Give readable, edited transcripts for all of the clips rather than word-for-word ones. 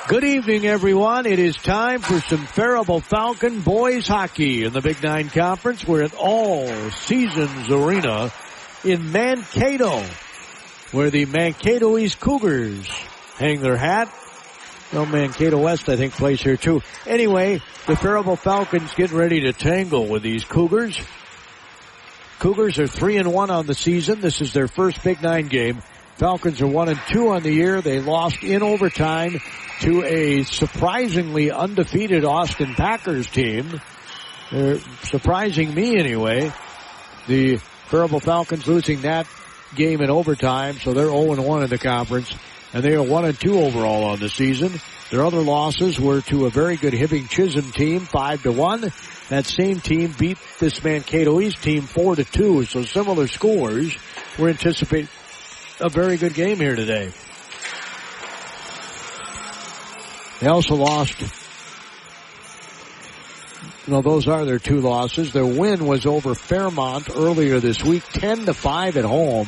Good evening, everyone. It is time for some Faribault Falcon boys hockey in the Big Nine Conference. We're at All Seasons Arena in Mankato, where the Mankato East Cougars hang their hat. Well, Mankato West, I think, plays here too. Anyway, the Faribault Falcons getting ready to tangle with these Cougars. Cougars are 3-1 on the season. This is their first Big Nine game. Falcons are 1-2 on the year. They lost in overtime to a surprisingly undefeated Austin Packers team. They're surprising me anyway. The Faribault Falcons losing that game in overtime, so they're 0-1 in the conference, and they are 1-2 overall on the season. Their other losses were to a very good Hibbing Chisholm team, 5-1. That same team beat this Mankato East team 4-2, so similar scores. We're anticipating a very good game here today. They also lost. No, those are their two losses. Their win was over Fairmont earlier this week, 10-5 at home.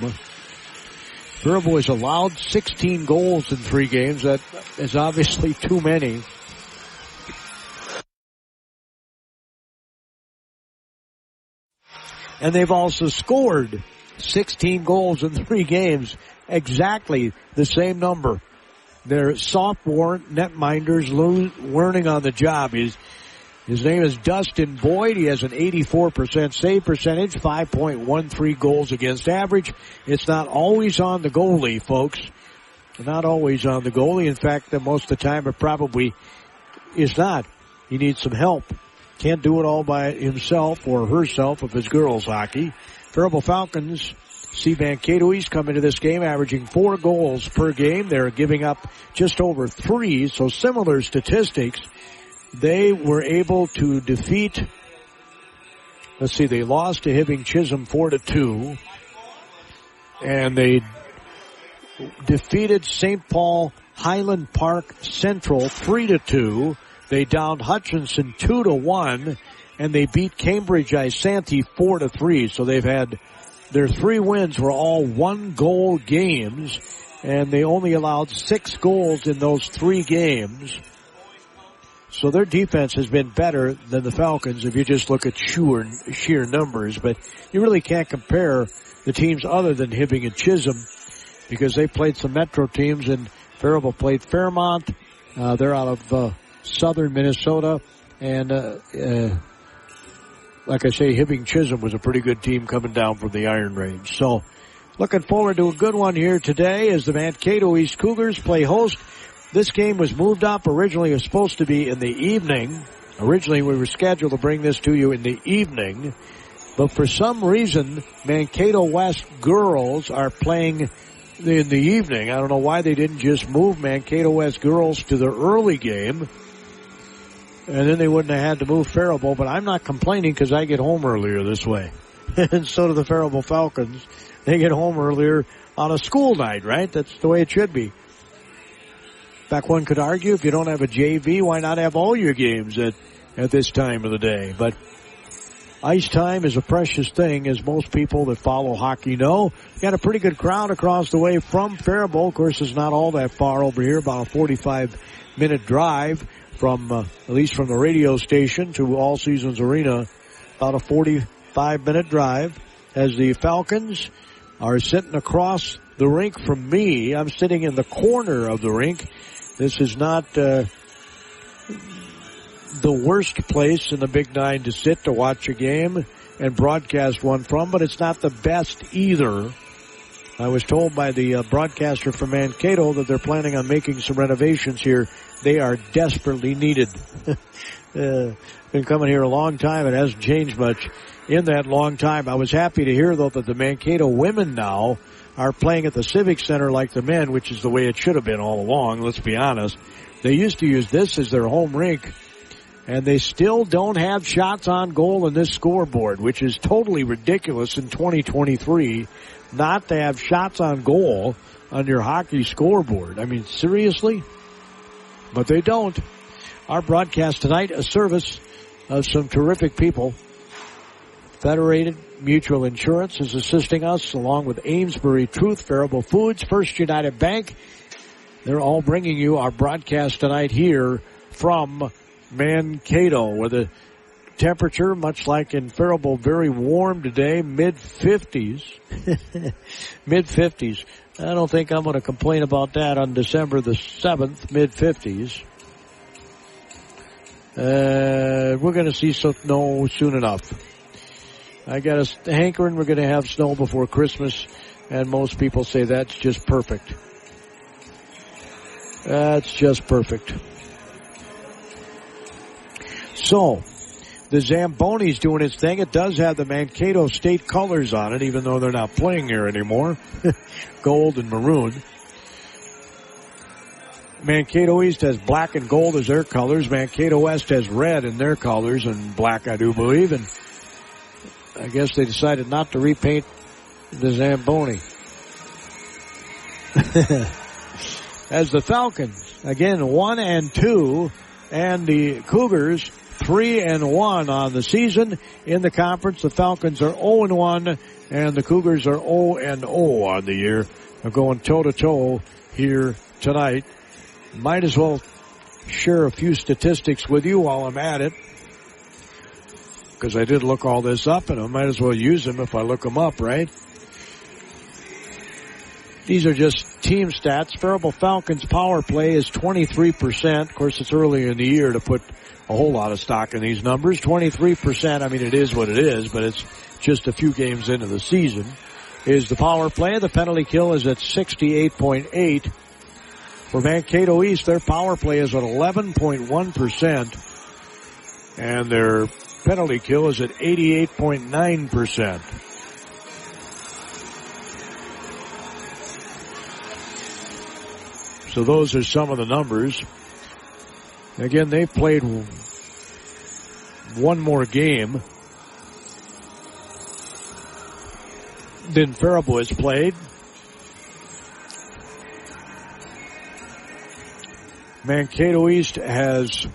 Faribault has allowed 16 goals in 3 games. That is obviously too many. And they've also scored 16 goals in 3 games. Exactly the same number. Their sophomore netminder's learning on the job. His name is Dustin Boyd. He has an 84% save percentage, 5.13 goals against average. It's not always on the goalie, folks. Not always on the goalie. In fact, most of the time it probably is not. He needs some help. Can't do it all by himself or herself if it's girls hockey. Faribault Falcons see Mankato East come into this game averaging 4 goals per game. They're giving up just over 3, so similar statistics. They were able to defeat, they lost to Hibbing Chisholm 4-2. And they defeated St. Paul Highland Park Central 3-2. They downed Hutchinson 2-1. And they beat Cambridge Isanti 4-3. So they've had their 3 wins were all 1-goal games. And they only allowed 6 goals in those 3 games. So their defense has been better than the Falcons if you just look at sheer numbers. But you really can't compare the teams other than Hibbing and Chisholm because they played some Metro teams, and Faribault played Fairmont. They're out of southern Minnesota. And like I say, Hibbing Chisholm was a pretty good team coming down from the Iron Range. So looking forward to a good one here today as the Mankato East Cougars play host. This game was moved up. Originally, it was supposed to be in the evening. Originally, we were scheduled to bring this to you in the evening. But for some reason, Mankato West girls are playing in the evening. I don't know why they didn't just move Mankato West girls to the early game. And then they wouldn't have had to move Faribault. But I'm not complaining because I get home earlier this way. And so do the Faribault Falcons. They get home earlier on a school night, right? That's the way it should be. In fact, one could argue if you don't have a JV, why not have all your games at this time of the day? But ice time is a precious thing, as most people that follow hockey know. Got a pretty good crowd across the way from Faribault. Of course, it's not all that far over here, about a 45-minute drive from, at least from the radio station to All Seasons Arena. About a 45-minute drive as the Falcons are sitting across the rink from me. I'm sitting in the corner of the rink. This is not the worst place in the Big Nine to sit to watch a game and broadcast one from, but it's not the best either. I was told by the broadcaster from Mankato that they're planning on making some renovations here. They are desperately needed. Been coming here a long time. It hasn't changed much in that long time. I was happy to hear, though, that the Mankato women now are playing at the Civic Center like the men, which is the way it should have been all along, let's be honest. They used to use this as their home rink, and they still don't have shots on goal in this scoreboard, which is totally ridiculous in 2023, not to have shots on goal on your hockey scoreboard. I mean, seriously? But they don't. Our broadcast tonight, a service of some terrific people. Federated Mutual Insurance is assisting us, along with Amesbury Truth, Faribault Foods, First United Bank, They're all bringing you our broadcast tonight here from Mankato, where the temperature, much like in Faribault, very warm today, mid-50s. Mid-50s. I don't think I'm going to complain about that on December the 7th, mid-50s. We're going to see snow soon enough. I got a hankering we're going to have snow before Christmas, and most people say that's just perfect. That's just perfect. So, the Zamboni's doing its thing. It does have the Mankato State colors on it, even though they're not playing here anymore. Gold and maroon. Mankato East has black and gold as their colors. Mankato West has red in their colors and black, I do believe. And I guess they decided not to repaint the Zamboni. As the Falcons, again, 1-2, and the Cougars 3-1 on the season. In the conference, the Falcons are 0-1, and the Cougars are 0-0 on the year. They're going toe-to-toe here tonight. Might as well share a few statistics with you while I'm at it, because I did look all this up, and I might as well use them if I look them up, right? These are just team stats. Faribault Falcons power play is 23%. Of course, it's early in the year to put a whole lot of stock in these numbers. 23%, I mean, it is what it is, but it's just a few games into the season, is the power play. The penalty kill is at 68.8. For Mankato East, their power play is at 11.1%, and their penalty kill is at 88.9%. So those are some of the numbers. Again, they've played one more game than Faribault has played. Mankato East has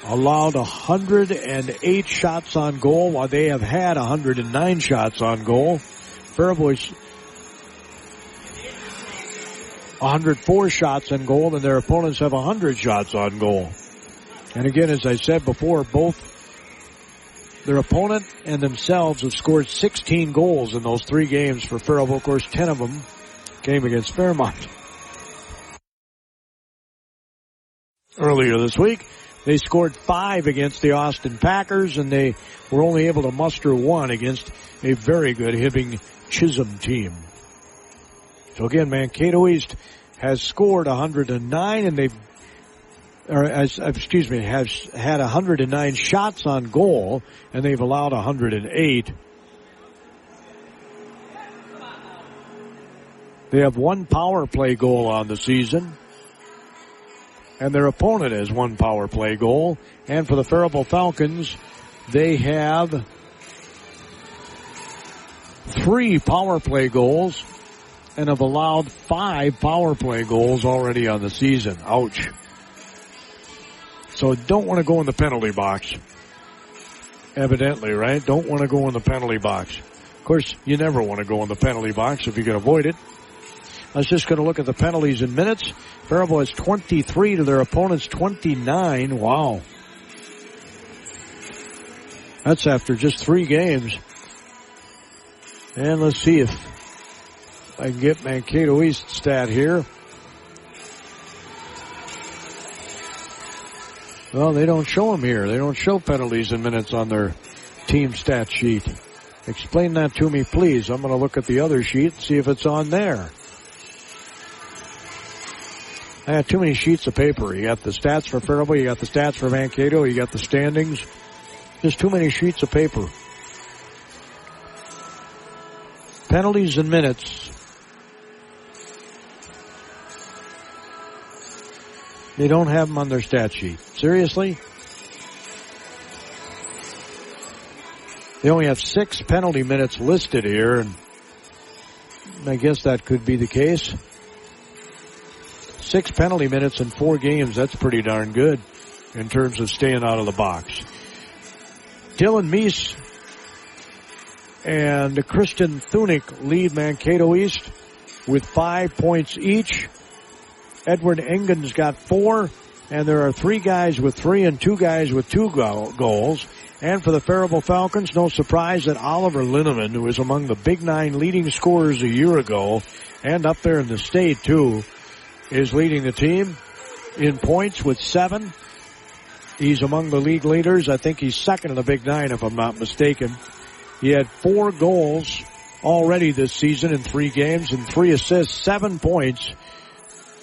allowed 108 shots on goal, while they have had 109 shots on goal. Faribault 104 shots on goal, and their opponents have 100 shots on goal. And again, as I said before, both their opponent and themselves have scored 16 goals in those three games for Faribault. Of course, 10 of them came against Fairmont. Earlier this week, they scored 5 against the Austin Packers, and they were only able to muster 1 against a very good Hibbing Chisholm team. So again, Mankato East has scored 109, and has had 109 shots on goal, and they've allowed 108. They have 1 power play goal on the season, and their opponent has 1 power play goal. And for the Faribault Falcons, they have 3 power play goals and have allowed 5 power play goals already on the season. Ouch. So don't want to go in the penalty box. Evidently, right? Don't want to go in the penalty box. Of course, you never want to go in the penalty box if you can avoid it. I was just going to look at the penalties in minutes. Faribault has 23 to their opponent's 29. Wow. That's after just 3 games. And let's see if I can get Mankato East stat here. Well, they don't show them here. They don't show penalties in minutes on their team stat sheet. Explain that to me, please. I'm going to look at the other sheet and see if it's on there. I have too many sheets of paper. You got the stats for Faribault, you got the stats for Mankato, you got the standings. Just too many sheets of paper. Penalties and minutes. They don't have them on their stat sheet. Seriously? They only have 6 penalty minutes listed here, and I guess that could be the case. 6 penalty minutes in 4 games, that's pretty darn good in terms of staying out of the box. Dylan Meese and Christian Thunik lead Mankato East with 5 points each. Edward Engen's got 4, and there are 3 guys with 3 and 2 guys with 2 goals. And for the Faribault Falcons, no surprise that Oliver Linneman, who was among the Big Nine leading scorers a year ago, and up there in the state too, is leading the team in points with 7. He's among the league leaders. I think he's second in the Big Nine, if I'm not mistaken. He had 4 goals already this season in 3 games and 3 assists, 7 points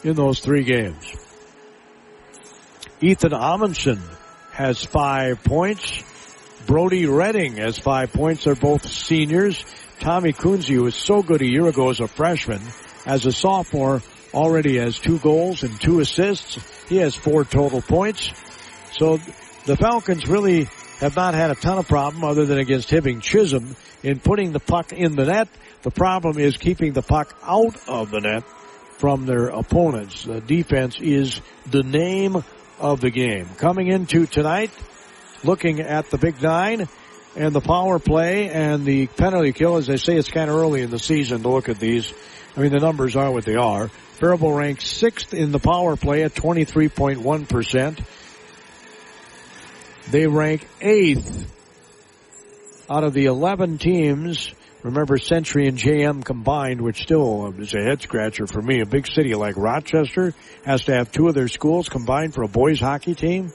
in those 3 games. Ethan Amundsen has 5 points. Brody Redding has 5 points. They're both seniors. Tommy Kunze, who was so good a year ago as a freshman, as a sophomore, already has 2 goals and 2 assists. He has 4 total points. So the Falcons really have not had a ton of problem other than against Hibbing Chisholm in putting the puck in the net. The problem is keeping the puck out of the net from their opponents. The defense is the name of the game. Coming into tonight, looking at the Big Nine and the power play and the penalty kill. As they say, it's kind of early in the season to look at these. I mean, the numbers are what they are. Faribault ranks 6th in the power play at 23.1%. They rank 8th out of the 11 teams. Remember, Century and JM combined, which still is a head-scratcher for me. A big city like Rochester has to have 2 of their schools combined for a boys hockey team.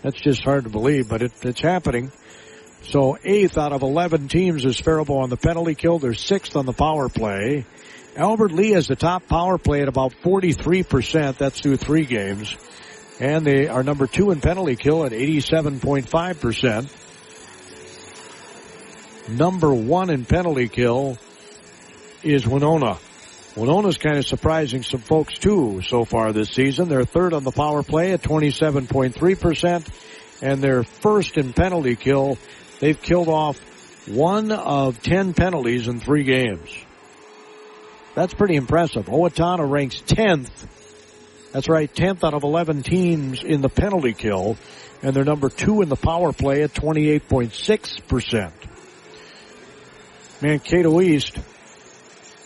That's just hard to believe, but it's happening. So 8th out of 11 teams is Faribault on the penalty kill. They're 6th on the power play. Albert Lee has the top power play at about 43%. That's through 3 games. And they are number 2 in penalty kill at 87.5%. Number 1 in penalty kill is Winona. Winona's kind of surprising some folks too so far this season. They're 3rd on the power play at 27.3%. And they're 1st in penalty kill. They've killed off 1 of 10 penalties in 3 games. That's pretty impressive. Owatonna ranks 10th. That's right, 10th out of 11 teams in the penalty kill. And they're number 2 in the power play at 28.6%. Mankato East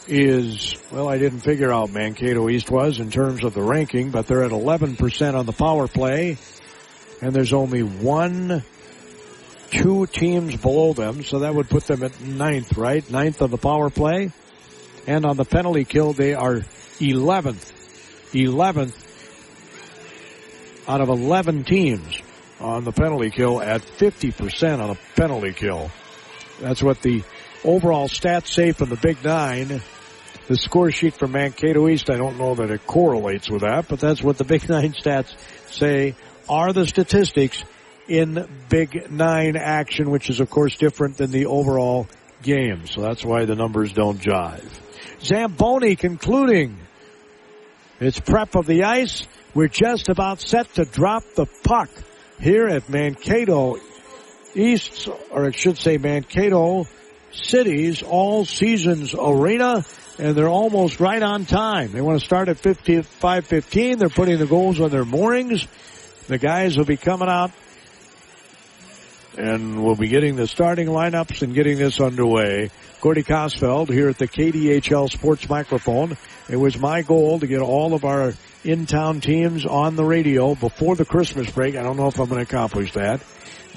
is, well, I didn't figure out Mankato East was in terms of the ranking, but they're at 11% on the power play. And there's only 2 teams below them, so that would put them at 9th, right? 9th on the power play. And on the penalty kill, they are 11th. 11th out of 11 teams on the penalty kill at 50% on a penalty kill. That's what the overall stats say from the Big Nine. The score sheet for Mankato East, I don't know that it correlates with that, but that's what the Big Nine stats say are the statistics in Big Nine action, which is, of course, different than the overall game. So that's why the numbers don't jive. Zamboni concluding its prep of the ice. We're just about set to drop the puck here at Mankato East, or it should say Mankato City's All Seasons Arena, and they're almost right on time. They want to start at 5:15. They're putting the goals on their moorings. The guys will be coming out, and we'll be getting the starting lineups and getting this underway. Gordy Kosfeld here at the KDHL Sports Microphone. It was my goal to get all of our in-town teams on the radio before the Christmas break. I don't know if I'm going to accomplish that.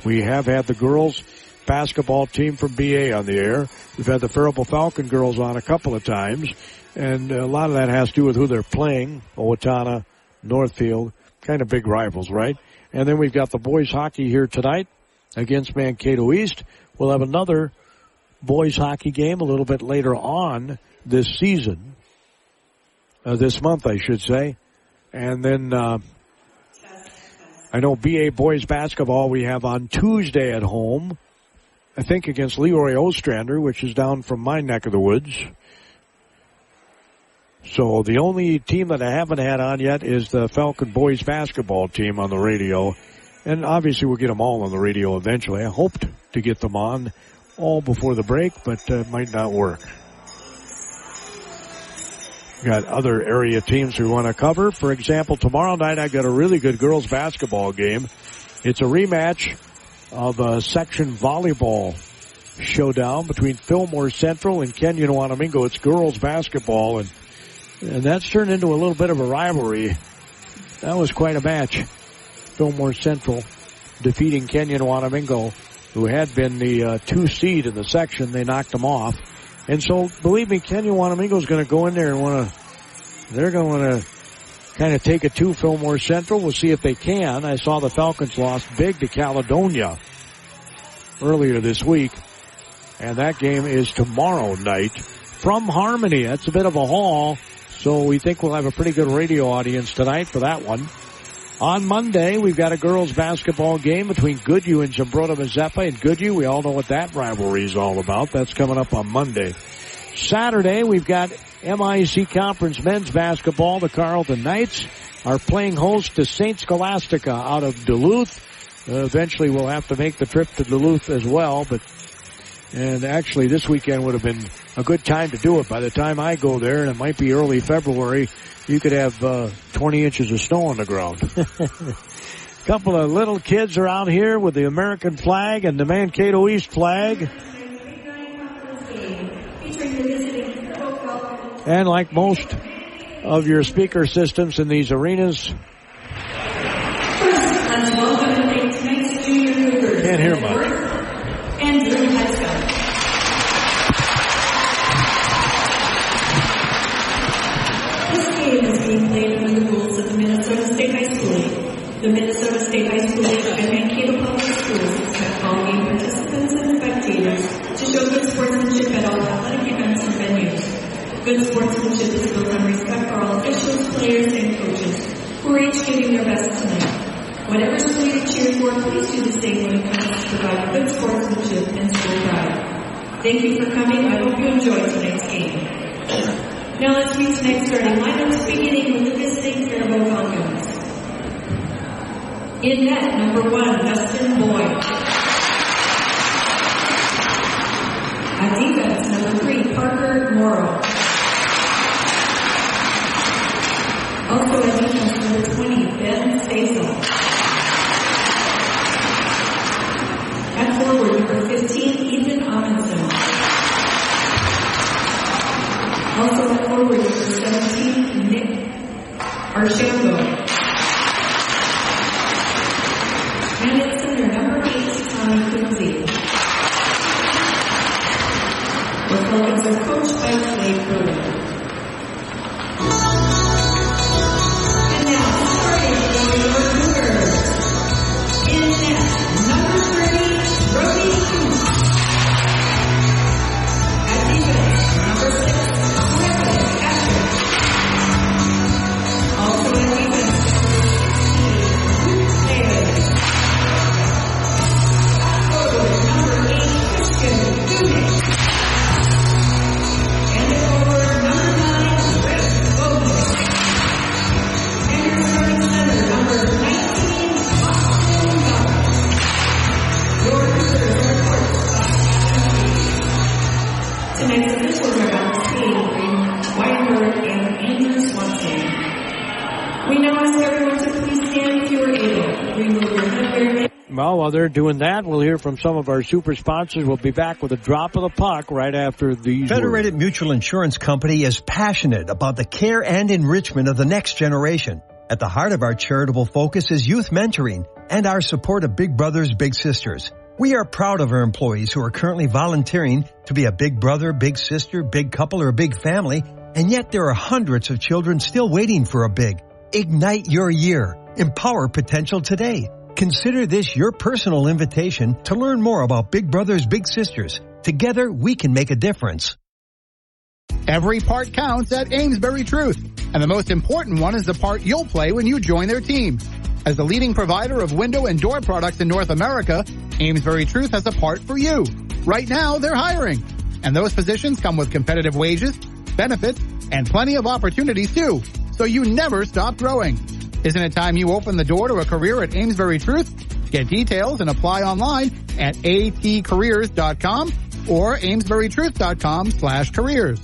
We have had the girls basketball team from BA on the air. We've had the Faribault Falcon girls on a couple of times, and a lot of that has to do with who they're playing. Owatonna, Northfield, kind of big rivals, right? And then we've got the boys hockey here tonight against Mankato East. We'll have another boys hockey game a little bit later on this season, this month, I should say. And then I know BA boys basketball we have on Tuesday at home, I think against Leroy Ostrander, which is down from my neck of the woods. So the only team that I haven't had on yet is the Falcon boys basketball team on the radio. And obviously we'll get them all on the radio eventually. I hoped to get them on all before the break, but it might not work. Got other area teams we want to cover. For example, tomorrow night I got a really good girls basketball game. It's a rematch of a section volleyball showdown between Fillmore Central and Kenyon Wanamingo. It's girls basketball, and And that's turned into a little bit of a rivalry. That was quite a match. Fillmore Central defeating Kenyon Wanamingo, who had been the 2 seed in the section. They knocked them off. And so, believe me, Kenyon Wanamingo is going to go in there and they're going to kind of take it to Fillmore Central. We'll see if they can. I saw the Falcons lost big to Caledonia earlier this week. And that game is tomorrow night from Harmony. That's a bit of a haul. So we think we'll have a pretty good radio audience tonight for that one. On Monday, we've got a girls basketball game between Goodhue and Zumbrota Mazeppa. And Goodhue, we all know what that rivalry is all about. That's coming up on Monday. Saturday, we've got MIC Conference men's basketball. The Carleton Knights are playing host to St. Scholastica out of Duluth. Eventually, we'll have to make the trip to Duluth as well. And actually, this weekend would have been a good time to do it. By the time I go there, and it might be early February, you could have 20 inches of snow on the ground. A couple of little kids are out here with the American flag and the Mankato East flag. And like most of your speaker systems in these arenas, can't hear much. Being played under the rules of the Minnesota State High School League. The Minnesota State High School League and Mankato Public Schools expect all game participants and spectators to show good sportsmanship at all athletic events and venues. Good sportsmanship is built on respect for all officials, players, and coaches, who are each giving their best tonight. Whatever school you cheer for, please do the same when it comes to providing good sportsmanship and school pride. Thank you for coming. I hope you enjoy tonight's game. Now let's meet tonight's starting lineups, beginning with the visiting Faribault Falcons. In net, number 1, Dustin Boyd. At defense, number 3, Parker Morrow. Also at defense, number 20, Ben Stasel. At forward, number 15, Ethan Amundsen. Also at forward, number 17, Nick Archambault. And at center, number 8, Tommy Quincy. The Falcons are coached by Slade Burley. And now, starting for your Cougars. In net, number 30, Brody Coote. At defense, number 6, also in defense, forward, number 8, Christian Dumas. And at forward, number 9, Rick Bowman. And your starting center, number 19, Austin Bell. Your Cougars are coached by tonight's officials are balanced Weinberg and Andrew Swanson. We now ask everyone to please stand if you are able. Remove your headwear. Well, while they're doing that, we'll hear from some of our super sponsors. We'll be back with a drop of the puck right after these Federated Mutual Insurance Company is passionate about the care and enrichment of the next generation. At the heart of our charitable focus is youth mentoring and our support of Big Brothers Big Sisters. We are proud of our employees who are currently volunteering to be a big brother, big sister, big couple, or a big family, and yet there are hundreds of children still waiting for a big. Ignite your year. Empower potential today. Consider this your personal invitation to learn more about Big Brothers Big Sisters. Together, we can make a difference. Every part counts at Amesbury Truth, and the most important one is the part you'll play when you join their team. As the leading provider of window and door products in North America, Amesbury Truth has a part for you. Right now, they're hiring, and those positions come with competitive wages, benefits, and plenty of opportunities too, so you never stop growing. Isn't it time you open the door to a career at Amesbury Truth? Get details and apply online at atcareers.com or amesburytruth.com/careers.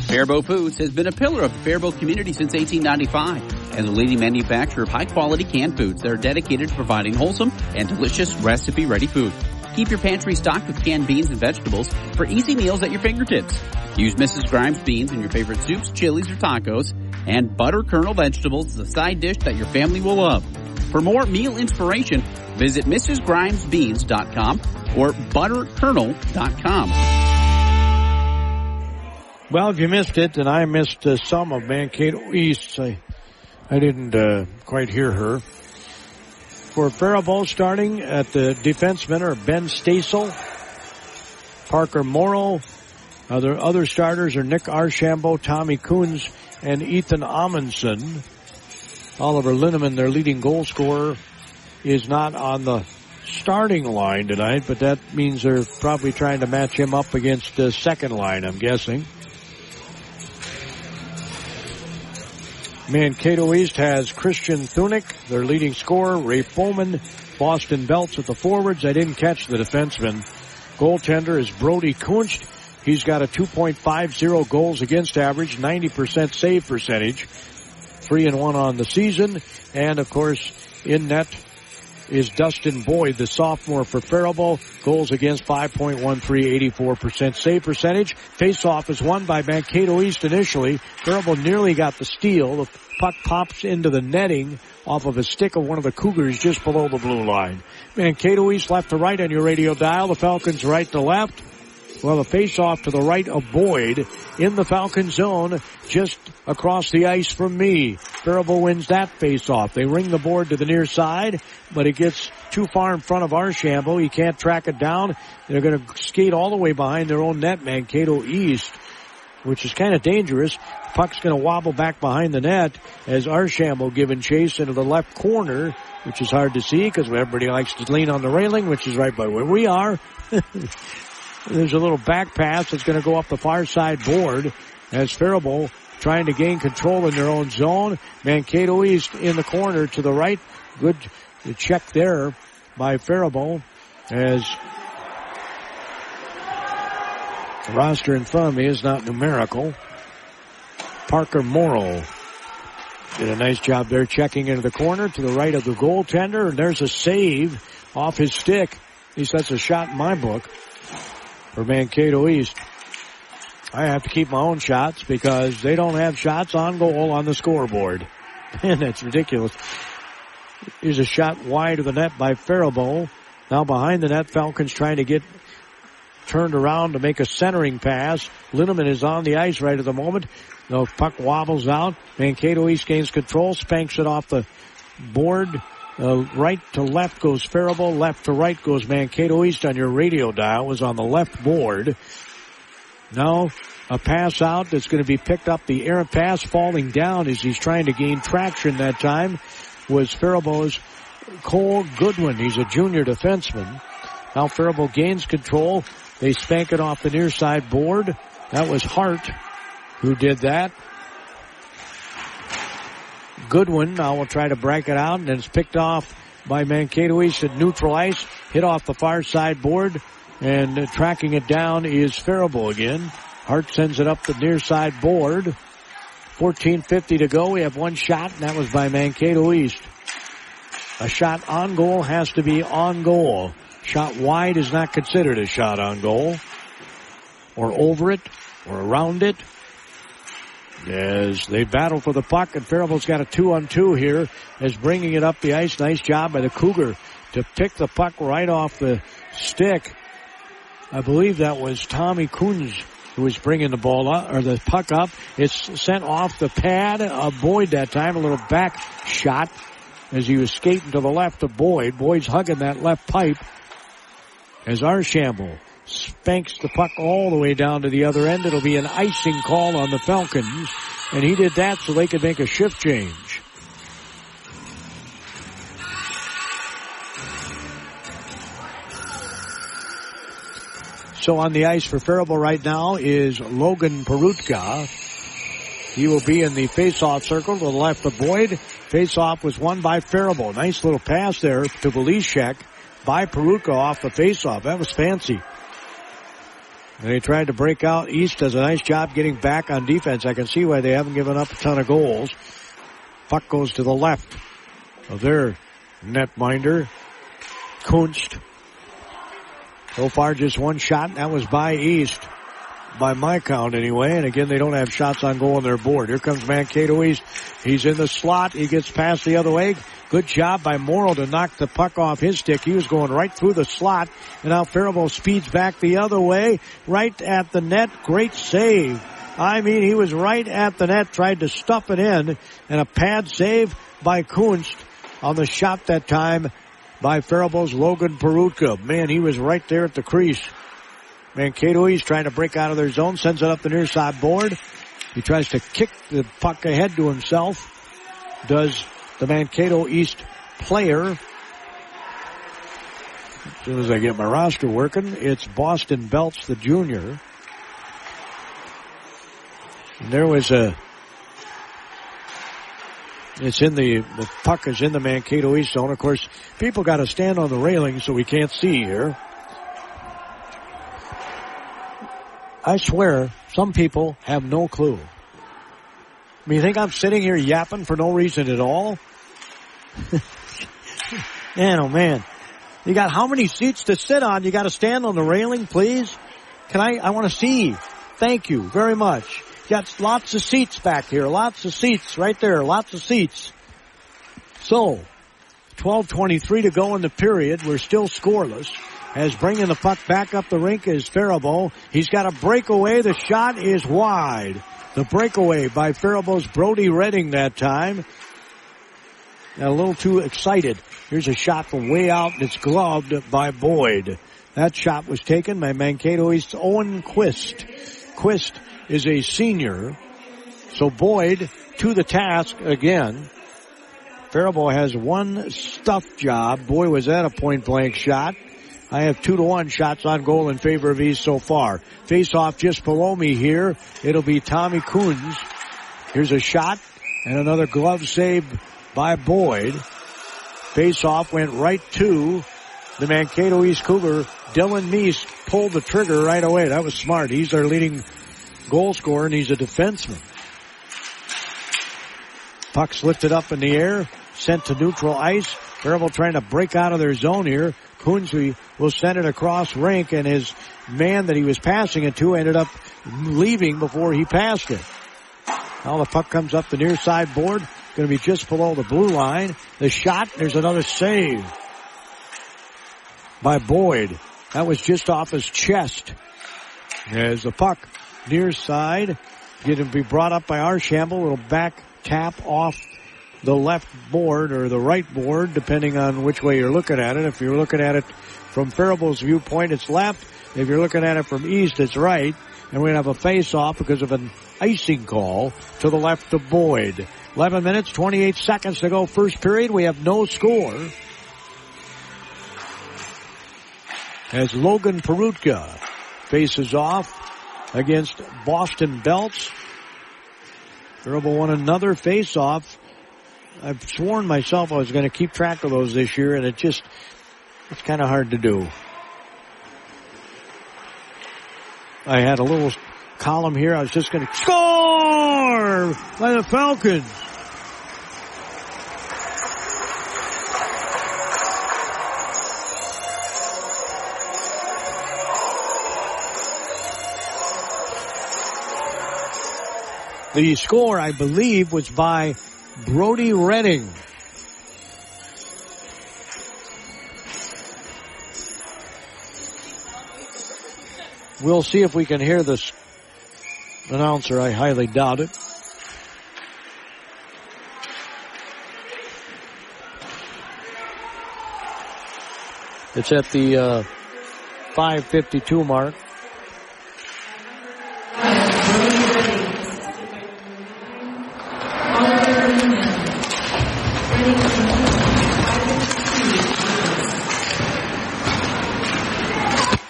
Faribault Foods has been a pillar of the Faribault community since 1895 and the leading manufacturer of high-quality canned foods that are dedicated to providing wholesome and delicious recipe-ready food. Keep your pantry stocked with canned beans and vegetables for easy meals at your fingertips. Use Mrs. Grimes beans in your favorite soups, chilies, or tacos, and butter kernel vegetables is a side dish that your family will love. For more meal inspiration, visit MrsGrimesBeans.com or ButterKernel.com. Well, if you missed it, and I missed some of Mankato East, I didn't quite hear her. For Faribault, starting at the defensemen are Ben Stasel, Parker Morrow. Other starters are Nick Archambault, Tommy Coons, and Ethan Amundsen. Oliver Linneman, their leading goal scorer, is not on the starting line tonight, but that means they're probably trying to match him up against the second line, I'm guessing. Mankato East has Christian Thunick, their leading scorer, Ray Foreman, Boston Belts at the forwards. I didn't catch the defenseman. Goaltender is Brody Kunst. He's got a 2.50 goals against average, 90% save percentage, 3-1 on the season. And of course, in net is Dustin Boyd, the sophomore for Faribault. Goals against 5.13, 84% save percentage. Face-off is won by Mankato East initially. Faribault nearly got the steal. The puck pops into the netting off of a stick of one of the Cougars just below the blue line. Mankato East left to right on your radio dial. The Falcons right to left. Well, the face-off to the right of Boyd in the Falcon zone just across the ice from me. Faribault wins that face-off. They ring the board to the near side, but it gets too far in front of Archambault. He can't track it down. They're going to skate all the way behind their own net, Mankato East, which is kind of dangerous. Puck's going to wobble back behind the net as Archambault giving chase into the left corner, which is hard to see because everybody likes to lean on the railing, which is right by where we are. There's a little back pass that's going to go up the far side board as Faribault trying to gain control in their own zone. Mankato East in the corner to the right. Good check there by Faribault as the roster in front of me is not numerical. Parker Morrow did a nice job there checking into the corner to the right of the goaltender, and there's a save off his stick. At least that's a shot in my book. For Mankato East, I have to keep my own shots because they don't have shots on goal on the scoreboard. And that's ridiculous. Here's a shot wide of the net by Faribault. Now behind the net, Falcons trying to get turned around to make a centering pass. Linneman is on the ice right at the moment. The puck wobbles out. Mankato East gains control, spanks it off the board. Right to left goes Faribault, left to right goes Mankato East on your radio dial. Was on the left board. Now a pass out that's going to be picked up. The errant pass falling down as he's trying to gain traction that time was Faribault's Cole Goodwin. He's a junior defenseman. Now Faribault gains control. They spank it off the near side board. That was Hart who did that. Goodwin now will try to break it out, and it's picked off by Mankato East at neutral ice. Hit off the far side board, and tracking it down is Faribault again. Hart sends it up the near side board. 14:50 to go. We have one shot, and that was by Mankato East. A shot on goal has to be on goal. Shot wide is not considered a shot on goal. Or over it, or around it. As they battle for the puck, and Faribault's got a 2-on-2 here as bringing it up the ice. Nice job by the Cougar to pick the puck right off the stick. I believe that was Tommy Coons who was bringing the ball up, or the puck up. It's sent off the pad of Boyd that time. A little back shot as he was skating to the left of Boyd. Boyd's hugging that left pipe as Archambault spanks the puck all the way down to the other end. It'll be an icing call on the Falcons, and he did that so they could make a shift change. So on the ice for Faribault right now is Logan Perutka. He will be in the face-off circle to the left of Boyd. Face-off was won by Faribault. Nice little pass there to Velishek by Perutka off the face-off. That was fancy. And they tried to break out. East does a nice job getting back on defense. I can see why they haven't given up a ton of goals. Puck goes to the left of their netminder, Kunst. So far, just one shot, and that was by East, by my count anyway. And again, they don't have shots on goal on their board. Here comes Mankato East. He's in the slot. He gets past the other way. Good job by Morrill to knock the puck off his stick. He was going right through the slot. And now Faribault speeds back the other way, right at the net. Great save. I mean, he was right at the net, tried to stuff it in, and a pad save by Kunst on the shot that time by Faribault's Logan Perutka. Man, he was right there at the crease. Mankato East trying to break out of their zone, sends it up the near side board. He tries to kick the puck ahead to himself. Does the Mankato East player. As soon as I get my roster working, it's Boston Belts, the junior. And there was the puck is in the Mankato East zone. Of course, people got to stand on the railing so we can't see here. I swear, some people have no clue. I mean, you think I'm sitting here yapping for no reason at all? Man, oh man. You got how many seats to sit on? You got to stand on the railing, please? I want to see. Thank you very much. Got lots of seats back here. Lots of seats right there. Lots of seats. So, 12:23 to go in the period. We're still scoreless. As bringing the puck back up the rink is Faribault. He's got a breakaway. The shot is wide. The breakaway by Faribault's Brody Redding that time. Got a little too excited. Here's a shot from way out, and it's gloved by Boyd. That shot was taken by Mankato East's Owen Quist. Quist is a senior. So Boyd to the task again. Faribault has one stuff job. Boy, was that a point-blank shot. I have 2-1 shots on goal in favor of East so far. Face-off just below me here. It'll be Tommy Coons. Here's a shot and another glove save by Boyd. Face-off went right to the Mankato East Cougar. Dylan Meese pulled the trigger right away. That was smart. He's their leading goal scorer, and he's a defenseman. Puck's lifted up in the air, sent to neutral ice. Faribault trying to break out of their zone here. Kunze will send it across rink, and his man that he was passing it to ended up leaving before he passed it. Now the puck comes up the near side board. Going to be just below the blue line. The shot, there's another save by Boyd. That was just off his chest. There's the puck near side. Going to be brought up by Archambault. Little back tap off the left board or the right board, depending on which way you're looking at it. If you're looking at it from Faribault's viewpoint, it's left. If you're looking at it from East, it's right. And we're going to have a face-off because of an icing call to the left of Boyd. 11 minutes, 28 seconds to go first period. We have no score. As Logan Perutka faces off against Boston Belts. Faribault won another face-off. I've sworn myself I was going to keep track of those this year, and it's kind of hard to do. I had a little column here. I was just going to score by the Falcons. The score, I believe, was by Brody Redding. We'll see if we can hear this announcer. I highly doubt it. It's at the 5:52 mark.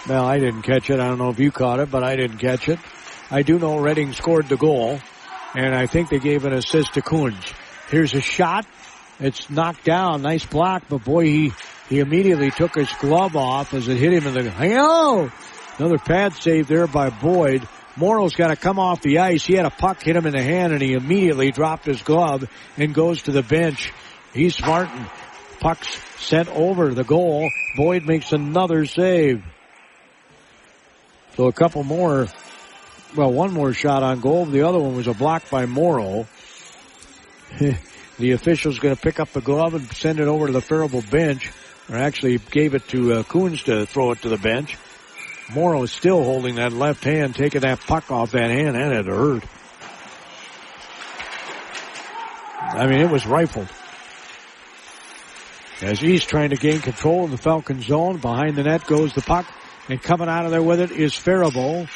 Well, I didn't catch it. I don't know if you caught it, but I didn't catch it. I do know Redding scored the goal, and I think they gave an assist to Kunz. Here's a shot. It's knocked down. Nice block, but boy, he immediately took his glove off as it hit him in the... Oh! Another pad save there by Boyd. Morrow's got to come off the ice. He had a puck hit him in the hand, and he immediately dropped his glove and goes to the bench. He's smart, and puck's sent over the goal. Boyd makes another save. So a couple more, one more shot on goal. The other one was a block by Morrow. The official's going to pick up the glove and send it over to the Faribault bench, or actually gave it to Coons to throw it to the bench. Morrow is still holding that left hand, taking that puck off that hand, and it hurt. I mean, it was rifled. As East trying to gain control in the Falcon zone, behind the net goes the puck, and coming out of there with it is Faribault.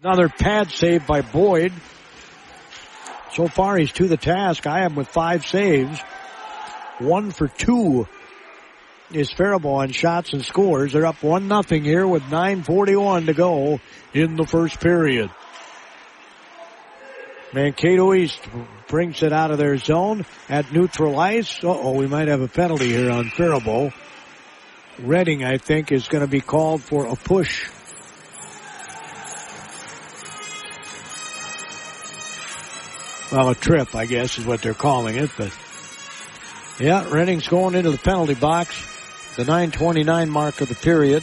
Another pad save by Boyd. So far, he's to the task. I am with 5 saves. 1 for 2 is Faribault on shots and scores. They're up 1-0 here with 9:41 to go in the first period. Mankato East brings it out of their zone at neutral ice. We might have a penalty here on Faribault. Redding, I think, is going to be called for a push. Well, a trip, I guess, is what they're calling it. But, yeah, Redding's going into the penalty box. The 9:29 mark of the period.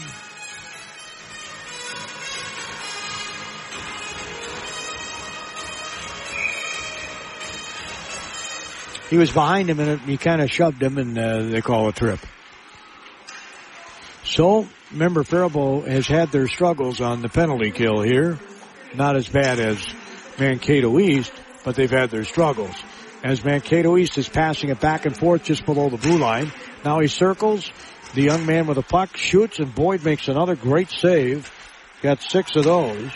He was behind him, and he kind of shoved him, and they call a trip. So, remember, Faribault has had their struggles on the penalty kill here. Not as bad as Mankato East, but they've had their struggles. As Mankato East is passing it back and forth just below the blue line. Now he circles. The young man with the puck shoots, and Boyd makes another great save. Got 6 of those.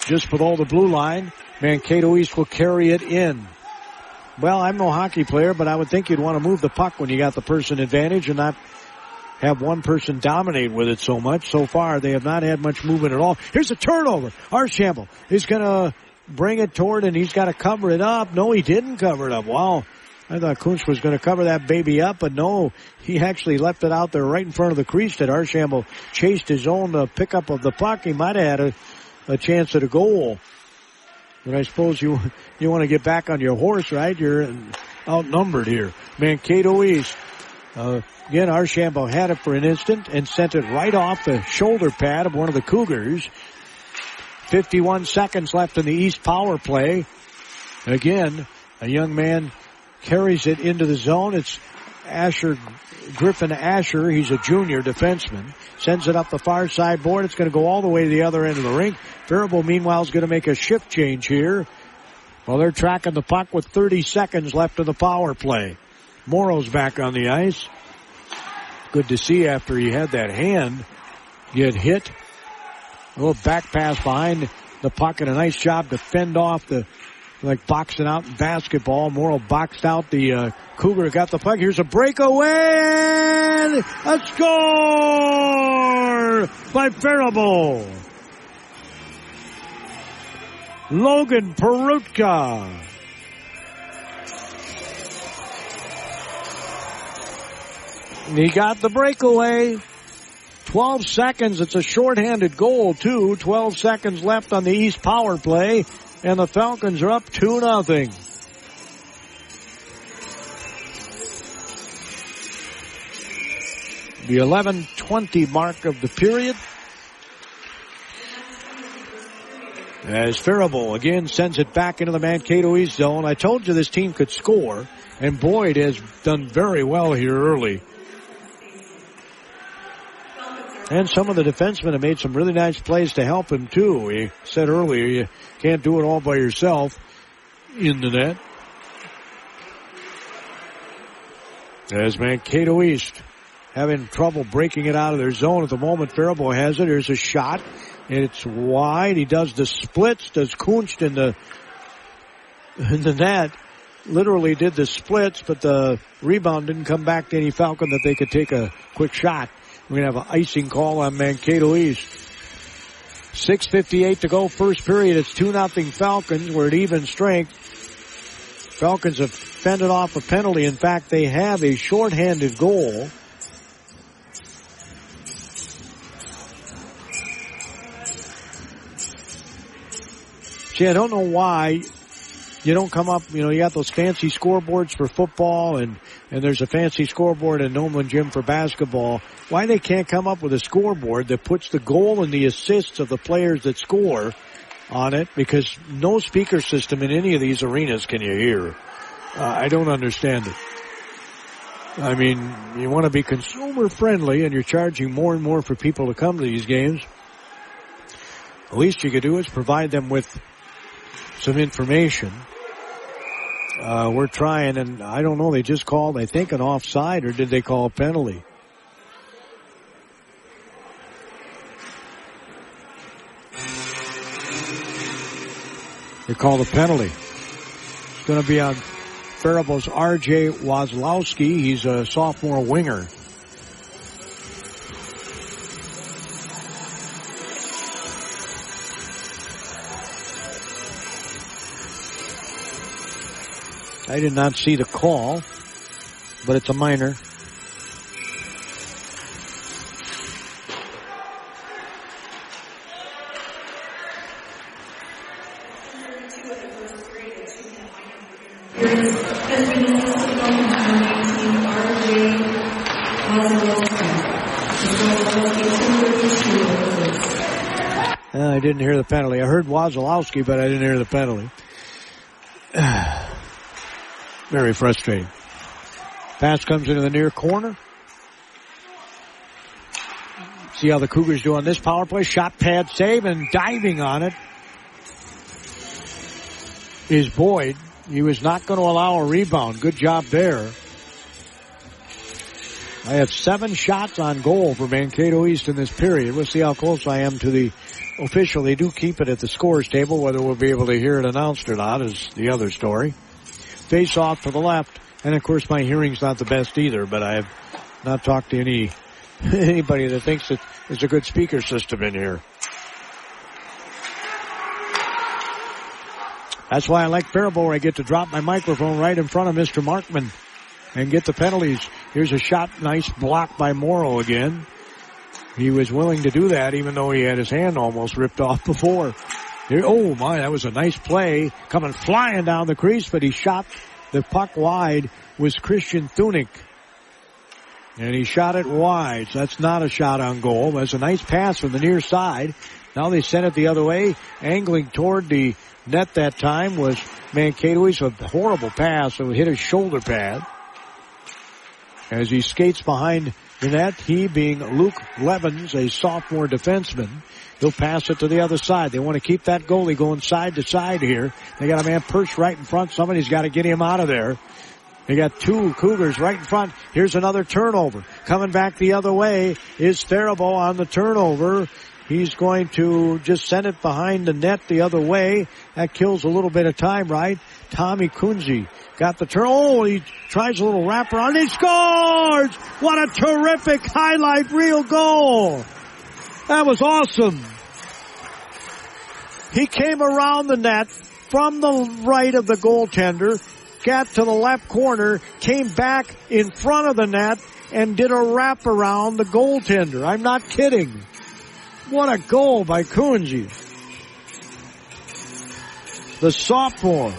Just below the blue line, Mankato East will carry it in. Well, I'm no hockey player, but I would think you'd want to move the puck when you got the person advantage and not have one person dominate with it so much. So far, they have not had much movement at all. Here's a turnover. Archambault is going to bring it toward, and he's got to cover it up. No, he didn't cover it up. Wow. I thought Kuntz was going to cover that baby up, but no, he actually left it out there right in front of the crease that Archambault chased his own pickup of the puck. He might have had a chance at a goal. But I suppose you want to get back on your horse, right? You're outnumbered here. Mankato East. Again, Archambault had it for an instant and sent it right off the shoulder pad of one of the Cougars. 51 seconds left in the East power play. Again, a young man carries it into the zone. It's Griffin Asher. He's a junior defenseman. Sends it up the far side board. It's going to go all the way to the other end of the rink. Faribault, meanwhile, is going to make a shift change here. Well, they're tracking the puck with 30 seconds left in the power play. Morrow's back on the ice. Good to see after he had that hand get hit. A little back pass behind the puck and a nice job to fend off like boxing out in basketball. Morrow boxed out the Cougar, got the puck. Here's a breakaway and a score by Faribault. Logan Perutka. He got the breakaway. 12 seconds. It's a shorthanded goal, too. 12 seconds left on the East power play. And the Falcons are up 2-0. The 11:20 mark of the period. As Faribault again sends it back into the Mankato East zone. I told you this team could score. And Boyd has done very well here early. And some of the defensemen have made some really nice plays to help him, too. We said earlier, you can't do it all by yourself in the net. As Mankato East having trouble breaking it out of their zone at the moment. Faribault has it. Here's a shot. It's wide. He does the splits. Does Kunst in the net. Literally did the splits, but the rebound didn't come back to any Falcon that they could take a quick shot. We're going to have an icing call on Mankato East. 6:58 to go, first period. It's 2-0 Falcons. We're at even strength. Falcons have fended off a penalty. In fact, they have a shorthanded goal. See, I don't know why you don't come up, you got those fancy scoreboards for football and there's a fancy scoreboard in Nolan Gym for basketball. Why they can't come up with a scoreboard that puts the goal and the assists of the players that score on it, because no speaker system in any of these arenas can you hear. I don't understand it. I mean, you want to be consumer friendly and you're charging more and more for people to come to these games. The least you could do is provide them with some information. We're trying, and I don't know, they just called, I think, an offside, or did they call a penalty? They called a penalty. It's going to be on Faribault's R.J. Wozlowski. He's a sophomore winger. I did not see the call, but it's a minor. I didn't hear the penalty. I heard Wozlowski, but I didn't hear the penalty. Very frustrating. Pass comes into the near corner. See how the Cougars do on this power play. Shot pad save, and diving on it is Boyd. He was not going to allow a rebound. Good job there. I have 7 shots on goal for Mankato East in this period. We'll see how close I am to the official. They do keep it at the scores table. Whether we'll be able to hear it announced or not is the other story. Face off to the left, and of course my hearing's not the best either, but I have not talked to anybody that thinks that there's a good speaker system in here. That's why I like Faribault, where I get to drop my microphone right in front of Mr. Markman and get the penalties. Here's a shot, nice block by Morrow again. He was willing to do that even though he had his hand almost ripped off before. Here, oh my, that was a nice play. Coming flying down the crease, but he shot the puck wide. Was Christian Thunik. And he shot it wide. So that's not a shot on goal. That's a nice pass from the near side. Now they sent it the other way. Angling toward the net that time was Mankato. It's a horrible pass. So it hit his shoulder pad. As he skates behind the net, he being Luke Levens, a sophomore defenseman, he'll pass it to the other side. They want to keep that goalie going side to side here. They got a man perched right in front. Somebody's got to get him out of there. They got 2 Cougars right in front. Here's another turnover. Coming back the other way is Faribault on the turnover. He's going to just send it behind the net the other way. That kills a little bit of time, right? Tommy Kunze got the turn. Oh, he tries a little wraparound. He scores! What a terrific highlight reel goal. That was awesome. He came around the net from the right of the goaltender, got to the left corner, came back in front of the net, and did a wraparound the goaltender. I'm not kidding. What a goal by Kunze. The sophomore.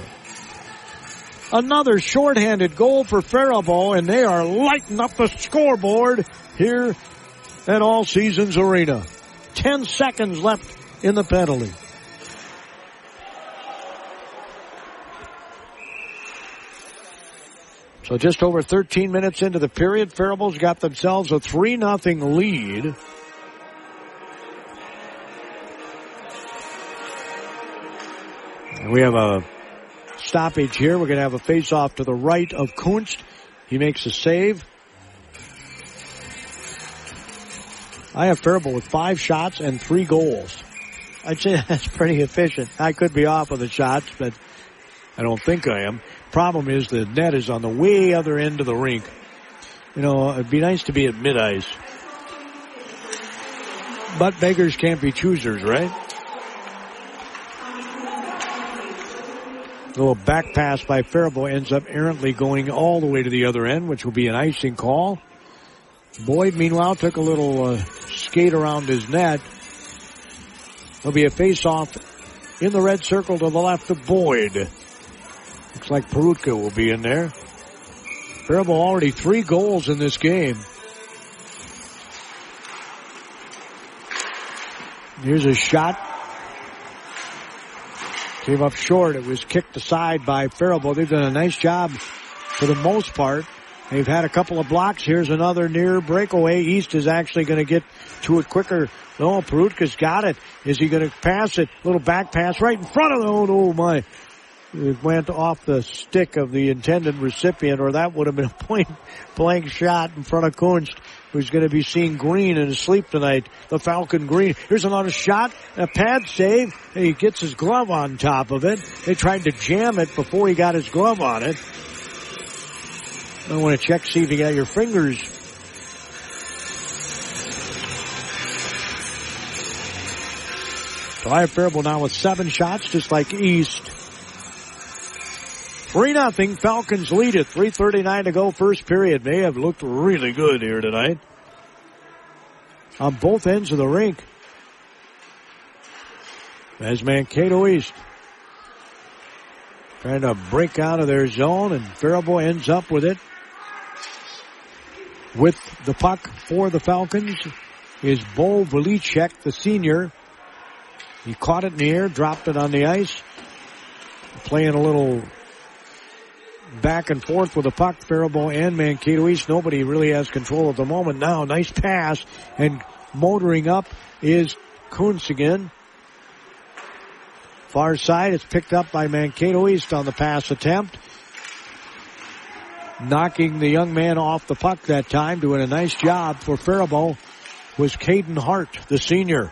Another shorthanded goal for Faribault, and they are lighting up the scoreboard here at All Seasons Arena. 10 seconds left in the penalty. So just over 13 minutes into the period, Faribault's got themselves a 3-0 lead. And we have a stoppage here. We're going to have a face-off to the right of Kunst. He makes a save. I have Faribault with 5 shots and 3 goals. I'd say that's pretty efficient. I could be off with the shots, but I don't think I am. Problem is the net is on the way other end of the rink. You know, it'd be nice to be at mid-ice. But beggars can't be choosers, right? A little back pass by Faribault ends up errantly going all the way to the other end, which will be an icing call. Boyd, meanwhile, took a little skate around his net. There'll be a face-off in the red circle to the left of Boyd. Looks like Perutka will be in there. Faribault already 3 goals in this game. Here's a shot. Came up short. It was kicked aside by Faribault. They've done a nice job for the most part. They've had a couple of blocks. Here's another near breakaway. East is actually going to get to it quicker. No, Perutka's got it. Is he going to pass it? Little back pass right in front of the, oh my. It went off the stick of the intended recipient, or that would have been a point blank shot in front of Kunst, who's going to be seeing green in his sleep tonight. The Falcon green. Here's another shot, a pad save. He gets his glove on top of it. They tried to jam it before he got his glove on it. I want to check, see if you got your fingers. So I have Faribault now with 7 shots, just like East. 3-0. Falcons lead it. 3:39 to go, first period. They have looked really good here tonight on both ends of the rink. As Mankato East trying to break out of their zone, and Faribault ends up with it. With the puck for the Falcons is Bo Velicek, the senior. He caught it in the air, dropped it on the ice. Playing a little back and forth with the puck, Faribault and Mankato East. Nobody really has control at the moment now. Nice pass, and motoring up is Kuntz again. Far side, it's picked up by Mankato East on the pass attempt. Knocking the young man off the puck that time, doing a nice job for Faribault, was Caden Hart, the senior.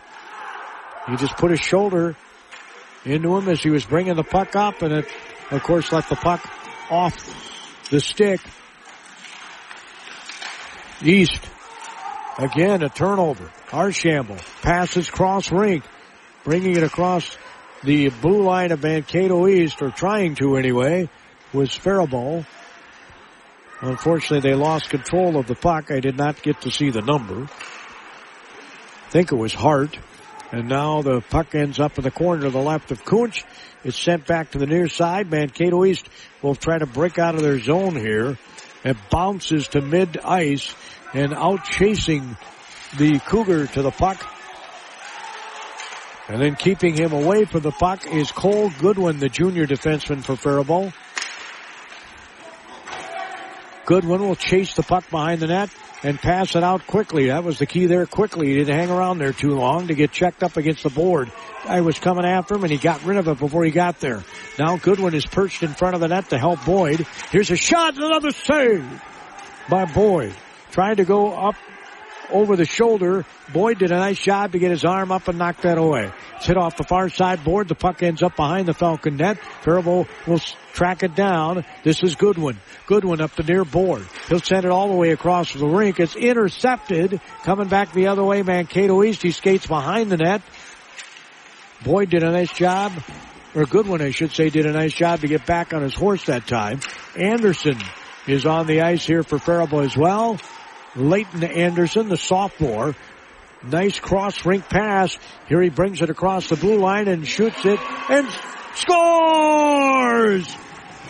He just put his shoulder into him as he was bringing the puck up, and it, of course, let the puck off the stick. East, again, a turnover. Archambault passes cross rink, bringing it across the blue line of Mankato East, or trying to anyway, was Faribault. Unfortunately, they lost control of the puck. I did not get to see the number. I think it was Hart. And now the puck ends up in the corner to the left of Kunch. It's sent back to the near side. Mankato East will try to break out of their zone here. It bounces to mid-ice, and out chasing the Cougar to the puck. And then keeping him away from the puck is Cole Goodwin, the junior defenseman for Faribault. Goodwin will chase the puck behind the net and pass it out quickly. That was the key there, quickly. He didn't hang around there too long to get checked up against the board. Guy was coming after him, and he got rid of it before he got there. Now Goodwin is perched in front of the net to help Boyd. Here's a shot, another save by Boyd. Trying to go up over the shoulder. Boyd did a nice job to get his arm up and knock that away. It's hit off the far side board. The puck ends up behind the Falcon net. Faribault will track it down. This is Goodwin. Goodwin up the near board. He'll send it all the way across the rink. It's intercepted. Coming back the other way, Mankato East. He skates behind the net. Boyd did a nice job, or Goodwin, I should say, did a nice job to get back on his horse that time. Anderson is on the ice here for Faribault as well. Leighton Anderson, the sophomore. Nice cross-rink pass. Here he brings it across the blue line and shoots it and scores!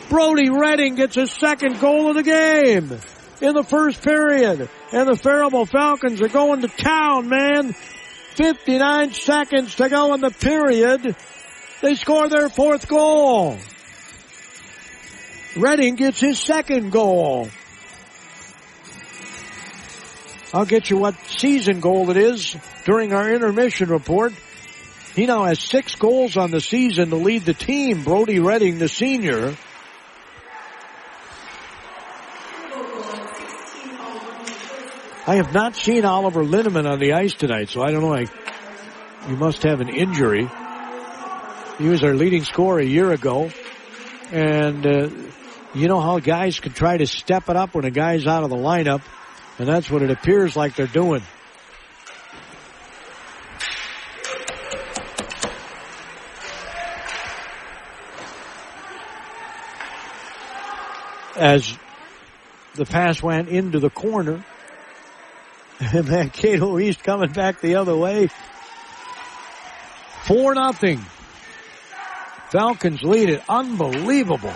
Brody Redding gets his second goal of the game in the first period. And the Faribault Falcons are going to town, man. 59 seconds to go in the period. They score their fourth goal. Redding gets his second goal. I'll get you what season goal it is during our intermission report. He now has 6 goals on the season to lead the team. Brody Redding, the senior. I have not seen Oliver Lindemann on the ice tonight, so I don't know. He must have an injury. He was our leading scorer a year ago. And you know how guys can try to step it up when a guy's out of the lineup. And that's what it appears like they're doing. As the pass went into the corner, and Mankato East coming back the other way. 4-0. Falcons lead it. Unbelievable.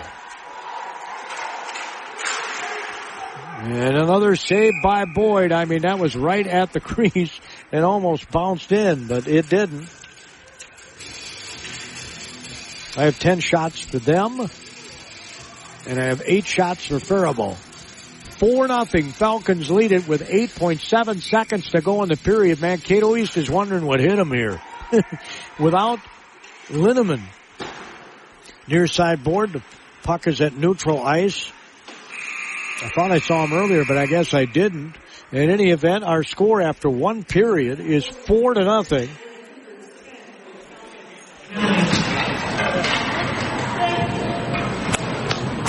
And another save by Boyd. I mean, that was right at the crease. It almost bounced in, but it didn't. I have 10 shots for them, and I have 8 shots for Faribault. 4-0. Falcons lead it with 8.7 seconds to go in the period. Mankato East is wondering what hit them here. Without Linneman. Near side board, the puck is at neutral ice. I thought I saw him earlier, but I guess I didn't. In any event, our score after one period is 4-0.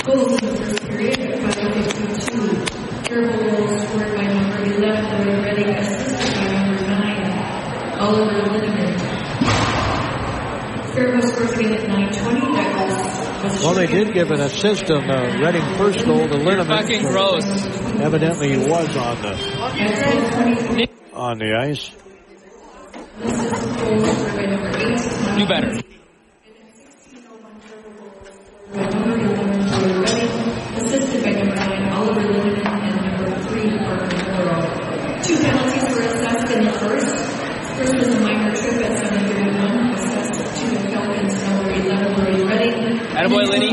Goals in the first period at 5:52. Faribault scored by number 11, Redding, assisted by number 9, Oliver Linneman. Faribault scores again at 9:20. That goal. Well, they did give an assist on the Redding first goal to Linneman. Fucking gross. Evidently he was on the ice. Do better. Assisted by number 9, Oliver Linneman, and number 3, Parker Moore. 2 penalties were assessed in the first. First was a minor trip at 7:31, assessed to the Falcons, number 11, Lori Redding. Attaboy, Lenny. A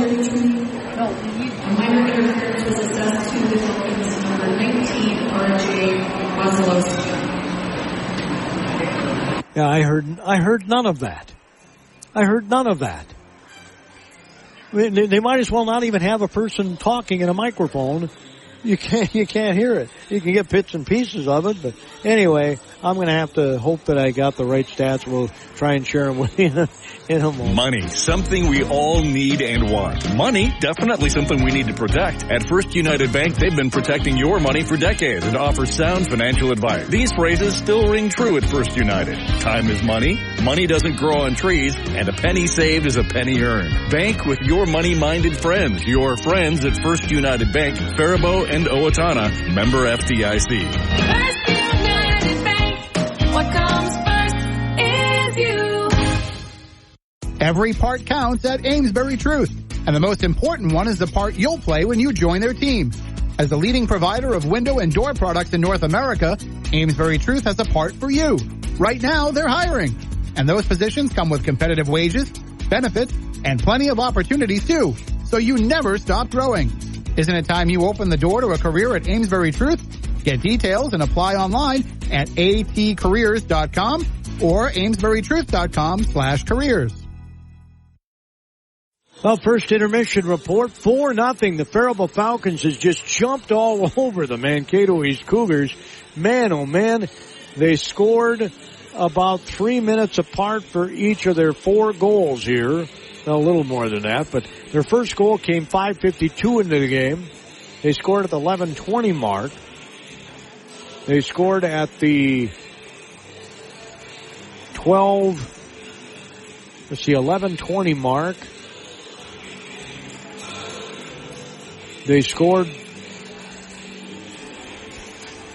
minor interference was assessed to the Falcons, number 19, R.J. Kozlowski. Yeah, I heard none of that. I heard none of that. They might as well not even have a person talking in a microphone. You can't hear it. You can get bits and pieces of it, but anyway, I'm going to have to hope that I got the right stats. We'll try and share them with you in a moment. Money, something we all need and want. Money, definitely something we need to protect. At First United Bank, they've been protecting your money for decades and offer sound financial advice. These phrases still ring true at First United. Time is money, money doesn't grow on trees, and a penny saved is a penny earned. Bank with your money-minded friends. Your friends at First United Bank, Faribault and Owatonna, member FDIC. First United Bank, what comes first is you. Every part counts at Amesbury Truth, and the most important one is the part you'll play when you join their team. As the leading provider of window and door products in North America, Amesbury Truth has a part for you. Right now, they're hiring, and those positions come with competitive wages, benefits, and plenty of opportunities too, so you never stop growing. Isn't it time you open the door to a career at Amesbury Truth? Get details and apply online at atcareers.com or amesburytruth.com/careers. Well, first intermission report, 4-0. The Faribault Falcons has just jumped all over the Mankato East Cougars. Man, oh man, they scored about 3 minutes apart for each of their 4 goals here. A little more than that, but their first goal came 5:52 into the game. They scored at the 11:20 mark. They scored at the 11:20 mark. They scored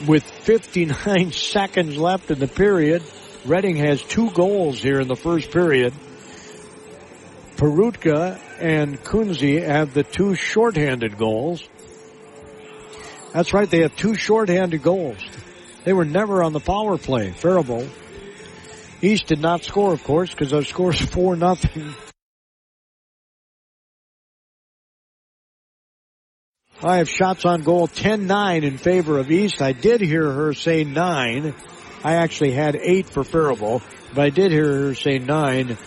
with 59 seconds left in the period. Redding has 2 goals here in the first period. Perutka and Kunze have the 2 shorthanded goals. That's right, they have 2 shorthanded goals. They were never on the power play. Faribault. East did not score, of course, because our score is 4-0. I have shots on goal 10-9 in favor of East. I did hear her say 9. I actually had 8 for Faribault, but I did hear her say 9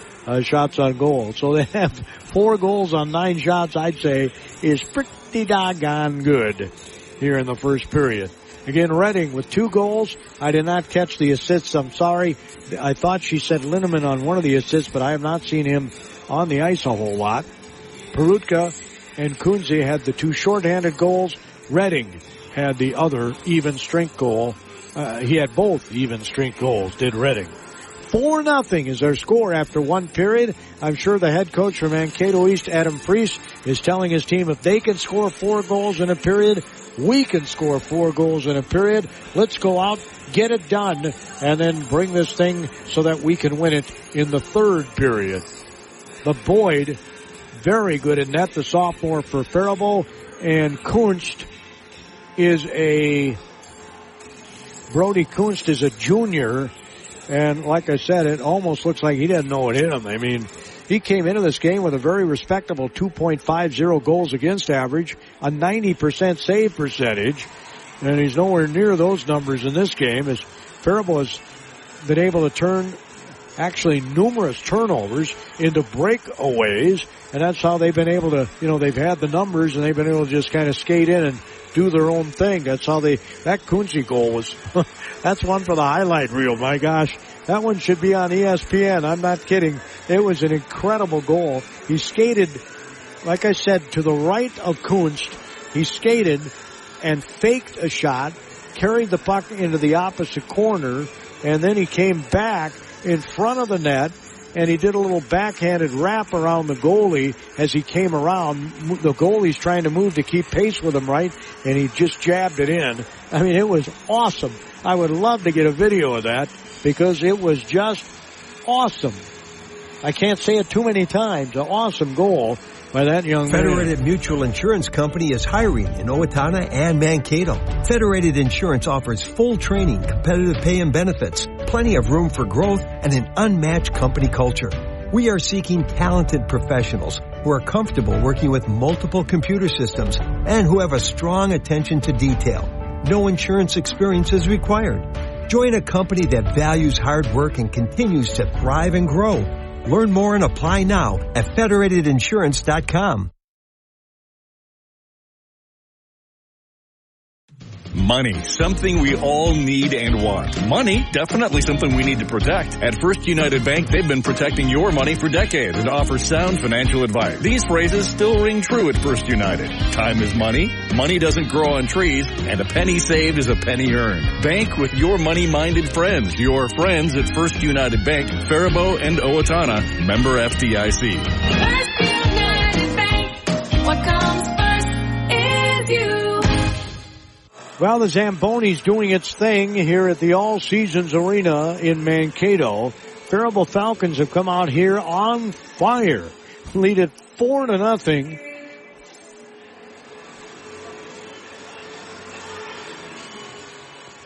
shots on goal. So they have 4 goals on 9 shots, I'd say, is pretty doggone good here in the first period. Again, Redding with 2 goals. I did not catch the assists. I'm sorry. I thought she said Linneman on one of the assists, but I have not seen him on the ice a whole lot. Perutka and Kunze had the 2 shorthanded goals. Redding had the other even strength goal. He had both even strength goals, did Redding. 4-0 is their score after 1 period. I'm sure the head coach from Mankato East, Adam Priest, is telling his team if they can score 4 goals in a period, we can score 4 goals in a period. Let's go out, get it done, and then bring this thing so that we can win it in the 3rd period. But Boyd, very good in net, the sophomore for Faribault, and Kunst Brody Kunst is a junior, and like I said, it almost looks like he doesn't know what hit him. I mean, he came into this game with a very respectable 2.50 goals against average, a 90% save percentage, and he's nowhere near those numbers in this game, as Faribault has been able to turn actually numerous turnovers into breakaways, and that's how they've been able to, they've had the numbers and they've been able to just kind of skate in and do their own thing. That's how that Kunze goal was, that's one for the highlight reel. My gosh, that one should be on ESPN. I'm not kidding. It was an incredible goal. He skated, like I said, to the right of Kunst. He skated and faked a shot, carried the puck into the opposite corner, and then he came back in front of the net, and he did a little backhanded wrap around the goalie as he came around. The goalie's trying to move to keep pace with him, right? And he just jabbed it in. I mean, it was awesome. I would love to get a video of that because it was just awesome. I can't say it too many times. An awesome goal by that young man. Federated Mutual Insurance Company is hiring in Owatonna and Mankato. Federated Insurance offers full training, competitive pay and benefits, plenty of room for growth, and an unmatched company culture. We are seeking talented professionals who are comfortable working with multiple computer systems and who have a strong attention to detail. No insurance experience is required. Join a company that values hard work and continues to thrive and grow. Learn more and apply now at federatedinsurance.com. Money, something we all need and want. Money, definitely something we need to protect. At First United Bank, they've been protecting your money for decades and offer sound financial advice. These phrases still ring true at First United. Time is money, money doesn't grow on trees, and a penny saved is a penny earned. Bank with your money-minded friends. Your friends at First United Bank, Faribault and Owatonna, member FDIC. First United Bank, what comes first is you. Well, the Zamboni's doing its thing here at the All Seasons Arena in Mankato. Faribault Falcons have come out here on fire. Lead it 4-0.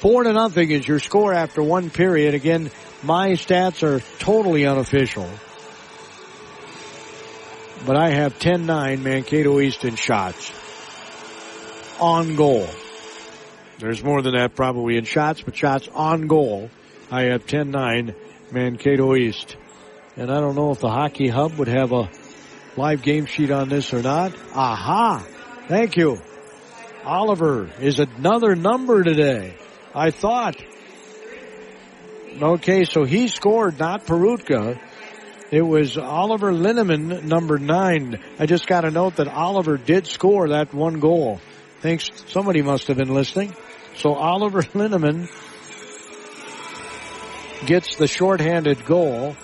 Four to nothing is your score after one period. Again, my stats are totally unofficial, but I have 10-9 Mankato East in shots on goal. There's more than that probably in shots, but shots on goal, I have 10-9 Mankato East. And I don't know if the Hockey Hub would have a live game sheet on this or not. Aha! Thank you. Oliver is another number today, I thought. Okay, so he scored, not Perutka. It was Oliver Linneman, number 9. I just got a note that Oliver did score that one goal. Thanks, somebody must have been listening. So Oliver Linneman gets the shorthanded goal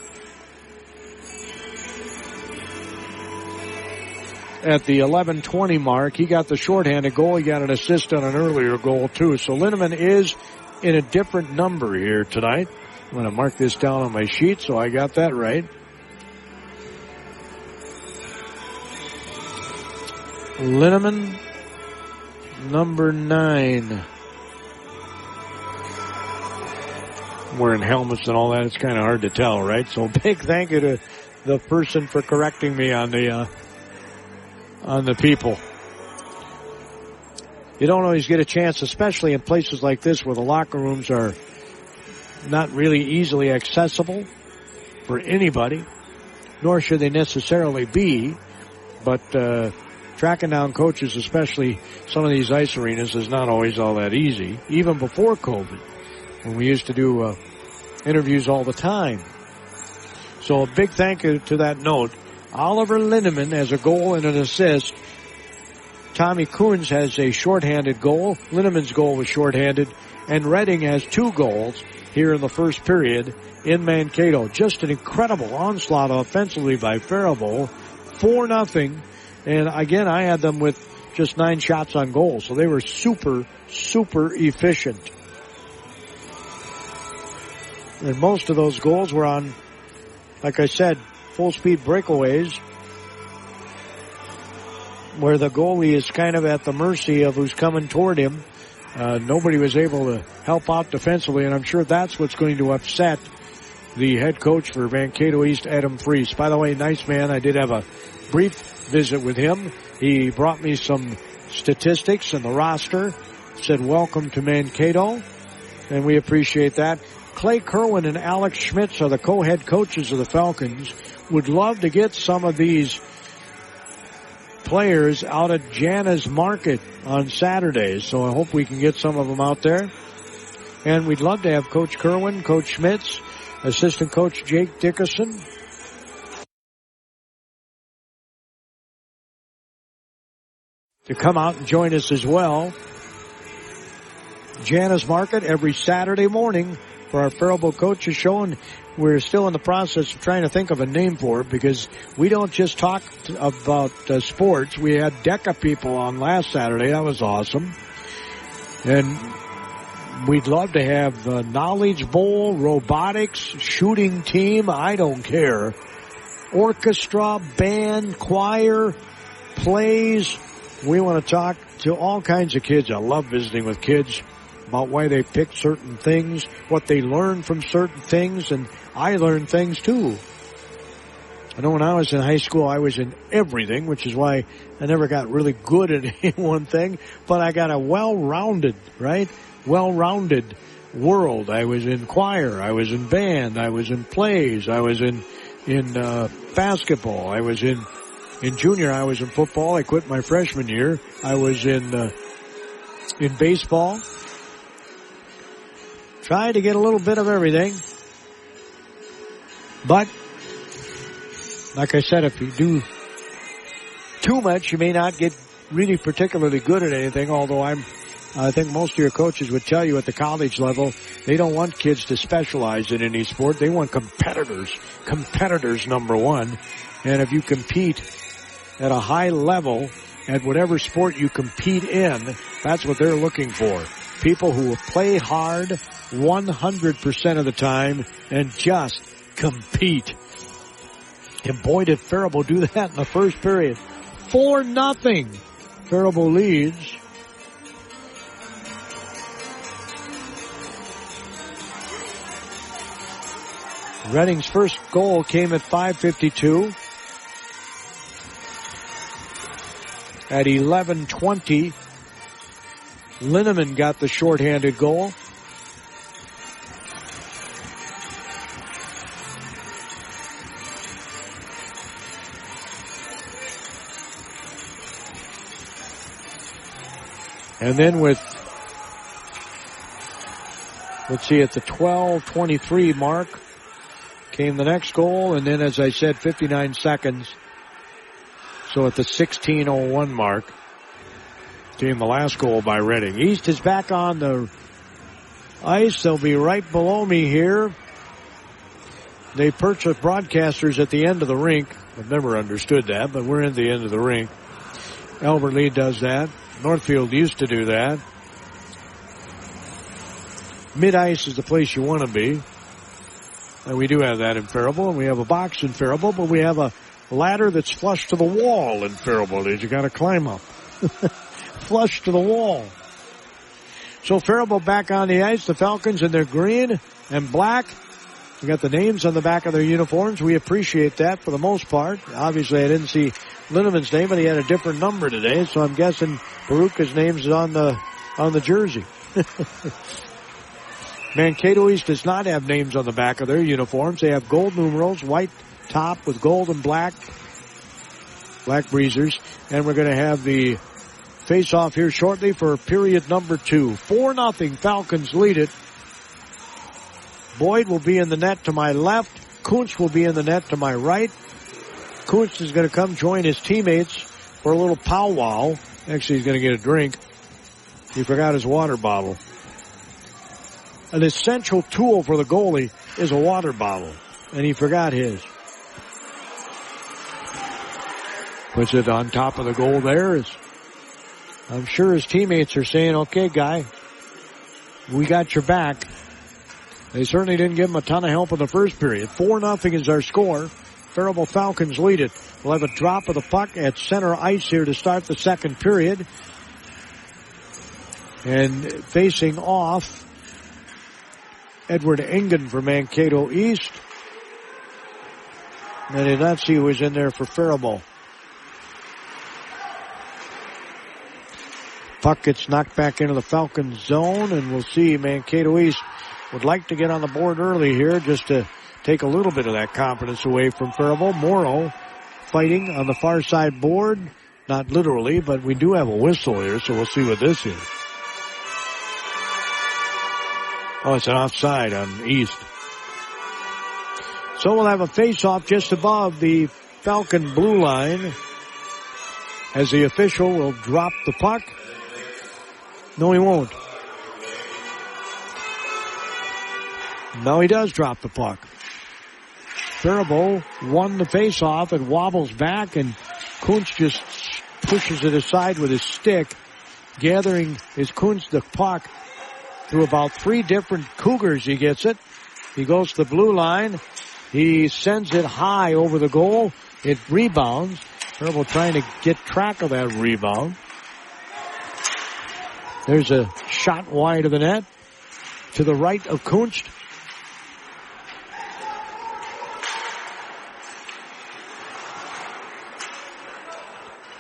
at the 11:20 mark. He got the shorthanded goal. He got an assist on an earlier goal too. So Linneman is in a different number here tonight. I'm going to mark this down on my sheet so I got that right. Linneman, number 9. Wearing helmets and all that, it's kind of hard to tell, right? So big thank you to the person for correcting me on the people. You don't always get a chance, especially in places like this where the locker rooms are not really easily accessible for anybody, nor should they necessarily be, but tracking down coaches, especially some of these ice arenas, is not always all that easy, even before COVID, when we used to do interviews all the time. So a big thank you to that note. Oliver Linneman has a goal and an assist. Tommy Coons has a shorthanded goal. Linneman's goal was shorthanded. And Redding has 2 goals here in the first period in Mankato. Just an incredible onslaught offensively by Faribault. 4-0. And again, I had them with just 9 shots on goal. So they were super, super efficient. And most of those goals were on, like I said, full-speed breakaways, where the goalie is kind of at the mercy of who's coming toward him. nobody was able to help out defensively, and I'm sure that's what's going to upset the head coach for Mankato East, Adam Freese. By the way, nice man. I did have a brief visit with him. He brought me some statistics and the roster. Said, welcome to Mankato, and we appreciate that. Clay Kerwin and Alex Schmitz are the co-head coaches of the Falcons. Would love to get some of these players out at Jana's Market on Saturdays, so I hope we can get some of them out there. And we'd love to have Coach Kerwin, Coach Schmitz, assistant coach Jake Dickerson, to come out and join us as well. Jana's Market every Saturday morning for our Faribault Coaches Show, and we're still in the process of trying to think of a name for it because we don't just talk about sports. We had DECA people on last Saturday. That was awesome. And we'd love to have Knowledge Bowl, robotics, shooting team, I don't care, orchestra, band, choir, plays. We want to talk to all kinds of kids. I love visiting with kids about why they pick certain things, what they learn from certain things, and I learn things too. I know when I was in high school, I was in everything, which is why I never got really good at any one thing, but I got a well-rounded world. I was in choir, I was in band, I was in plays, I was in basketball, I was in junior, I was in football. I quit my freshman year. I was in baseball. Tried to get a little bit of everything. But, like I said, if you do too much, you may not get really particularly good at anything, although I think most of your coaches would tell you at the college level, they don't want kids to specialize in any sport. They want competitors number one. And if you compete at a high level at whatever sport you compete in, that's what they're looking for. People who will play hard 100% of the time and just compete. And boy, did Faribault do that in the first period. 4-0. Faribault leads. Reading's first goal came at 5:52. At 11:20, Linneman got the shorthanded goal. And then at the 12:23 mark came the next goal, and then, as I said, 59 seconds. So at the 16:01 mark came the last goal by Reading. East is back on the ice. They'll be right below me here. They purchased broadcasters at the end of the rink. I've never understood that, but we're at the end of the rink. Albert Lee does that. Northfield used to do that. Mid-ice is the place you want to be. And we do have that in Faribault, and we have a box in Faribault, but we have a ladder that's flush to the wall in Faribault. You got to climb up. Flush to the wall. So Faribault back on the ice. The Falcons in their green and black. We got the names on the back of their uniforms. We appreciate that for the most part. Obviously, I didn't see Linneman's name, but he had a different number today, so I'm guessing Baruka's name is on the jersey. Mankato East does not have names on the back of their uniforms. They have gold numerals, white top with gold and black breezers. And we're going to have the face-off here shortly for period number 2. 4-0. Falcons lead it. Boyd will be in the net to my left. Kuntz will be in the net to my right. Kuntz is going to come join his teammates for a little powwow. Actually, he's going to get a drink. He forgot his water bottle. An essential tool for the goalie is a water bottle, and he forgot his. Puts it on top of the goal there. I'm sure his teammates are saying, okay, guy, we got your back. They certainly didn't give him a ton of help in the first period. 4-0 is our score. Faribault Falcons lead it. We'll have a drop of the puck at center ice here to start the second period. And facing off, Edward Engen for Mankato East. I did not see who was in there for Faribault. Puck gets knocked back into the Falcons zone, and we'll see Mankato East would like to get on the board early here just to take a little bit of that confidence away from Faribault. Morrow fighting on the far side board. Not literally, but we do have a whistle here, so we'll see what this is. Oh, it's an offside on East. So we'll have a face-off just above the Falcon blue line as the official will drop the puck. No, he won't. No, he does drop the puck. Faribault won the face-off. It wobbles back, and Kuntz just pushes it aside with his stick, gathering his Kuntz the puck through about 3 different Cougars. He gets it. He goes to the blue line. He sends it high over the goal. It rebounds. Faribault trying to get track of that rebound. There's a shot wide of the net to the right of Kunst.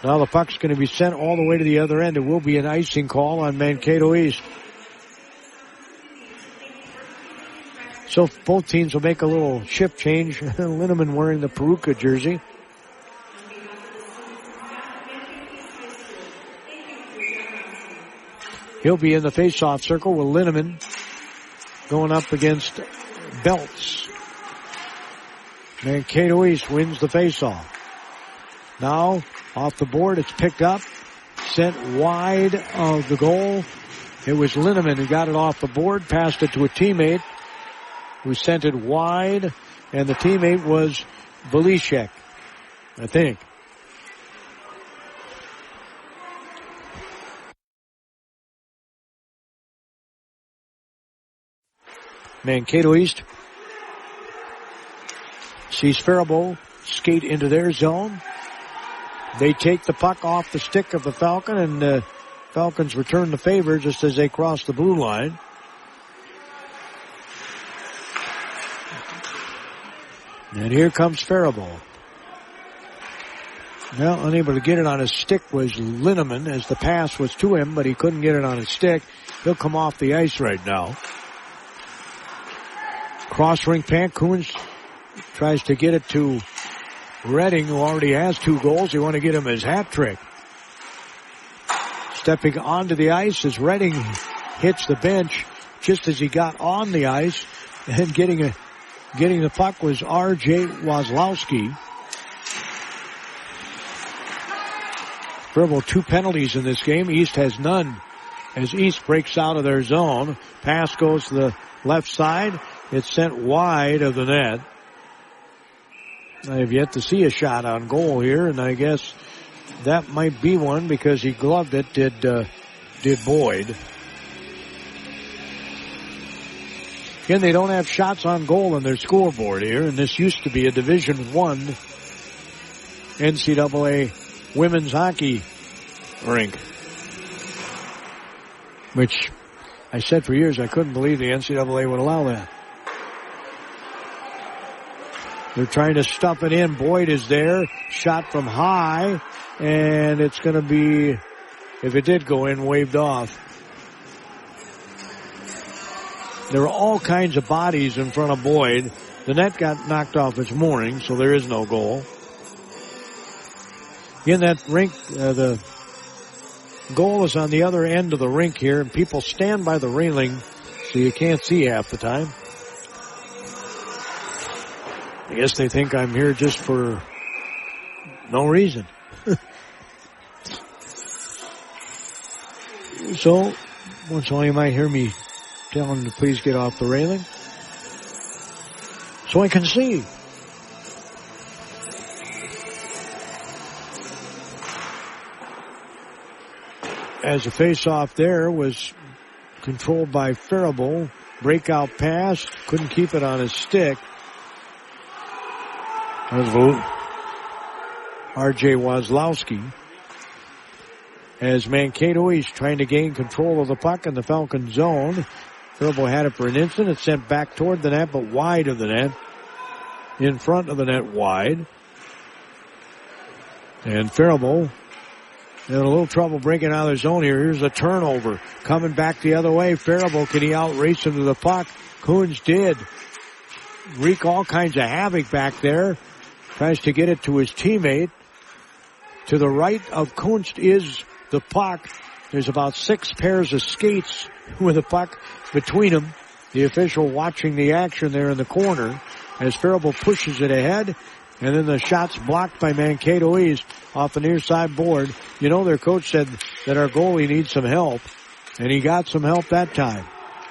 Now the puck's going to be sent all the way to the other end. It will be an icing call on Mankato East. So both teams will make a little shift change. Linneman wearing the Peruka jersey. He'll be in the face-off circle with Linneman going up against Belts. Mankato East wins the face-off. Now, off the board, it's picked up, sent wide of the goal. It was Linneman who got it off the board, passed it to a teammate who sent it wide, and the teammate was Velishek, I think. Mankato East sees Faribault skate into their zone. They take the puck off the stick of the Falcon, and the Falcons return the favor just as they cross the blue line. And here comes Faribault. Well, unable to get it on his stick was Linneman as the pass was to him, but he couldn't get it on his stick. He'll come off the ice right now. Cross-ring Pancoons tries to get it to Redding, who already has 2 goals. They want to get him his hat trick. Stepping onto the ice as Redding hits the bench just as he got on the ice, and getting the puck was R.J. Wazlowski. Faribault 2 penalties in this game. East has none as East breaks out of their zone. Pass goes to the left side. It's sent wide of the net. I have yet to see a shot on goal here, and I guess that might be one because he gloved it, did Boyd. Again, they don't have shots on goal on their scoreboard here, and this used to be a Division I NCAA women's hockey rink, which I said for years I couldn't believe the NCAA would allow that. They're trying to stuff it in. Boyd is there. Shot from high. And it's going to be, if it did go in, waved off. There were all kinds of bodies in front of Boyd. The net got knocked off its mooring, so there is no goal. In that rink, the goal is on the other end of the rink here, and people stand by the railing so you can't see half the time. I guess they think I'm here just for no reason. So, once in a while you might hear me tell them to please get off the railing so I can see. As the face-off there was controlled by Faribault. Breakout pass. Couldn't keep it on his stick. R.J. Wazlowski. as Mankato is trying to gain control of the puck in the Falcon zone. Faribault had it for an instant. It's sent back toward the net, but wide of the net. In front of the net wide. And Faribault had a little trouble breaking out of their zone here. Here's a turnover. Coming back the other way. Faribault, can he outrace him to the puck? Coons did. Wreak all kinds of havoc back there. Tries to get it to his teammate. To the right of Kunst is the puck. There's about 6 pairs of skates with a puck between them. The official watching the action there in the corner as Faribault pushes it ahead. And then the shot's blocked by Mankato East off the near side board. You know, their coach said that our goalie needs some help. And he got some help that time.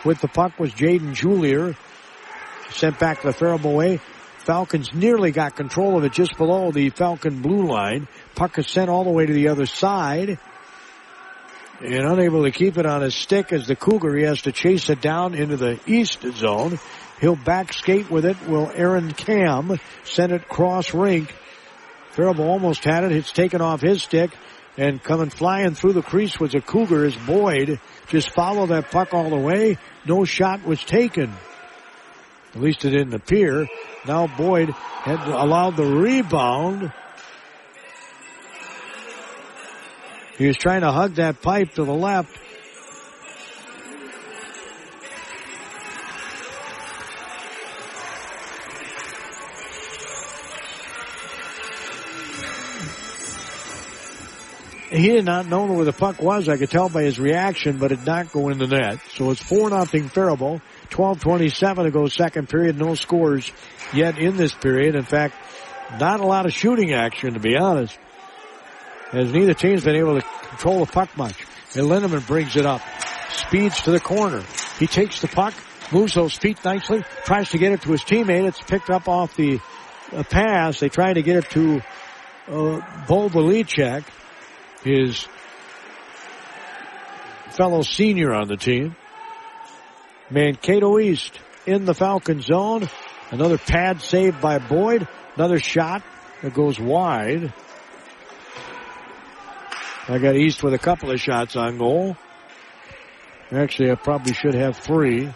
With the puck was Jaden Julier. Sent back the Faribault way. Falcons nearly got control of it just below the Falcon blue line. Puck is sent all the way to the other side. And unable to keep it on his stick as the Cougar, he has to chase it down into the east zone. He'll back skate with it. Will Aaron Cam send it cross rink. Faribault almost had it. It's taken off his stick. And coming flying through the crease was a Cougar as Boyd just followed that puck all the way. No shot was taken. At least it didn't appear. Now Boyd had allowed the rebound. He was trying to hug that pipe to the left. He did not know where the puck was. I could tell by his reaction, but it did not go in the net. So it's 4-0 Faribault. 12:27 to go second period. No scores yet in this period. In fact, not a lot of shooting action, to be honest, as neither team's been able to control the puck much. And Lindemann brings it up. Speeds to the corner. He takes the puck, moves those feet nicely, tries to get it to his teammate. It's picked up off the pass. They try to get it to Bo Belicek, his fellow senior on the team. Mankato East in the Falcon zone. Another pad save by Boyd. Another shot that goes wide. I got East with a couple of shots on goal. Actually, I probably should have 3.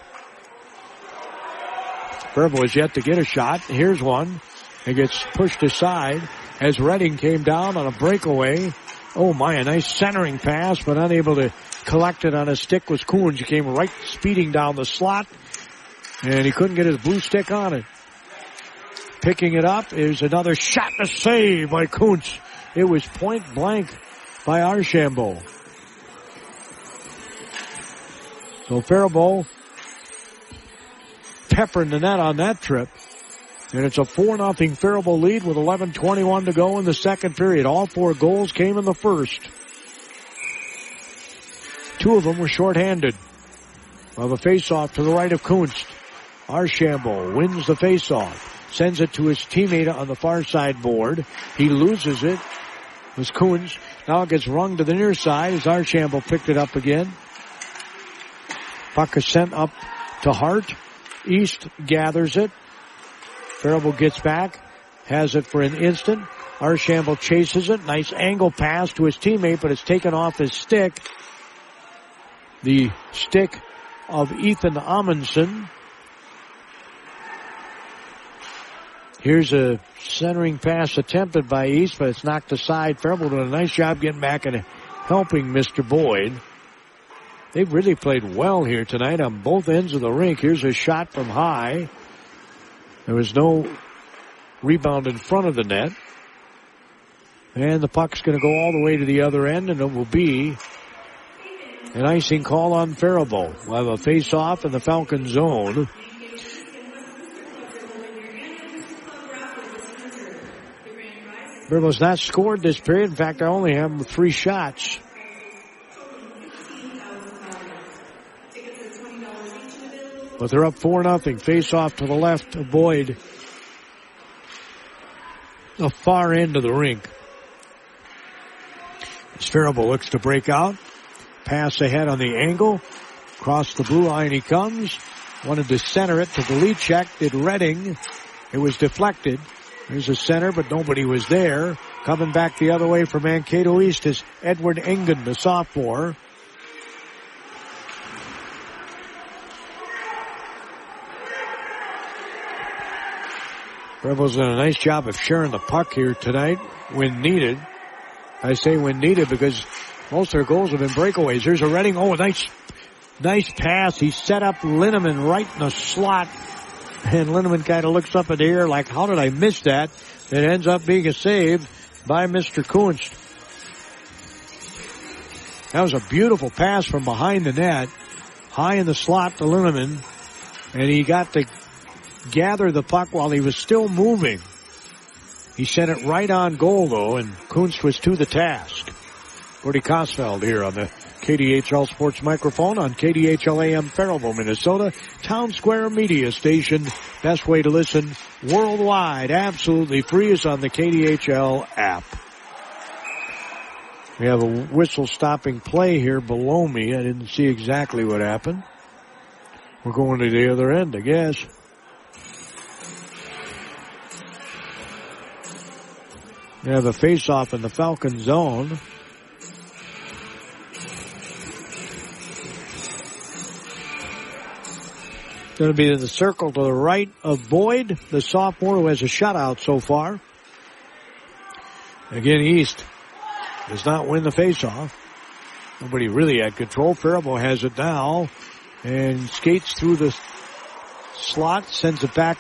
Faribault is yet to get a shot. Here's one. It gets pushed aside as Redding came down on a breakaway. Oh my, a nice centering pass, but unable to collect it on his stick was Coons. He came right speeding down the slot, and he couldn't get his blue stick on it. Picking it up is another shot and a save by Coons. It was point blank by Archambault. So Faribault peppering the net on that trip. And it's a 4-0 Faribault lead with 11:21 to go in the second period. All 4 goals came in the first. 2 of them were shorthanded. Well, the faceoff to the right of Kunst. Archambault wins the faceoff. Sends it to his teammate on the far side board. He loses it. It was Kunst. Now it gets rung to the near side as Archambault picked it up again. Puck is sent up to Hart. East gathers it. Faribault gets back, has it for an instant. Archambault chases it. Nice angle pass to his teammate, but it's taken off his stick. The stick of Ethan Amundsen. Here's a centering pass attempted by East, but it's knocked aside. Faribault doing a nice job getting back and helping Mr. Boyd. They've really played well here tonight on both ends of the rink. Here's a shot from high. There was no rebound in front of the net. And the puck's going to go all the way to the other end, and it will be an icing call on Faribault. We'll have a face-off in the Falcon zone. Faribault's not scored this period. In fact, I only have 3 shots. But they're up 4-0. Face off to the left of Boyd. The far end of the rink. As Faribault looks to break out. Pass ahead on the angle. Across the blue line he comes. Wanted to center it to Belicek. Did Redding. It was deflected. There's a center, but nobody was there. Coming back the other way for Mankato East is Edward Engen, the sophomore. Rebels done a nice job of sharing the puck here tonight when needed. I say when needed because most of their goals have been breakaways. There's a Redding. Oh, nice pass. He set up Linneman right in the slot. And Linneman kind of looks up in the air like, how did I miss that? It ends up being a save by Mr. Kunst. That was a beautiful pass from behind the net. High in the slot to Linneman. And he got to gather the puck while he was still moving. He sent it right on goal, though, and Kunst was to the task. Gordy Kosfeld here on the KDHL Sports microphone on KDHL AM Faribault, Minnesota. Town Square Media Station. Best way to listen worldwide. Absolutely free is on the KDHL app. We have a whistle stopping play here below me. I didn't see exactly what happened. We're going to the other end, I guess. We have a face-off in the Falcon zone. Going to be in the circle to the right of Boyd, the sophomore who has a shutout so far. Again, East does not win the face-off. Nobody really had control. Faribault has it now and skates through the slot, sends it back,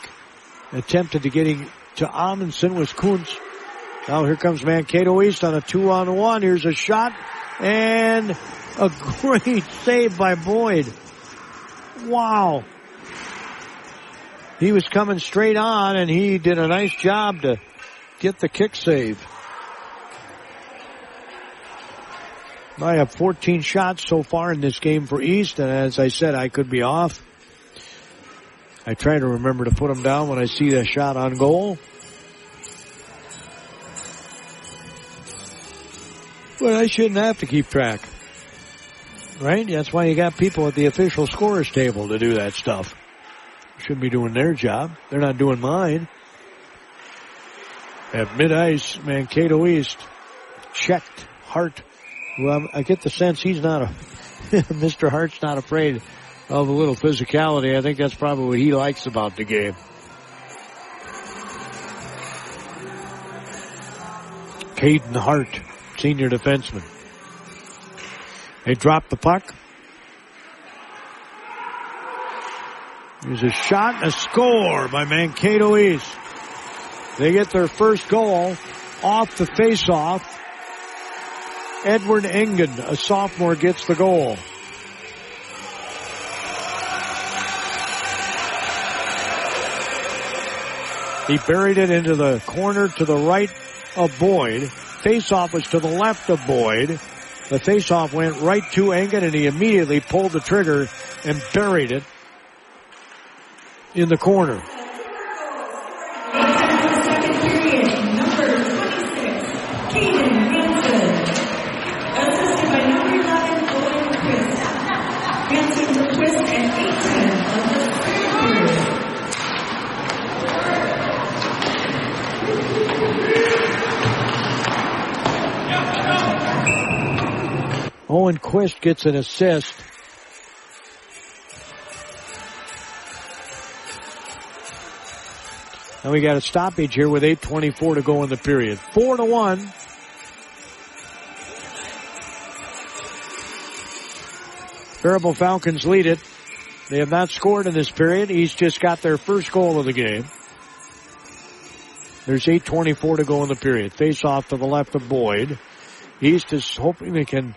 attempted to getting to Amundsen was Kunz. Now here comes Mankato East on a 2-on-1. Here's a shot and a great save by Boyd. Wow. He was coming straight on and he did a nice job to get the kick save. I have 14 shots so far in this game for East, and as I said, I could be off. I try to remember to put them down when I see that shot on goal. But I shouldn't have to keep track. Right? That's why you got people at the official scorers table to do that stuff. Shouldn't be doing their job. They're not doing mine. At mid-ice, Mankato East checked Hart. Well, I get the sense he's not Mr. Hart's not afraid of a little physicality. I think that's probably what he likes about the game. Caden Hart, senior defenseman. They drop the puck. There's a shot and a score by Mankato East. They get their first goal off the face-off. Edward Engen, a sophomore, gets the goal. He buried it into the corner to the right of Boyd. Face-off was to the left of Boyd. The face-off went right to Engen, and he immediately pulled the trigger and buried it in the corner. Second period, number 26, Caden Hansen. Assisted by number 11, Owen Quist. Hansen for Quist at 8-10 of the third period. Owen Quist gets an assist. And we got a stoppage here with 8:24 to go in the period. 4-1. Faribault Falcons lead it. They have not scored in this period. East just got their first goal of the game. There's 8:24 to go in the period. Face off to the left of Boyd. East is hoping they can,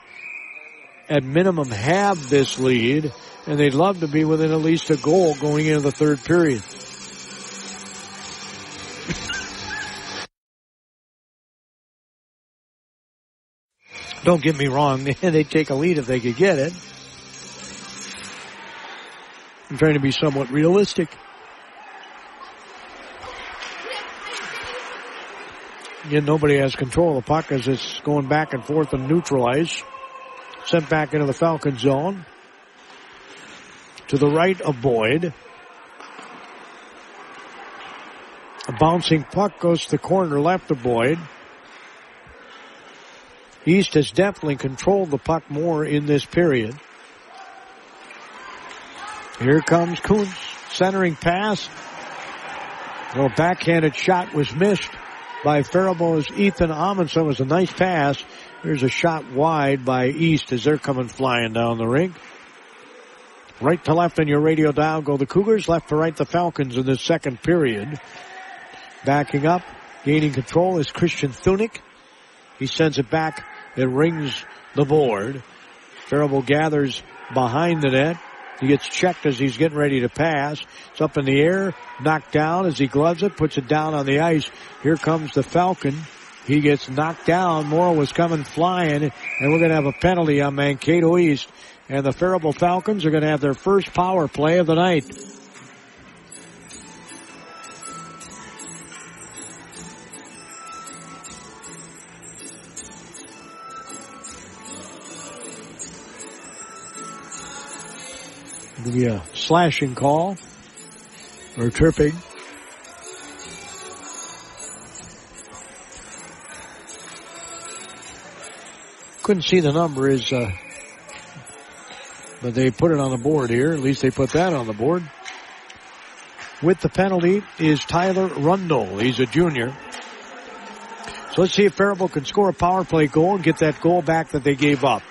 at minimum, have this lead, and they'd love to be within at least a goal going into the third period. Don't get me wrong, they'd take a lead if they could get it. I'm trying to be somewhat realistic. Again, nobody has control of the puck as it's going back and forth in neutral ice. Sent back into the Falcon zone. To the right of Boyd. Bouncing puck goes to the corner left of Boyd. East has definitely controlled the puck more in this period. Here comes Kuntz, centering pass. A backhanded shot was missed by Faribault's Ethan Amundsen. It was a nice pass. Here's a shot wide by East as they're coming flying down the rink. Right to left on your radio dial go the Cougars. Left to right the Falcons in the second period. Backing up, gaining control is Christian Thunick. He sends it back. It rings the board. Faribault gathers behind the net. He gets checked as he's getting ready to pass. It's up in the air, knocked down as he gloves it, puts it down on the ice. Here comes the Falcon. He gets knocked down. Morrow was coming flying, and we're going to have a penalty on Mankato East. And the Faribault Falcons are going to have their first power play of the night. It'll be a slashing call or tripping. Couldn't see the number but they put it on the board here. At least they put that on the board. With the penalty is Tyler Rundle. He's a junior. So let's see if Faribault can score a power play goal and get that goal back that they gave up.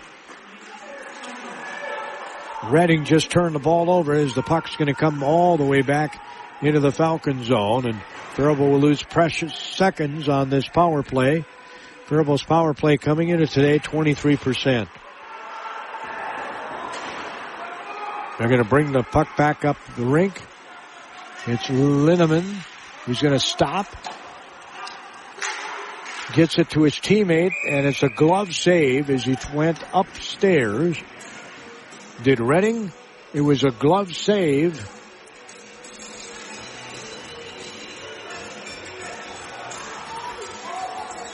Redding just turned the ball over as the puck's going to come all the way back into the Falcon zone, and Faribault will lose precious seconds on this power play. Faribault's power play coming into today, 23%. They're going to bring the puck back up the rink. It's Linneman who's going to stop. Gets it to his teammate, and it's a glove save as he went upstairs. Did Redding. It was a glove save.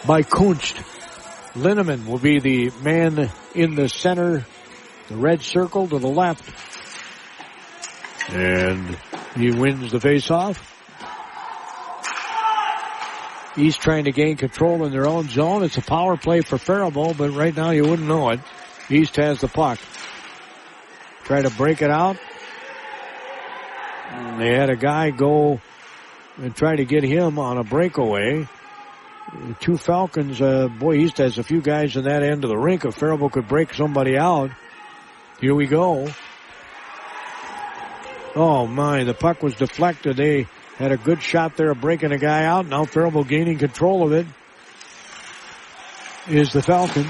By Kunst. Linneman will be the man in the center, the red circle to the left. And he wins the faceoff. East trying to gain control in their own zone. It's a power play for Faribault, but right now you wouldn't know it. East has the puck. Try to break it out. And they had a guy go and try to get him on a breakaway. The two Falcons, East has a few guys in that end of the rink. If Faribault could break somebody out. Here we go. Oh my, the puck was deflected. They had a good shot there of breaking a guy out. Now Faribault gaining control of it is the Falcons.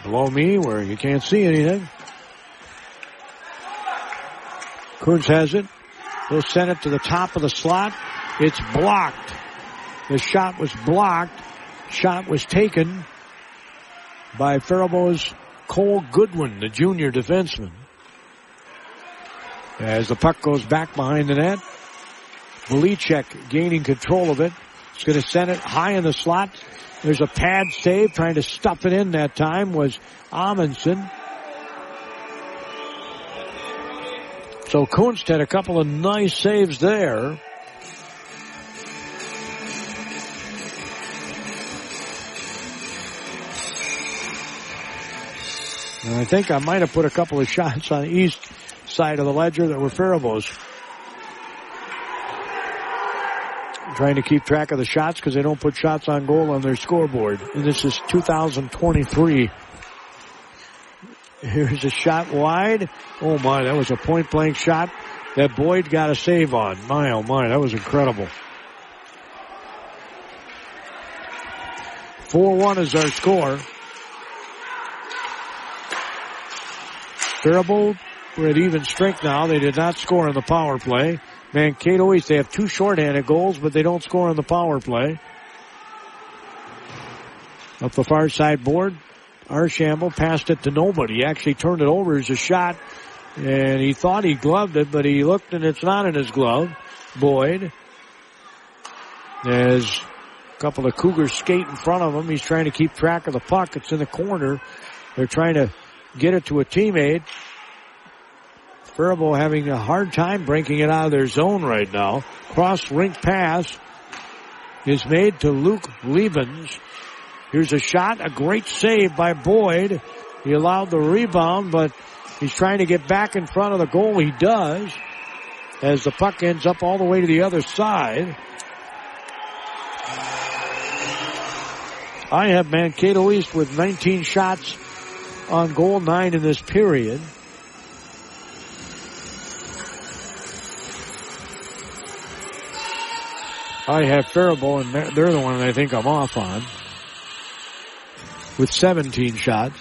Below me where you can't see anything. Kuntz has it. He'll send it to the top of the slot. It's blocked. The shot was blocked. Shot was taken by Faribault's Cole Goodwin, the junior defenseman. As the puck goes back behind the net, Velicek gaining control of it. He's going to send it high in the slot. There's a pad save. Trying to stuff it in that time was Amundsen. So Kunst had a couple of nice saves there. And I think I might have put a couple of shots on the east side of the ledger that were Faribault's. Trying to keep track of the shots because they don't put shots on goal on their scoreboard. And this is 2023. Here's a shot wide. Oh my, that was a point blank shot that Boyd got a save on. My oh my, that was incredible. 4-1 is our score. Faribault, we're at even strength now. They did not score on the power play. Mankato East, they have two shorthanded goals, but they don't score on the power play. Up the far side board, Archambault passed it to nobody. He actually turned it over as a shot, and he thought he gloved it, but he looked and it's not in his glove. Boyd. As a couple of Cougars skate in front of him, he's trying to keep track of the puck. It's in the corner. They're trying to get it to a teammate. Faribault having a hard time breaking it out of their zone right now. Cross-rink pass is made to Luke Liebens. Here's a shot, a great save by Boyd. He allowed the rebound, but he's trying to get back in front of the goal. He does, as the puck ends up all the way to the other side. I have Mankato East with 19 shots on goal, 9 in this period. I have Faribault, and they're the one I think I'm off on, with 17 shots.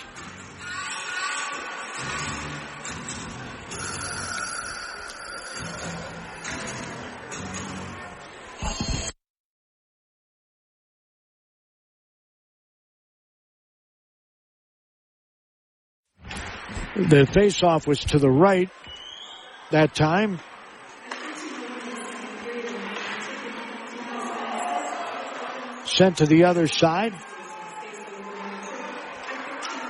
The face-off was to the right that time. Sent to the other side.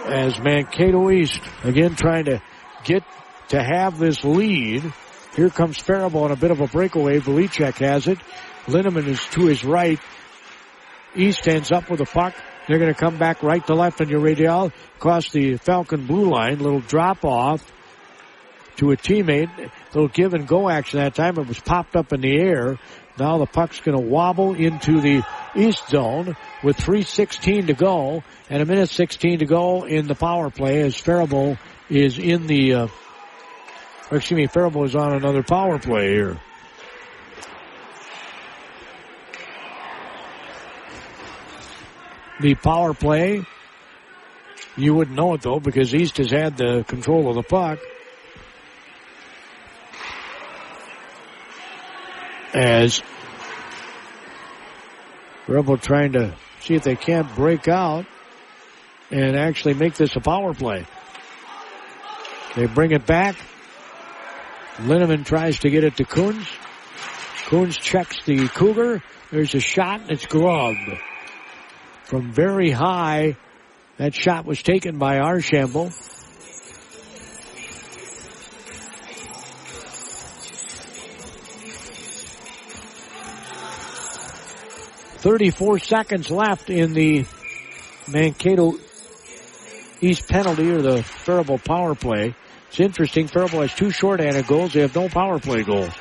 As Mankato East, again trying to get to have this lead. Here comes Faribault on a bit of a breakaway. Velicek has it. Linneman is to his right. East ends up with the puck. They're going to come back right to left on your radial, across the Falcon blue line. Little drop off to a teammate. Little give and go action that time. It was popped up in the air. Now the puck's going to wobble into the East zone with 3:16 to go and 1:16 to go in the power play as Faribault is in the, Faribault is on another power play here. The power play, you wouldn't know it though because East has had the control of the puck. As Faribault trying to see if they can't break out and actually make this a power play. They bring it back. Linneman tries to get it to Coons. Coons checks the Cougar. There's a shot and it's grubbed. From very high, that shot was taken by Archambault. .34 seconds left in the Mankato East penalty or the Faribault power play. It's interesting. Faribault has 2 shorthanded goals. They have no power play goals.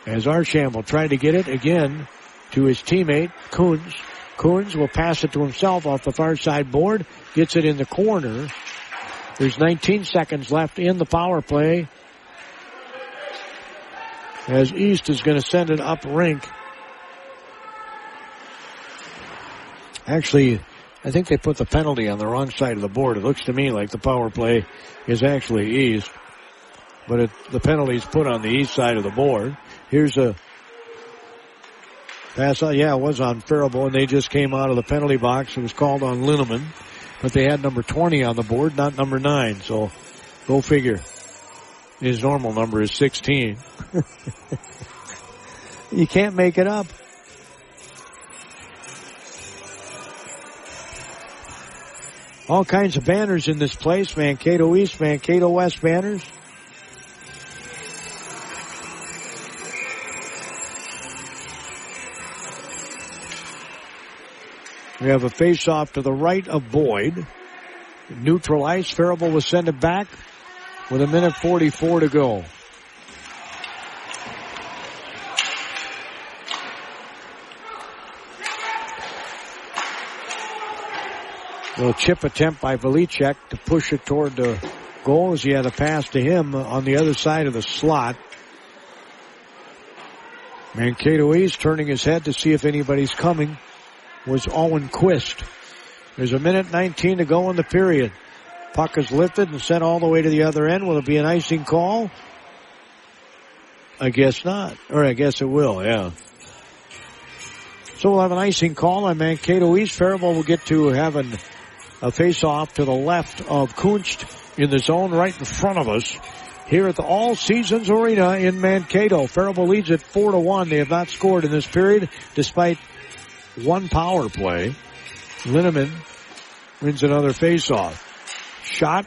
As Archambault tried to get it again to his teammate, Coons. Coons will pass it to himself off the far side board. Gets it in the corner. There's 19 seconds left in the power play. As East is going to send it up rink. Actually, I think they put the penalty on the wrong side of the board. It looks to me like the power play is actually East. But the penalty is put on the East side of the board. Here's a pass. Yeah, it was on Faribault, and they just came out of the penalty box. It was called on Linneman. But they had number 20 on the board, not number 9. So go figure. His normal number is 16. You can't make it up. All kinds of banners in this place. Mankato East, Mankato West banners. We have a face-off to the right of Boyd. Neutral ice. Faribault will send it back with 1:44 to go. Little chip attempt by Velicek to push it toward the goal as he had a pass to him on the other side of the slot. Mankato East turning his head to see if anybody's coming was Owen Quist. There's 1:19 to go in the period. Puck is lifted and sent all the way to the other end. Will it be an icing call? I guess not. Or I guess it will, yeah. So we'll have an icing call on Mankato East. Faribault will get to having a face-off to the left of Kunst in the zone right in front of us here at the All Seasons Arena in Mankato. Faribault leads at 4-1. They have not scored in this period despite one power play. Linneman wins another face-off. Shot.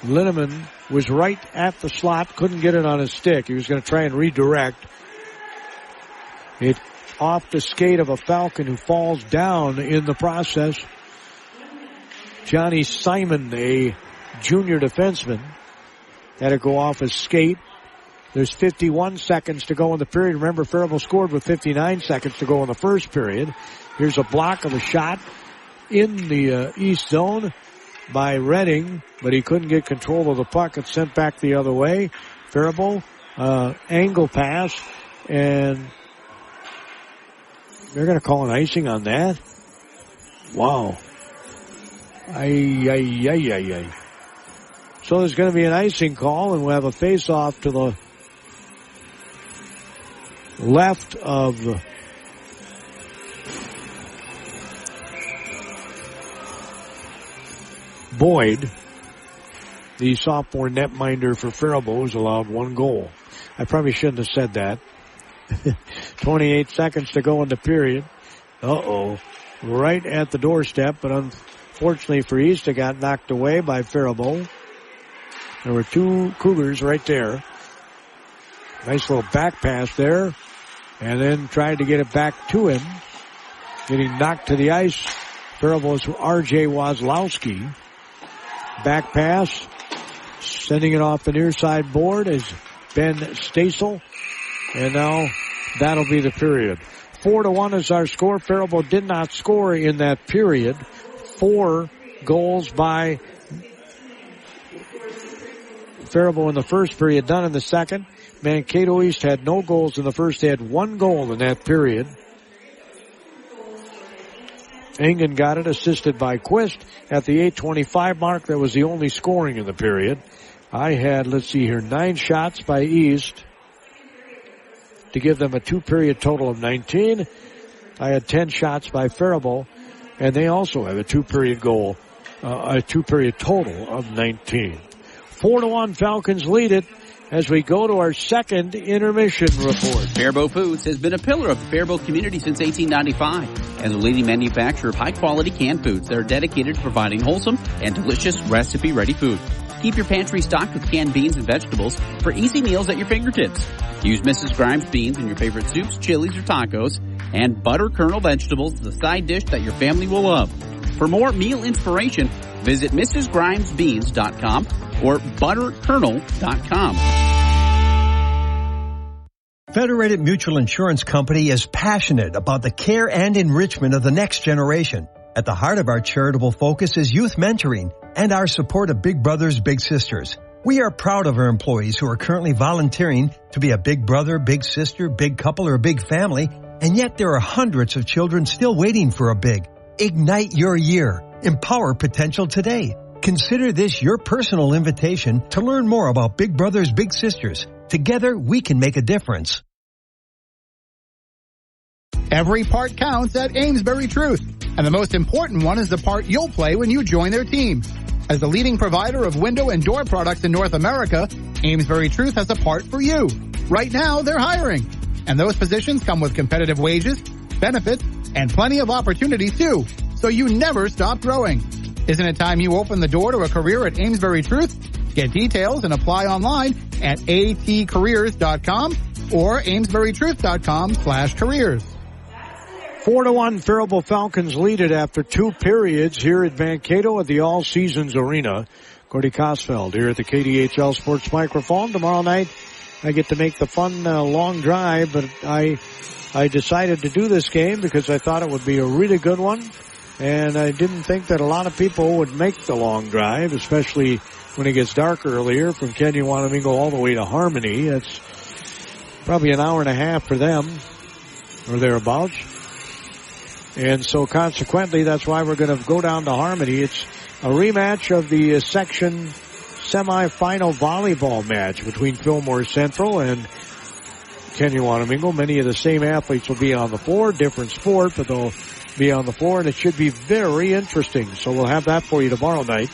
Linneman was right at the slot. Couldn't get it on his stick. He was going to try and redirect. It off the skate of a Falcon who falls down in the process. Johnny Simon, a junior defenseman, had to go off his skate. There's 51 seconds to go in the period. Remember, Faribault scored with 59 seconds to go in the first period. Here's a block of a shot in the east zone by Redding, but he couldn't get control of the puck. It's sent back the other way. Faribault, angle pass, and they're going to call an icing on that. Wow. Ay. So there's going to be an icing call, and we'll have a face-off to the left of Boyd, the sophomore netminder for Faribault, who's allowed 1 goal. I probably shouldn't have said that. 28 seconds to go in the period. Right at the doorstep, but unfortunately for East, it got knocked away by Faribault. There were 2 Cougars right there. Nice little back pass there. And then tried to get it back to him. Getting knocked to the ice. Faribault's R.J. Wazlowski. Back pass. Sending it off the near side board is Ben Stasel. And now that'll be the period. 4-1 is our score. Faribault did not score in that period. 4 goals by Faribault in the first period, none in the second. Mankato East had no goals in the first. They had 1 goal in that period. Engen got it, assisted by Quist at the 8:25 mark. That was the only scoring in the period. I had, 9 shots by East to give them a 2-period total of 19. I had 10 shots by Faribault, and they also have a 2-period goal, a 2-period total of 19. 4-1 Falcons lead it as we go to our second intermission report. Faribault Foods has been a pillar of the Faribault community since 1895. As a leading manufacturer of high-quality canned foods that are dedicated to providing wholesome and delicious recipe-ready food. Keep your pantry stocked with canned beans and vegetables for easy meals at your fingertips. Use Mrs. Grimes beans in your favorite soups, chilies, or tacos, and butter kernel vegetables, the side dish that your family will love. For more meal inspiration, visit MrsGrimesBeans.com or butterkernel.com. Federated Mutual Insurance Company is passionate about the care and enrichment of the next generation. At the heart of our charitable focus is youth mentoring and our support of Big Brothers Big Sisters. We are proud of our employees who are currently volunteering to be a big brother, big sister, big couple, or big family, and yet there are hundreds of children still waiting for a big. Ignite your year. Empower potential today. Consider this your personal invitation to learn more about Big Brothers Big Sisters. Together, we can make a difference. Every part counts at Amesbury Truth, and the most important one is the part you'll play when you join their team. As the leading provider of window and door products in North America, Amesbury Truth has a part for you. Right now, they're hiring, and those positions come with competitive wages, benefits, and plenty of opportunities too, so you never stop growing. Isn't it time you open the door to a career at Amesbury Truth? Get details and apply online at atcareers.com or amesburytruth.com/careers. 4-1 Faribault Falcons lead it after 2 periods here at Mankato at the All Seasons Arena. Gordy Kosfeld here at the KDHL Sports Microphone. Tomorrow night I get to make the fun long drive, but I decided to do this game because I thought it would be a really good one. And I didn't think that a lot of people would make the long drive, especially when it gets dark earlier from Kennewatoming all the way to Harmony. It's probably an hour and a half for them or thereabouts. And so consequently, that's why we're going to go down to Harmony. It's a rematch of the section semifinal volleyball match between Fillmore Central and Kennewatoming. Many of the same athletes will be on the floor, different sport, but they'll be on the floor, and it should be very interesting. So we'll have that for you tomorrow night.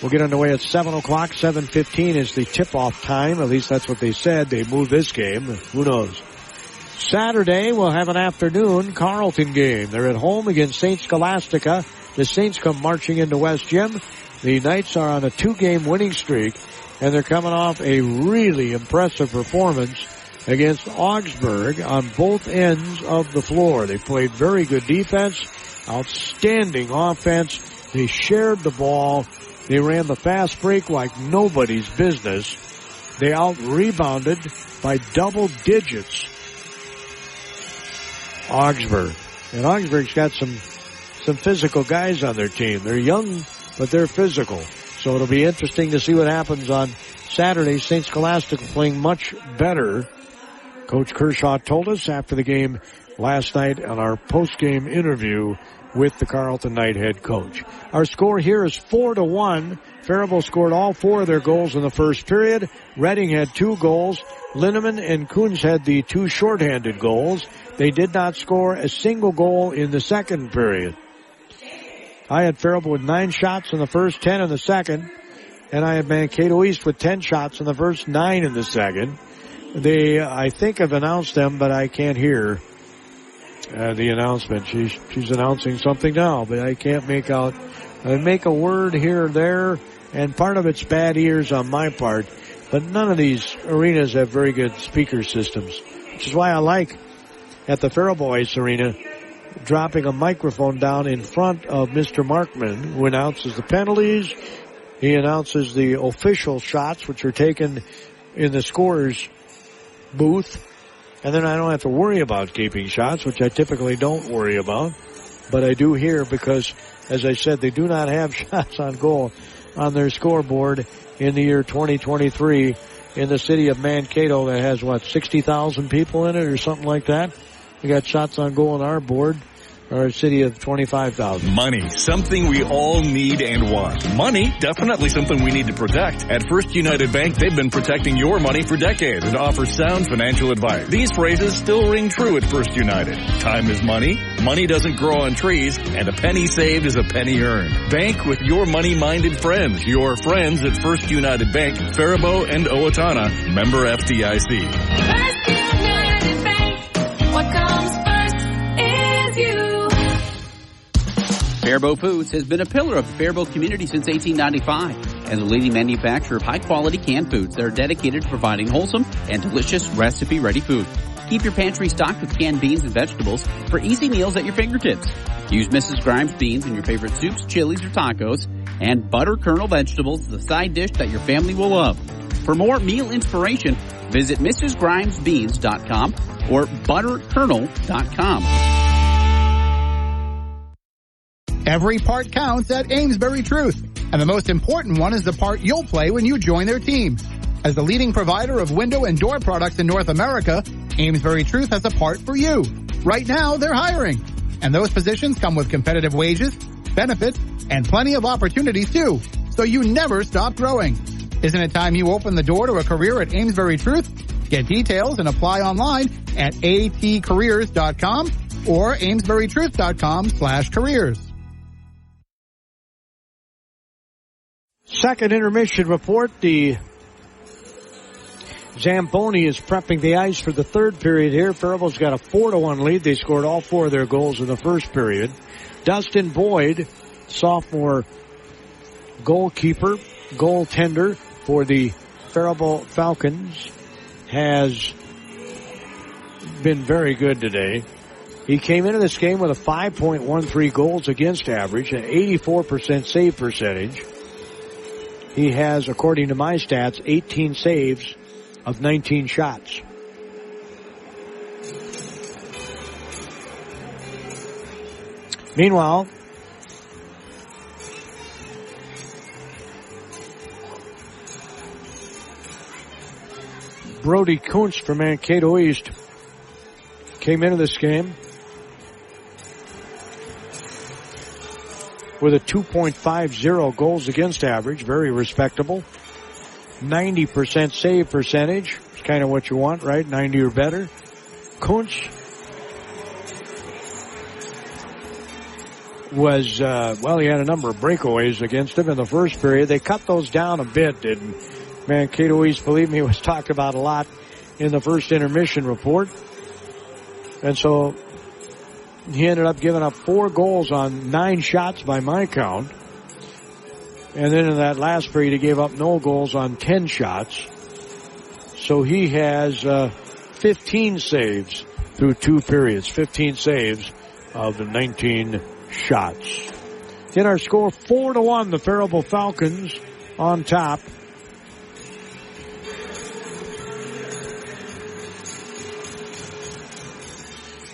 We'll get underway at 7 o'clock. 7:15 is the tip-off time. At least that's what they said. They moved this game. Who knows? Saturday, we'll have an afternoon Carleton game. They're at home against St. Scholastica. The Saints come marching into West Gym. The Knights are on a 2-game winning streak, and they're coming off a really impressive performance against Augsburg on both ends of the floor. They played very good defense, outstanding offense. They shared the ball. They ran the fast break like nobody's business. They out-rebounded by double digits Augsburg. And Augsburg's got some physical guys on their team. They're young, but they're physical. So it'll be interesting to see what happens on Saturday. St. Scholastic playing much better. Coach Kershaw told us after the game last night on our post-game interview with the Carleton Knight head coach. Our score here is 4-1. Faribault scored all 4 of their goals in the first period. Reading had 2 goals. Linneman and Kunz had the 2 shorthanded goals. They did not score a single goal in the second period. I had Faribault with 9 shots in the first, 10 in the second. And I had Mankato East with 10 shots in the first, 9 in the second. They, I think, have announced them, but I can't hear the announcement. She's announcing something now, but I can't make out. I make a word here or there, and part of it's bad ears on my part. But none of these arenas have very good speaker systems, which is why I like at the Faribault Ice Arena dropping a microphone down in front of Mr. Markman, who announces the penalties. He announces the official shots, which are taken in the scorer's booth. And then I don't have to worry about keeping shots, which I typically don't worry about. But I do here because, as I said, they do not have shots on goal on their scoreboard in the year 2023 in the city of Mankato that has, 60,000 people in it or something like that. We got shots on goal on our board. Our city of 25,000. Money, something we all need and want. Money, definitely something we need to protect. At First United Bank, they've been protecting your money for decades and offer sound financial advice. These phrases still ring true at First United. Time is money, money doesn't grow on trees, and a penny saved is a penny earned. Bank with your money-minded friends. Your friends at First United Bank, Faribault and Owatonna. Member FDIC. First United Bank, what comes first is you. Faribault Foods has been a pillar of the Faribault community since 1895 and the leading manufacturer of high-quality canned foods that are dedicated to providing wholesome and delicious recipe-ready food. Keep your pantry stocked with canned beans and vegetables for easy meals at your fingertips. Use Mrs. Grimes beans in your favorite soups, chilies, or tacos, and butter kernel vegetables as a side dish that your family will love. For more meal inspiration, visit MrsGrimesBeans.com or butterkernel.com. Every part counts at Amesbury Truth, and the most important one is the part you'll play when you join their team. As the leading provider of window and door products in North America, Amesbury Truth has a part for you. Right now, they're hiring, and those positions come with competitive wages, benefits, and plenty of opportunities too, so you never stop growing. Isn't it time you open the door to a career at Amesbury Truth? Get details and apply online at atcareers.com or amesburytruth.com/careers. Second intermission report. The Zamboni is prepping the ice for the third period here. Faribault's got a 4-1 lead. They scored all 4 of their goals in the first period. Dustin Boyd, sophomore goaltender for the Faribault Falcons, has been very good today. He came into this game with a 5.13 goals against average, an 84% save percentage. He has, according to my stats, 18 saves of 19 shots. Meanwhile, Brody Kuntz from Mankato East came into this game with a 2.50 goals against average, very respectable. 90% save percentage, it's kind of what you want, right? 90 or better. Kuntz was, he had a number of breakaways against him in the first period. They cut those down a bit, didn't Mankato East, believe me, was talked about a lot in the first intermission report. And so he ended up giving up 4 goals on 9 shots by my count. And then in that last period, he gave up no goals on 10 shots. So he has 15 saves through 2 periods. 15 saves of the 19 shots. In our score, 4-1, the Faribault Falcons on top.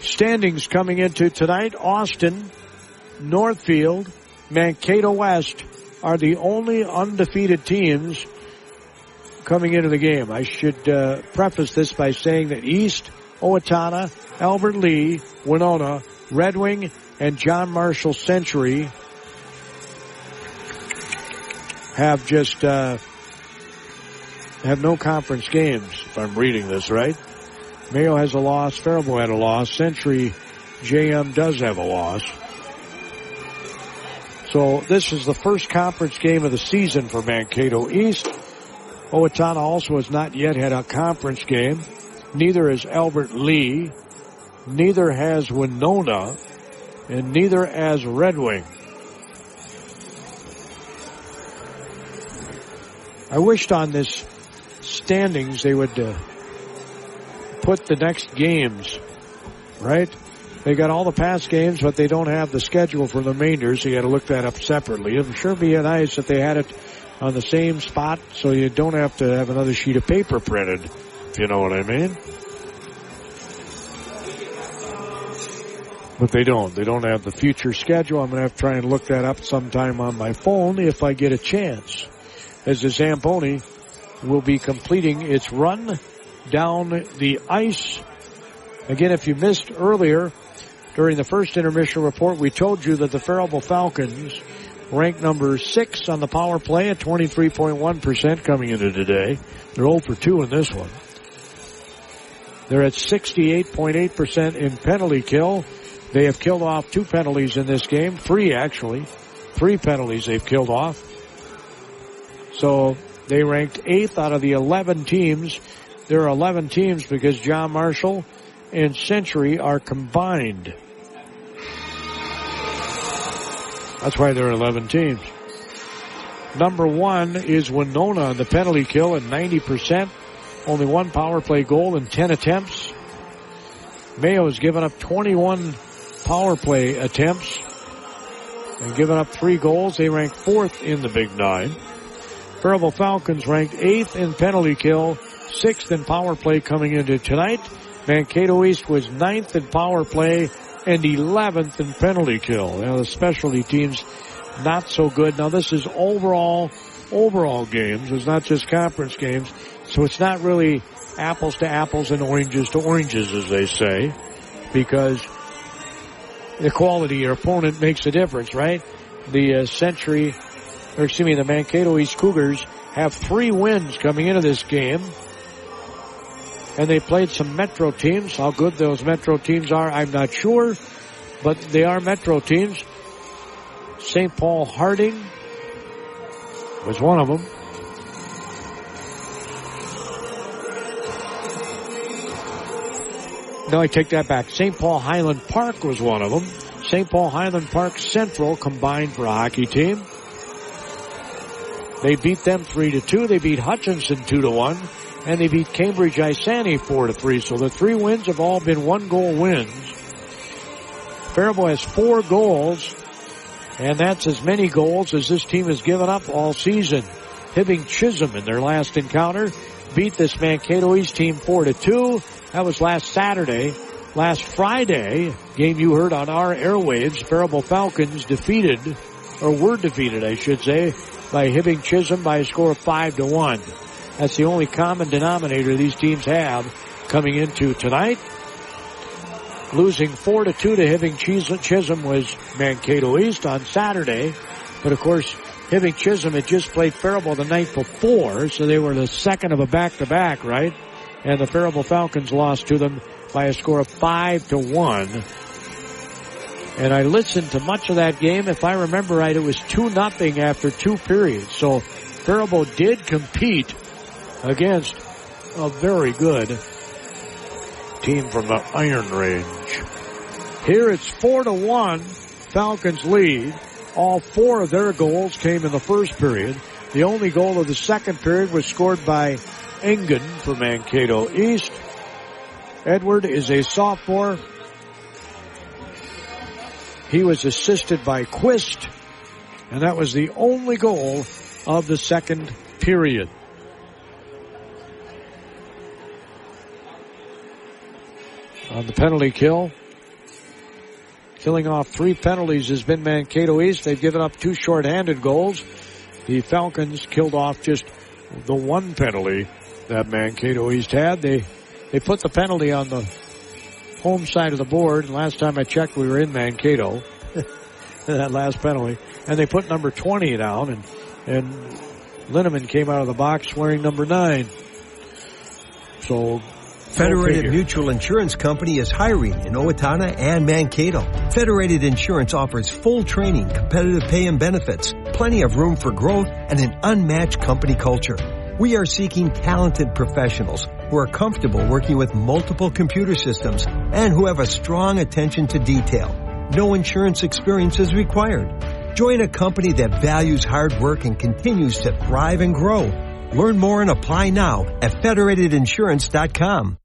Standings coming into tonight, Austin, Northfield, Mankato West are the only undefeated teams coming into the game. I should preface this by saying that East, Owatonna, Albert Lee, Winona, Red Wing, and John Marshall Century have just have no conference games, if I'm reading this right. Mayo has a loss. Faribault had a loss. Century JM does have a loss. So this is the first conference game of the season for Mankato East. Owatonna also has not yet had a conference game. Neither has Albert Lee. Neither has Winona. And neither has Red Wing. I wished on this standings they would put the next games, right? They got all the past games, but they don't have the schedule for the remainder, so you got to look that up separately. It would sure be nice if they had it on the same spot so you don't have to have another sheet of paper printed, if you know what I mean. But they don't. They don't have the future schedule. I'm going to have to try and look that up sometime on my phone if I get a chance. As the Zamboni will be completing its run down the ice. Again, if you missed earlier, during the first intermission report, we told you that the Faribault Falcons ranked number 6 on the power play at 23.1% coming into today. They're 0 for 2 in this one. They're at 68.8% in penalty kill. They have killed off 2 penalties in this game. 3 actually. 3 penalties they've killed off. So they ranked 8th out of the 11 teams. There are 11 teams because John Marshall and Century are combined. That's why there are 11 teams. Number 1 is Winona on the penalty kill at 90%. Only 1 power play goal in 10 attempts. Mayo has given up 21 power play attempts and given up 3 goals. They rank 4th in the Big 9. Faribault Falcons ranked 8th in penalty kill, 6th in power play coming into tonight. Mankato East was 9th in power play and 11th in penalty kill. Now the specialty teams not so good. Now this is overall games. It's not just conference games. So it's not really apples to apples and oranges to oranges, as they say, because the quality of your opponent makes a difference, right? The the Mankato East Cougars have 3 wins coming into this game. And they played some Metro teams. How good those Metro teams are, I'm not sure. But they are Metro teams. St. Paul Harding was one of them. No, I take that back. St. Paul Highland Park was one of them. St. Paul Highland Park Central combined for a hockey team. They beat them 3-2. They beat Hutchinson 2-1. And they beat Cambridge Isani 4-3. So the 3 wins have all been 1-goal wins. Faribault has 4 goals. And that's as many goals as this team has given up all season. Hibbing Chisholm in their last encounter beat this Mankato East team 4-2. That was last Saturday. Last Friday, game you heard on our airwaves, Faribault Falcons were defeated, I should say, by Hibbing Chisholm by a score of 5-1. That's the only common denominator these teams have coming into tonight. Losing 4-2 to Hibbing Chisholm was Mankato East on Saturday. But of course, Hibbing Chisholm had just played Faribault the night before, so they were the second of a back-to-back, right? And the Faribault Falcons lost to them by a score of 5-1. And I listened to much of that game. If I remember right, it was 2-0 after 2 periods. So Faribault did compete against a very good team from the Iron Range. Here it's 4-1. Falcons lead. All 4 of their goals came in the first period. The only goal of the second period was scored by Engen for Mankato East. Edward is a sophomore. He was assisted by Quist, and that was the only goal of the second period. On the penalty kill, killing off 3 penalties has been Mankato East. They've given up 2 shorthanded goals. The Falcons killed off just the 1 penalty that Mankato East had. They put the penalty on the home side of the board. And last time I checked, we were in Mankato. That last penalty. And they put number 20 down, and Linneman came out of the box wearing number 9. So Federated Mutual Insurance Company is hiring in Owatonna and Mankato. Federated Insurance offers full training, competitive pay and benefits, plenty of room for growth, and an unmatched company culture. We are seeking talented professionals who are comfortable working with multiple computer systems and who have a strong attention to detail. No insurance experience is required. Join a company that values hard work and continues to thrive and grow. Learn more and apply now at federatedinsurance.com.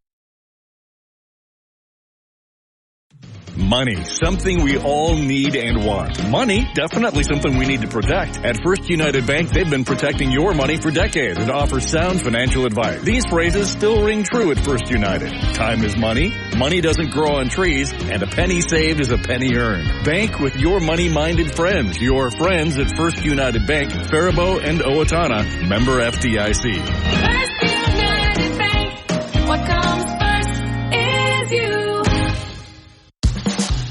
Money, something we all need and want. Money, definitely something we need to protect. At First United Bank, they've been protecting your money for decades and offer sound financial advice. These phrases still ring true at First United. Time is money, money doesn't grow on trees, and a penny saved is a penny earned. Bank with your money-minded friends. Your friends at First United Bank, Faribault and Owatonna, member FDIC. First United Bank, what comes first is you.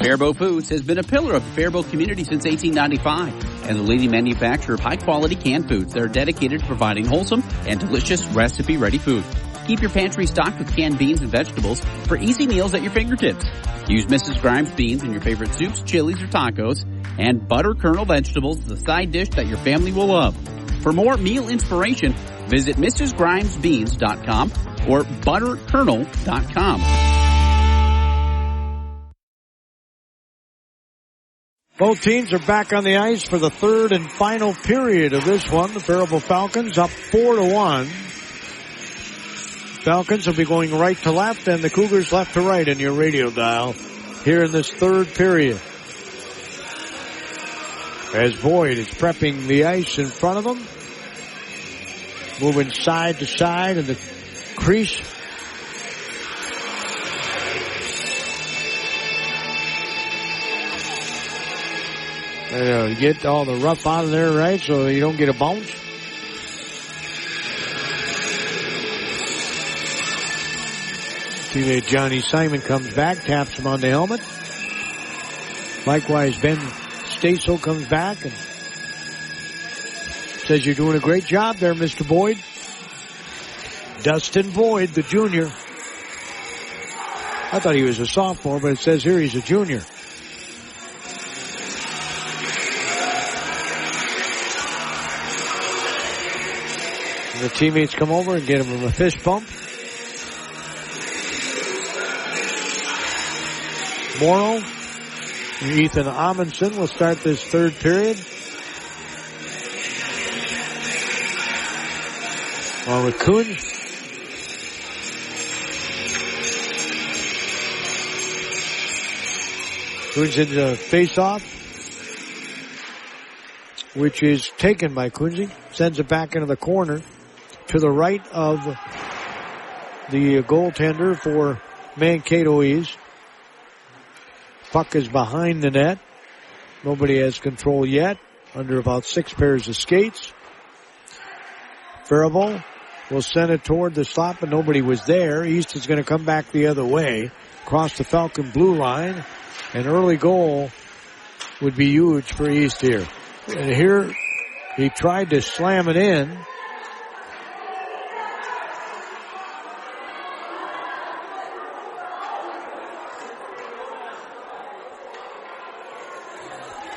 Faribault Foods has been a pillar of the Faribault community since 1895 and the leading manufacturer of high-quality canned foods that are dedicated to providing wholesome and delicious recipe-ready food. Keep your pantry stocked with canned beans and vegetables for easy meals at your fingertips. Use Mrs. Grimes beans in your favorite soups, chilies, or tacos, and butter kernel vegetables as a side dish that your family will love. For more meal inspiration, visit mrsgrimesbeans.com or butterkernel.com. Both teams are back on the ice for the third and final period of this one. The Faribault Falcons up 4-1. Falcons will be going right to left and the Cougars left to right in your radio dial here in this third period. As Boyd is prepping the ice in front of them. Moving side to side in the crease. Get all the rough out of there, right, so you don't get a bounce. Teammate Johnny Simon comes back, taps him on the helmet. Likewise, Ben Stasel comes back and says, "You're doing a great job there, Mr. Boyd." Dustin Boyd, the junior. I thought he was a sophomore, but it says here he's a junior. The teammates come over and get him a fist bump. Morrow and Ethan Amundsen will start this third period. Along with Kunz. Kunz into face-off, which is taken by Kunze. Sends it back into the corner to the right of the goaltender for Mankato East. Puck is behind the net. Nobody has control yet. Under about 6 pairs of skates. Faribault will send it toward the slot, but nobody was there. East is going to come back the other way. Across the Falcon blue line. An early goal would be huge for East here. And here he tried to slam it in.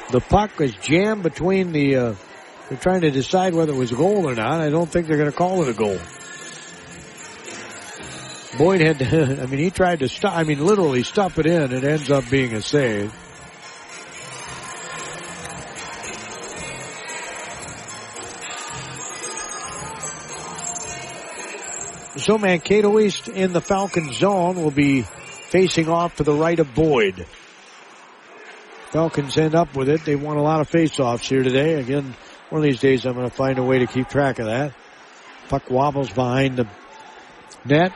The puck was jammed between they're trying to decide whether it was a goal or not. I don't think they're going to call it a goal. Boyd had to, he tried to literally stuff it in. It ends up being a save. So Mankato East in the Falcon zone will be facing off to the right of Boyd. Falcons end up with it. They won a lot of face-offs here today. Again, one of these days I'm going to find a way to keep track of that. Puck wobbles behind the net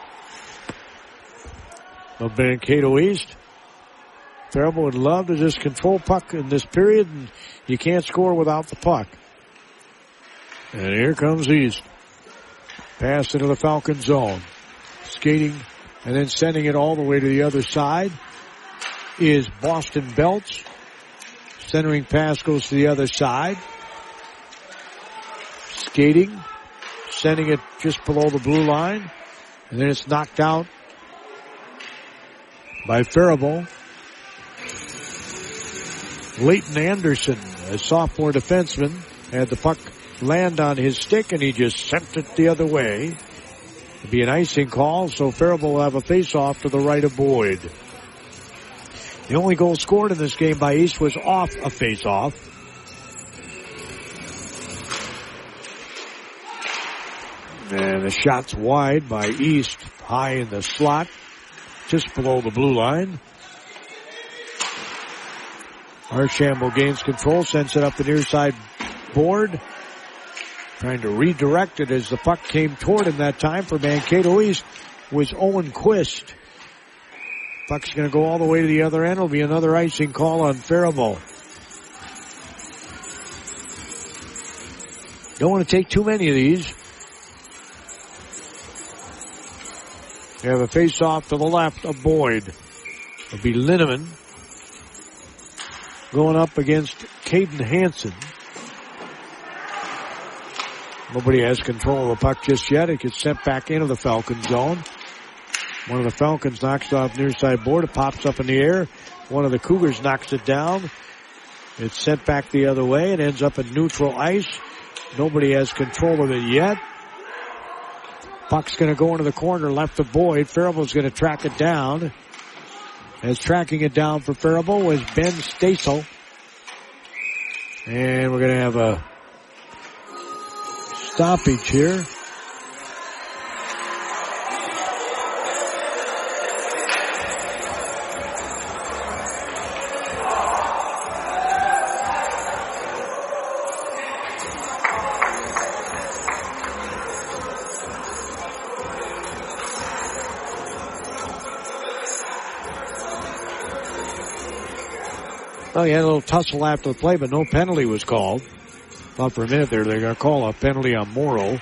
of Mankato East. Faribault would love to just control puck in this period, and you can't score without the puck. And here comes East. Pass into the Falcon zone. Skating and then sending it all the way to the other side is Boston Belts. Centering pass goes to the other side. Skating, sending it just below the blue line. And then it's knocked out by Faribault. Leighton Anderson, a sophomore defenseman, had the puck land on his stick, and he just sent it the other way. It'll be an icing call, so Faribault will have a face-off to the right of Boyd. The only goal scored in this game by East was off a face-off. And the shot's wide by East, high in the slot, just below the blue line. Archambault gains control, sends it up the near side board. Trying to redirect it as the puck came toward him that time for Mankato East was Owen Quist. Puck's going to go all the way to the other end. It'll be another icing call on Faribault. Don't want to take too many of these. They have a face-off to the left of Boyd. It'll be Linneman going up against Caden Hansen. Nobody has control of the puck just yet. It gets sent back into the Falcon zone. One of the Falcons knocks it off near side board. It pops up in the air. One of the Cougars knocks it down. It's sent back the other way. It ends up in neutral ice. Nobody has control of it yet. Puck's going to go into the corner left of Boyd. Faribault's going to track it down. As tracking it down for Faribault was Ben Stasel. And we're going to have a stoppage here. Well, he had a little tussle after the play, but no penalty was called. Thought for a minute there they're going to call a penalty on Morrow.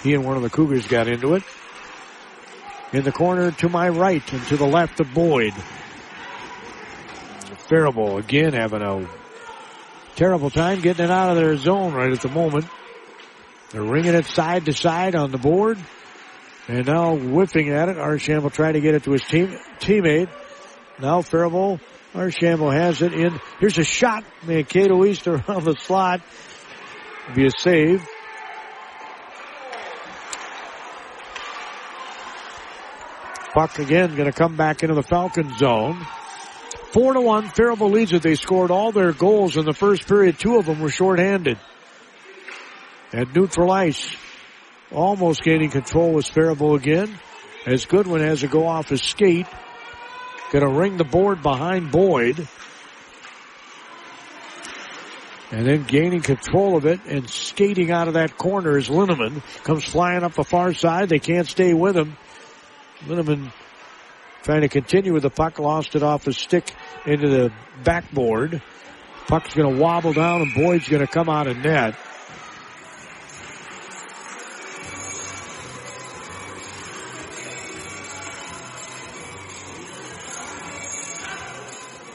He and one of the Cougars got into it. In the corner to my right and to the left of Boyd. Faribault again having a terrible time getting it out of their zone right at the moment. They're ringing it side to side on the board. And now whiffing at it. Archambault trying to get it to his teammate. Now Faribault. Archambault has it in. Here's a shot. Mankato East around the slot. Be a save. Puck again going to come back into the Falcon zone. 4-1. Faribault leads it. They scored all their goals in the first period. 2 of them were shorthanded. At neutral ice. Almost gaining control was Faribault again. As Goodwin has to go off his skate. Going to ring the board behind Boyd. And then gaining control of it and skating out of that corner is Linneman. Comes flying up the far side. They can't stay with him. Linneman trying to continue with the puck. Lost it off his stick into the backboard. Puck's going to wobble down and Boyd's going to come out of net.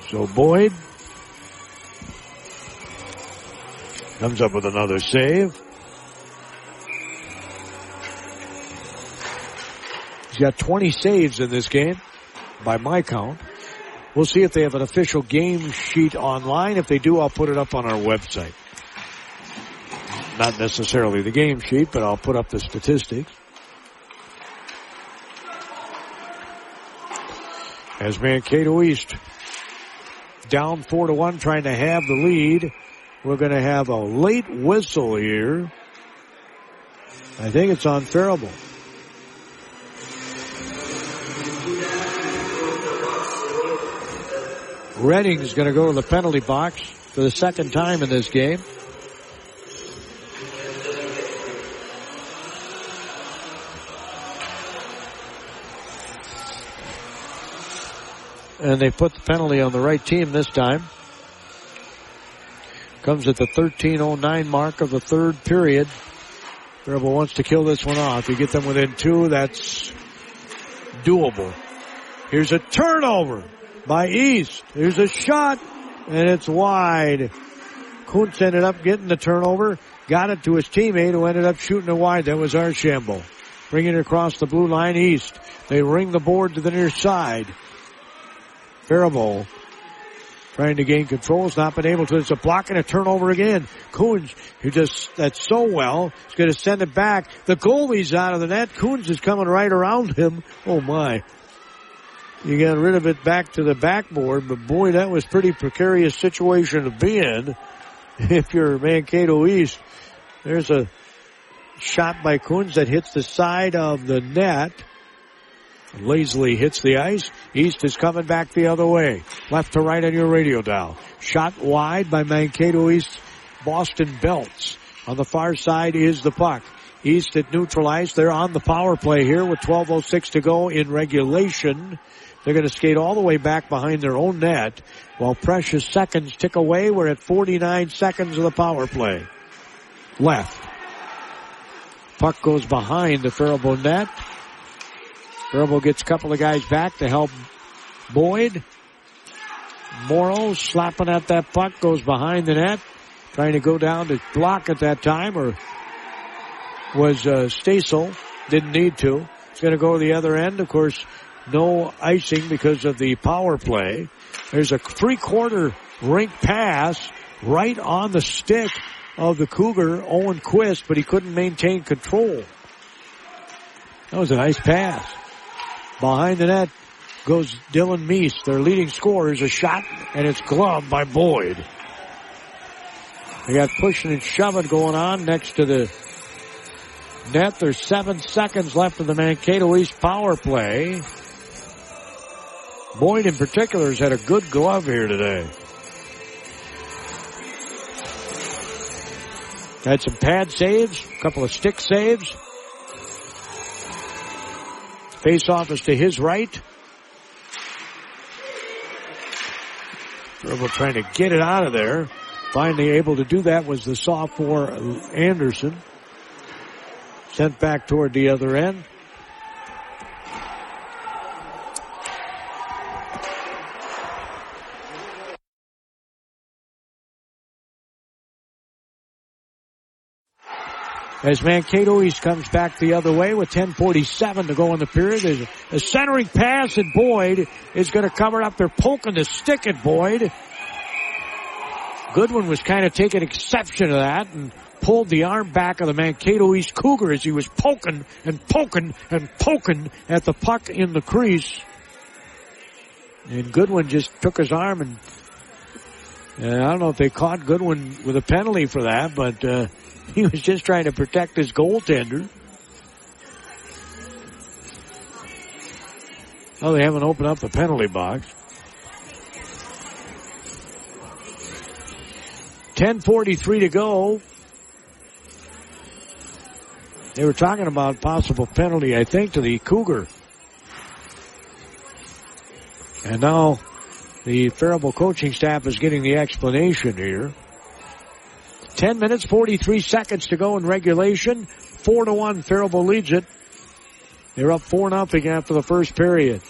So Boyd comes up with another save. He's got 20 saves in this game, by my count. We'll see if they have an official game sheet online. If they do, I'll put it up on our website. Not necessarily the game sheet, but I'll put up the statistics. As Mankato East down 4-1, trying to have the lead. We're going to have a late whistle here. I think it's on Faribault. Redding's going to go to the penalty box for the second time in this game. And they put the penalty on the right team this time. Comes at the 13:09 mark of the third period. Faribault wants to kill this one off. You get them within 2, that's doable. Here's a turnover by East. Here's a shot, and it's wide. Kuntz ended up getting the turnover, got it to his teammate who ended up shooting it wide. That was Archambault. Bringing it across the blue line, East. They ring the board to the near side. Faribault trying to gain control, has not been able to. It's a block and a turnover again. Coons, who does that so well, is going to send it back. The goalie's out of the net. Coons is coming right around him. Oh my. You got rid of it back to the backboard, but boy, that was pretty precarious situation to be in if you're Mankato East. There's a shot by Coons that hits the side of the net. Lazily hits the ice. East is coming back the other way. Left to right on your radio dial. Shot wide by Mankato East. Boston Belts. On the far side is the puck. East at neutralized. They're on the power play here with 12:06 to go in regulation. They're going to skate all the way back behind their own net while precious seconds tick away. We're at 49 seconds of the power play left. Puck goes behind the Faribault net. Faribault gets a couple of guys back to help Boyd. Morrow slapping at that puck, goes behind the net, trying to go down to block at that time, or was Stasel. Didn't need to. He's going to go to the other end. Of course, no icing because of the power play. There's a 3/4 rink pass right on the stick of the Cougar, Owen Quist, but he couldn't maintain control. That was a nice pass. Behind the net goes Dylan Meese. Their leading scorer is a shot, and it's gloved by Boyd. They got pushing and shoving going on next to the net. There's 7 seconds left of the Mankato East power play. Boyd in particular has had a good glove here today. Had some pad saves, a couple of stick saves. Face-off is to his right. Faribault trying to get it out of there. Finally able to do that was the sophomore Anderson. Sent back toward the other end. As Mankato East comes back the other way with 10:47 to go in the period. There's a centering pass, and Boyd is going to cover up. They're poking the stick at Boyd. Goodwin was kind of taking exception to that and pulled the arm back of the Mankato East Cougar as he was poking and poking and poking at the puck in the crease. And Goodwin just took his arm and I don't know if they caught Goodwin with a penalty for that, but he was just trying to protect his goaltender. Oh, they haven't opened up the penalty box. 10:43 to go. They were talking about possible penalty, I think, to the Cougar. And now the Faribault coaching staff is getting the explanation here. 10 minutes, 43 seconds to go in regulation. 4-1, Faribault leads it. They're up 4-0 after the first period.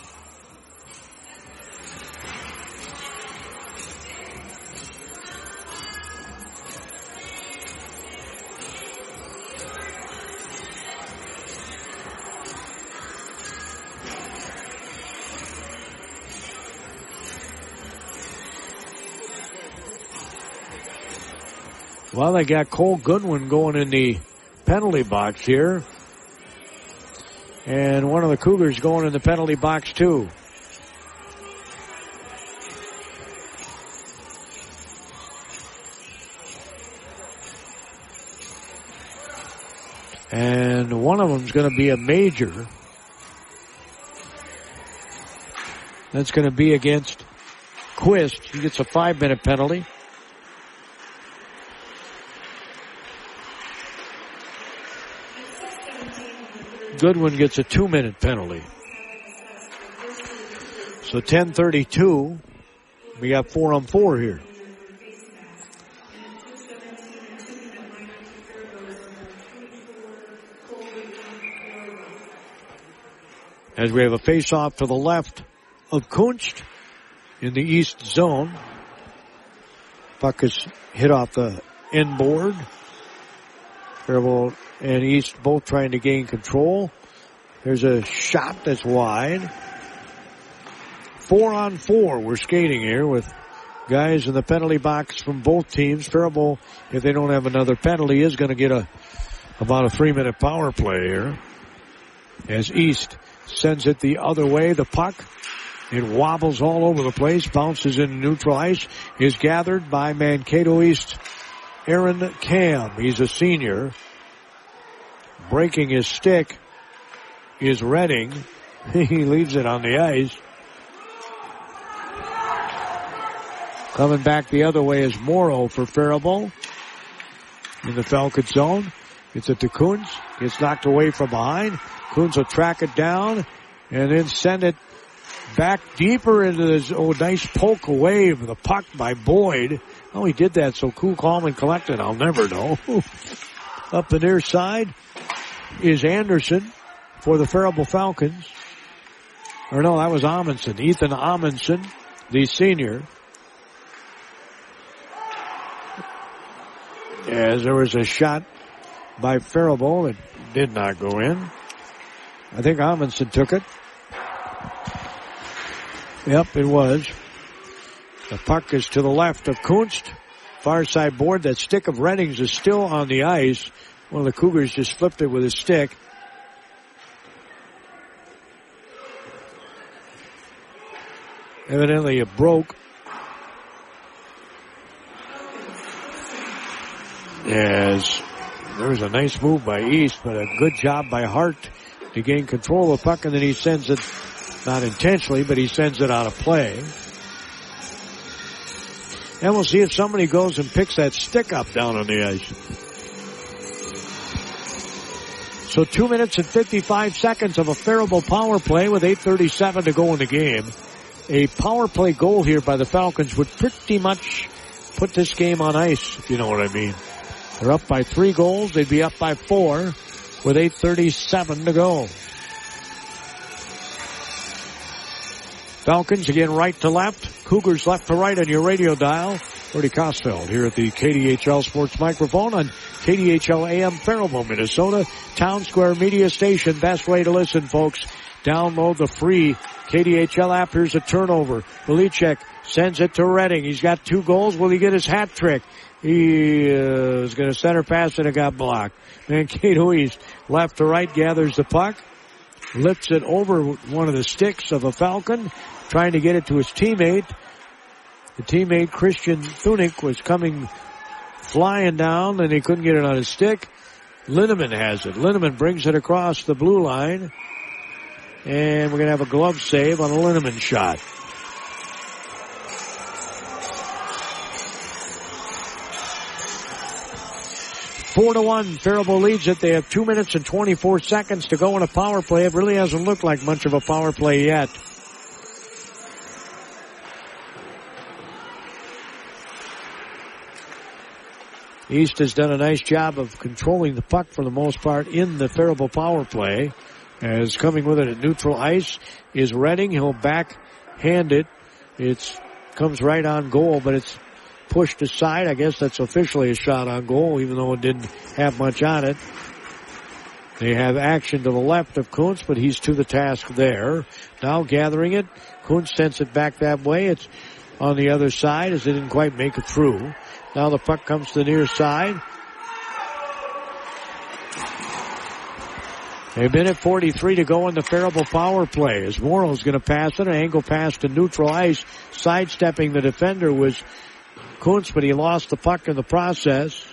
Well, they got Cole Goodwin going in the penalty box here. And one of the Cougars going in the penalty box too. And one of them's going to be a major. That's going to be against Quist. He gets a 5-minute penalty. Goodwin gets a 2-minute penalty. So 10:32. We got 4-on-4 here. As we have a face-off to the left of Kunst in the east zone. Puck is hit off the end board. Faribault and East both trying to gain control. There's a shot that's wide. 4-on-4. We're skating here with guys in the penalty box from both teams. Faribault, if they don't have another penalty, is going to get about a 3-minute power play here. As East sends it the other way, the puck, it wobbles all over the place, bounces into neutral ice, is gathered by Mankato East Aaron Cam. He's a senior. Breaking his stick is Redding. He leaves it on the ice. Coming back the other way is Morrow for Faribault in the Falcon zone. It's it to Kunz. Gets knocked away from behind. Kunz will track it down and then send it back deeper into this. Oh, nice poke away of the puck by Boyd. Oh, he did that so cool, calm, and collected. I'll never know. Up the near side is Anderson for the Faribault Falcons. Or no, that was Amundsen. Ethan Amundsen, the senior. As there was a shot by Faribault that did not go in. I think Amundsen took it. Yep, it was. The puck is to the left of Kunst. Far side board. That stick of Reddings is still on the ice. One of the Cougars just flipped it with his stick. Evidently it broke. As there was a nice move by East, but a good job by Hart to gain control of the puck, and then he sends it, not intentionally, but he sends it out of play. And we'll see if somebody goes and picks that stick up down on the ice. So 2 minutes and 55 seconds of a Faribault power play with 8:37 to go in the game. A power play goal here by the Falcons would pretty much put this game on ice, if you know what I mean. They're up by 3 goals. They'd be up by 4 with 8:37 to go. Falcons again right to left. Cougars left to right on your radio dial. Bertie Kosfeld here at the KDHL Sports Microphone on KDHL AM Faribault, Minnesota. Town Square Media Station. Best way to listen, folks. Download the free KDHL app. Here's a turnover. Velicek sends it to Redding. He's got 2 goals. Will he get his hat trick? He is going to center pass and it got blocked. Mankato East left to right gathers the puck. Lifts it over one of the sticks of a Falcon. Trying to get it to his teammate. The teammate, Christian Thunik, was coming flying down and he couldn't get it on his stick. Linneman has it. Linneman brings it across the blue line. And we're going to have a glove save on a Linneman shot. Four to 1, Faribault leads it. They have 2 minutes and 24 seconds to go in a power play. It really hasn't looked like much of a power play yet. East has done a nice job of controlling the puck for the most part in the Faribault power play. As coming with it at neutral ice is Redding. He'll backhand it. It comes right on goal, but it's pushed aside. I guess that's officially a shot on goal, even though it didn't have much on it. They have action to the left of Kuntz, but he's to the task there. Now gathering it. Kuntz sends it back that way. It's on the other side as they didn't quite make it through. Now the puck comes to the near side. A minute 43 to go in the Faribault power play as Morrow's going to pass it. An angle pass to neutral ice. Sidestepping the defender was Kuntz, but he lost the puck in the process.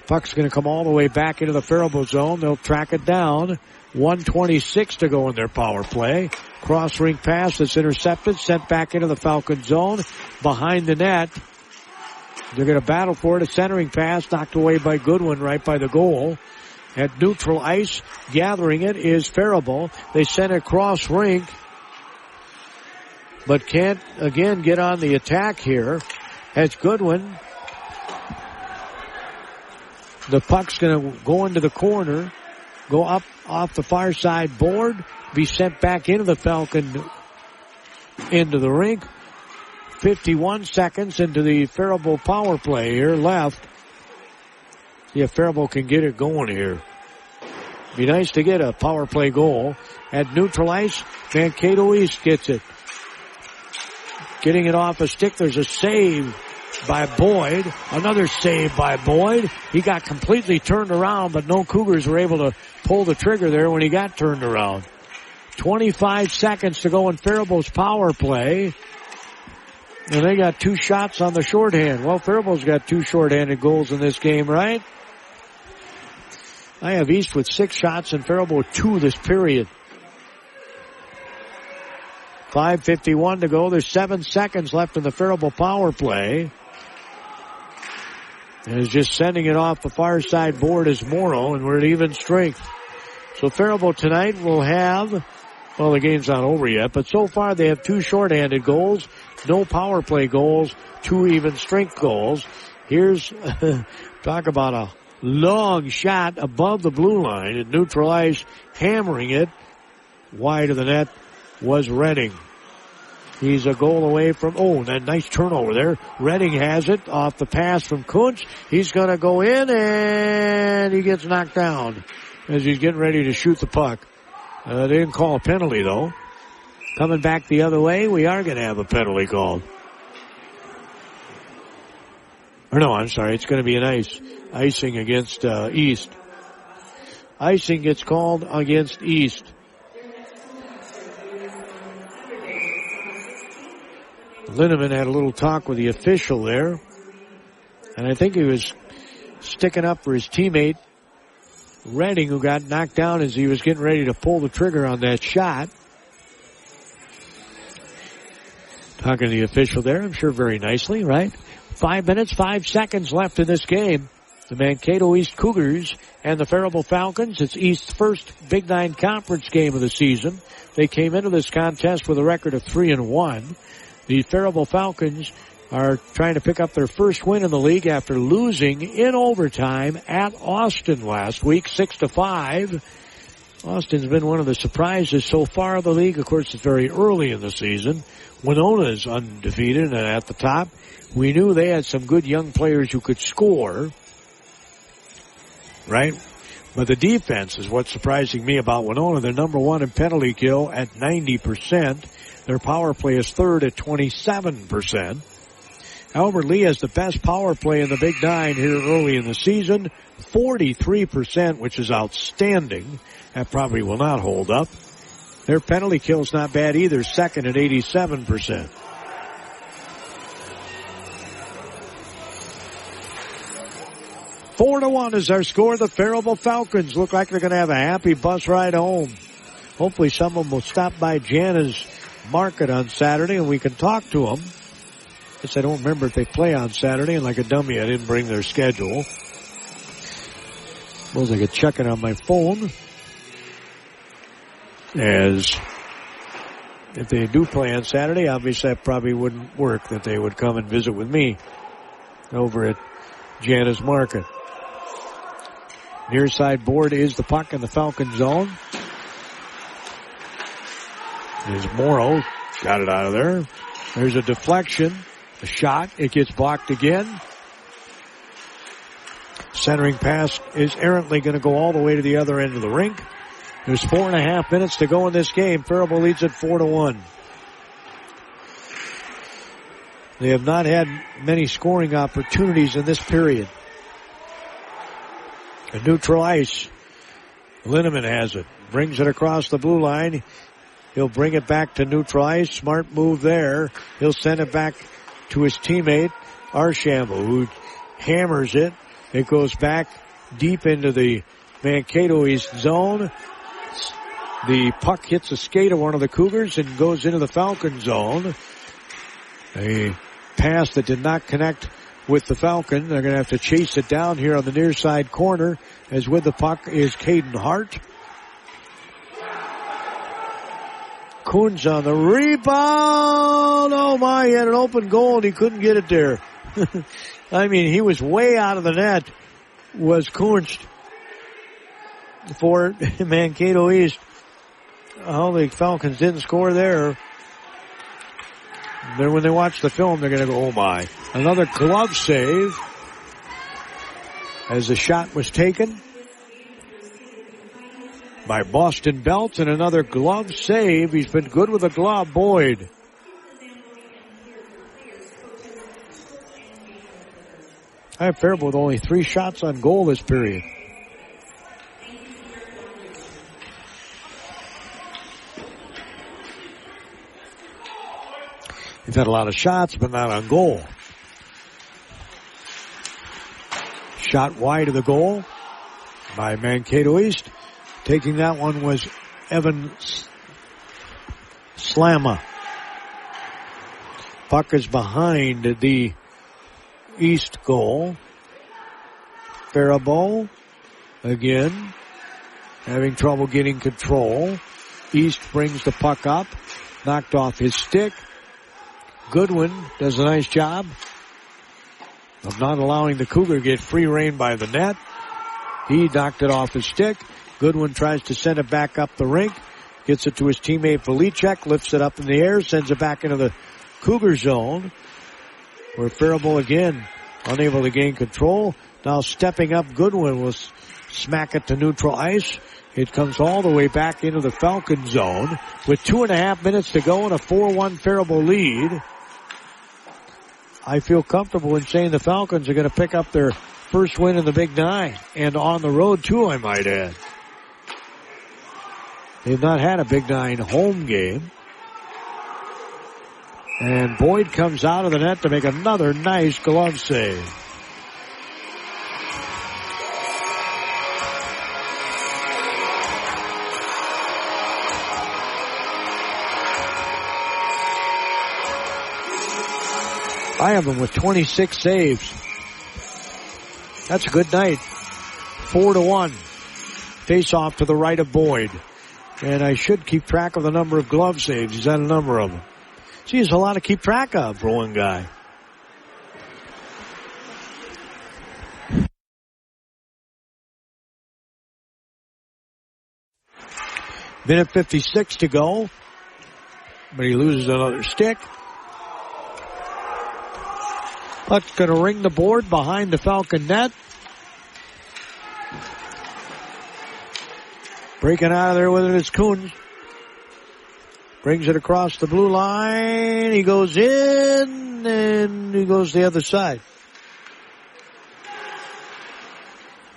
Puck's going to come all the way back into the Faribault zone. They'll track it down. 1:26 to go in their power play. Cross ring pass that's intercepted, sent back into the Falcon zone. Behind the net. They're going to battle for it. A centering pass knocked away by Goodwin right by the goal. At neutral ice, gathering it is Faribault. They send it cross rink, but can't again get on the attack here. That's Goodwin. The puck's going to go into the corner, go up off the far side board, be sent back into the Falcon, into the rink. 51 seconds into the Faribault power play here left. See if Faribault can get it going here. Be nice to get a power play goal. At neutral ice, Mankato East gets it. Getting it off a stick, there's a save by Boyd. Another save by Boyd. He got completely turned around, but no Cougars were able to pull the trigger there when he got turned around. 25 seconds to go in Faribault's power play. And they got 2 shots on the shorthand. Well, Faribault's got 2 shorthanded goals in this game, right? I have East with 6 shots and Faribault 2 this period. 5:51 to go. There's 7 seconds left in the Faribault power play. And is just sending it off the far side board is Morrow, and we're at even strength. So Faribault tonight will have, well, the game's not over yet, but so far they have 2 shorthanded goals, no power play goals, 2 even strength goals. Here's, talk about a long shot above the blue line at neutral ice, hammering it wide of the net was Redding. He's a goal away from, that nice turnover there. Redding has it off the pass from Kuntz. He's going to go in and he gets knocked down as he's getting ready to shoot the puck. They didn't call a penalty though. Coming back the other way, we are going to have a penalty called. Or no, I'm sorry, it's going to be an icing against East. Icing gets called against East. Linneman had a little talk with the official there, and I think he was sticking up for his teammate Redding, who got knocked down as he was getting ready to pull the trigger on that shot. Talking to the official there, I'm sure very nicely, right? 5 minutes, 5 seconds left in this game. The Mankato East Cougars and the Faribault Falcons. It's East's first Big Nine Conference game of the season. They came into this contest with a record of 3-1. The Faribault Falcons are trying to pick up their first win in the league after losing in overtime at Austin last week, 6-5. Austin's been one of the surprises so far of the league. Of course, it's very early in the season. Winona is undefeated and at the top. We knew they had some good young players who could score, right? But the defense is what's surprising me about Winona. They're number 1 in penalty kill at 90%. Their power play is third at 27%. However, Lee has the best power play in the Big Nine here early in the season, 43%, which is outstanding. That probably will not hold up. Their penalty kill's not bad either, second at 87%. Four to 1 is our score. The Faribault Falcons look like they're going to have a happy bus ride home. Hopefully some of them will stop by Jana's Market on Saturday and we can talk to them. I don't remember if they play on Saturday, and like a dummy I didn't bring their schedule. Suppose I could check it on my phone. As if they do play on Saturday, obviously that probably wouldn't work, that they would come and visit with me over at Jana's Market. Near side board is the puck in the Falcon zone. There's Morrow. Got it out of there. There's a deflection. A shot. It gets blocked again. Centering pass is errantly going to go all the way to the other end of the rink. There's 4.5 minutes to go in this game. Faribault leads at 4-1. They have not had many scoring opportunities in this period. A neutral ice. Linneman has it. Brings it across the blue line. He'll bring it back to neutral ice. Smart move there. He'll send it back to his teammate, Archambault, who hammers it. It goes back deep into the Mankato East zone. The puck hits the skate of one of the Cougars and goes into the Falcon zone. A pass that did not connect with the Falcon. They're going to have to chase it down here on the near side corner, as with the puck is Caden Hart. Coons on the rebound. Oh my, he had an open goal and he couldn't get it there. I mean, he was way out of the net, was Coons for Mankato East. Oh, the Falcons didn't score there. Then when they watch the film, they're going to go, oh my. Another glove save as the shot was taken by Boston Belt, and another glove save. He's been good with a glove, Boyd. I have Faribault with only 3 shots on goal this period. He's had a lot of shots, but not on goal. Shot wide of the goal by Mankato East. Taking that one was Evan Slamma. Puck is behind the East goal. Faribault again having trouble getting control. East brings the puck up. Knocked off his stick. Goodwin does a nice job of not allowing the Cougar to get free rein by the net. He knocked it off his stick. Goodwin tries to send it back up the rink. Gets it to his teammate Velicek. Lifts it up in the air. Sends it back into the Cougar zone, where Faribault again unable to gain control. Now stepping up, Goodwin will smack it to neutral ice. It comes all the way back into the Falcon zone with 2.5 minutes to go and a 4-1 Faribault lead. I feel comfortable in saying the Falcons are going to pick up their first win in the Big Nine, and on the road too, I might add. They've not had a Big Nine home game. And Boyd comes out of the net to make another nice glove save. I have him with 26 saves. That's a good night. 4-1. Face off to the right of Boyd. And I should keep track of the number of glove saves. He's had a number of them. See, there's a lot to keep track of for one guy. Minute 56 to go. But he loses another stick. Puck's going to ring the board behind the Falcon net. Breaking out of there with it is Coons. Brings it across the blue line. He goes in, and he goes the other side.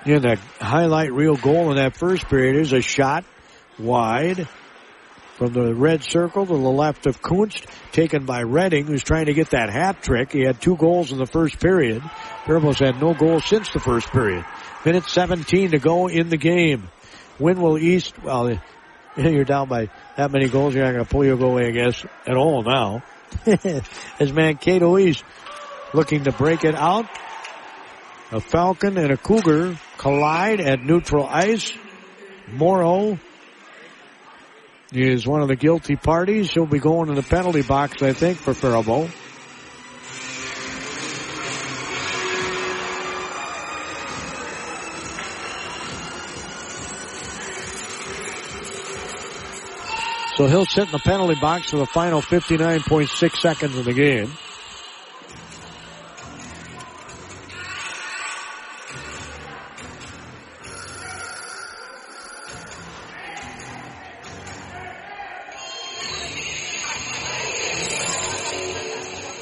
Yeah, that highlight reel goal in that first period is a shot wide from the red circle to the left of Kunst, taken by Redding, who's trying to get that hat trick. He had 2 goals in the first period. Faribault's had no goals since the first period. Minute 17 to go in the game. When will East, well, you're down by that many goals, you're not going to pull your goal away, I guess, at all now. As Mankato East looking to break it out. A Falcon and a Cougar collide at neutral ice. Morrow is one of the guilty parties. He'll be going in the penalty box, I think, for Faribault. So he'll sit in the penalty box for the final 59.6 seconds of the game.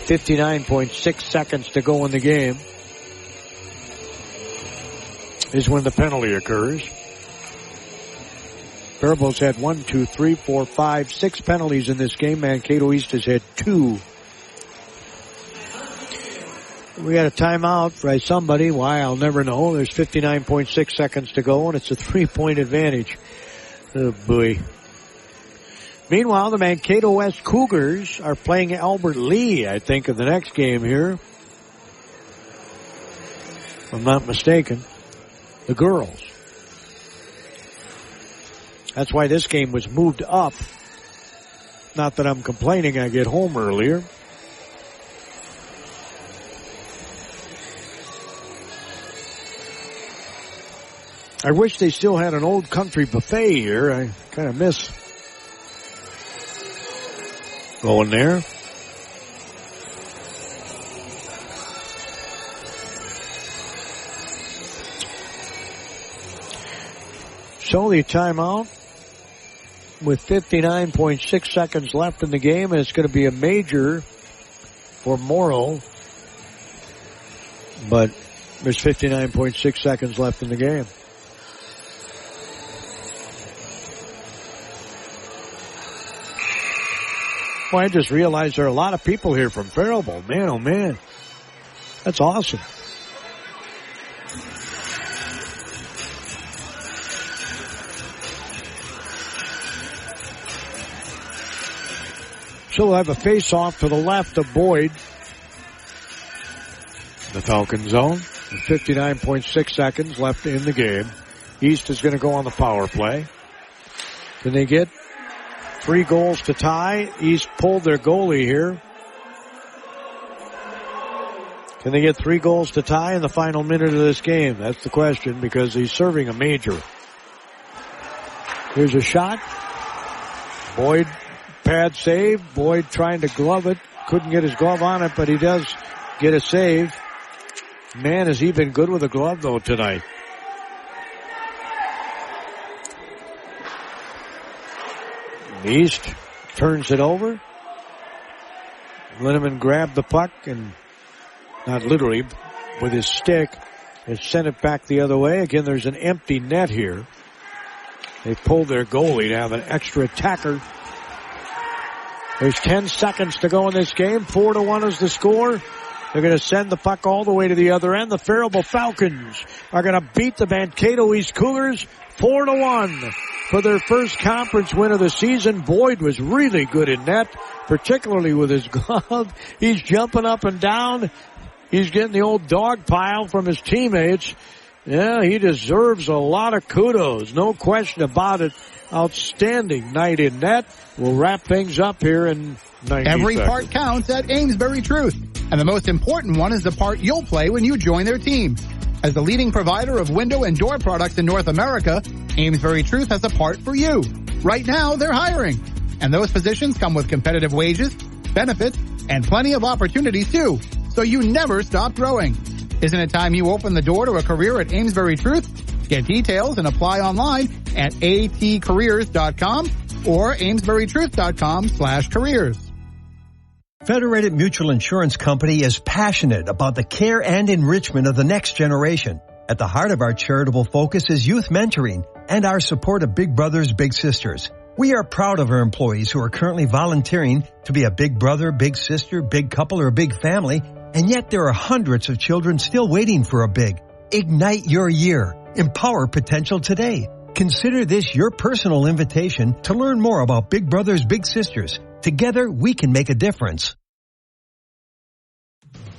.6 seconds to go in the game is when the penalty occurs. Faribault's had 1, 2, 3, 4, 5, 6 penalties in this game. Mankato East has had 2. We got a timeout by somebody. Why, I'll never know. There's 59.6 seconds to go, and it's a 3-point advantage Oh, boy. Meanwhile, the Mankato West Cougars are playing Albert Lee, I think, in the next game here. If I'm not mistaken. The girls. That's why this game was moved up. Not that I'm complaining, I get home earlier. I wish they still had an old country buffet here. I kind of miss going there. So the timeout with 59.6 seconds left in the game, and it's going to be a major for Morrow. But there's 59.6 seconds left in the game. Well, I just realized there are a lot of people here from Faribault. Man, oh man. That's awesome. So we'll have a face-off to the left of Boyd. The Falcon zone. 59.6 seconds left in the game. East is going to go on the power play. Can they get 3 goals to tie? East pulled their goalie here. Can they get 3 goals to tie in the final minute of this game? That's the question, because he's serving a major. Here's a shot. Boyd, pad save. Boyd trying to glove it. Couldn't get his glove on it, but he does get a save. Man, has he been good with a glove, though, tonight. East turns it over. Linneman grabbed the puck and, not literally, with his stick, and sent it back the other way. Again, there's an empty net here. They pulled their goalie to have an extra attacker. There's 10 seconds to go in this game. 4-1 is the score. They're going to send the puck all the way to the other end. The Faribault Falcons are going to beat the Mankato East Cougars 4-1 for their first conference win of the season. Boyd was really good in net, particularly with his glove. He's jumping up and down. He's getting the old dog pile from his teammates. Yeah, he deserves a lot of kudos. No question about it. Outstanding night in net. We'll wrap things up here in 90 Every seconds. part counts at Amesbury Truth. And the most important one is the part you'll play when you join their team. As the leading provider of window and door products in North America, Amesbury Truth has a part for you. Right now, they're hiring. And those positions come with competitive wages, benefits, and plenty of opportunities too. So you never stop growing. Isn't it time you open the door to a career at Amesbury Truth? Get details and apply online at atcareers.com or amesburytruth.com/careers. Federated Mutual Insurance Company is passionate about the care and enrichment of the next generation. At the heart of our charitable focus is youth mentoring and our support of Big Brothers Big Sisters. We are proud of our employees who are currently volunteering to be a big brother, big sister, big couple, or big family, and yet there are hundreds of children still waiting for a big. Ignite your year. Empower potential today. Consider this your personal invitation to learn more about Big Brothers Big Sisters. Together, we can make a difference.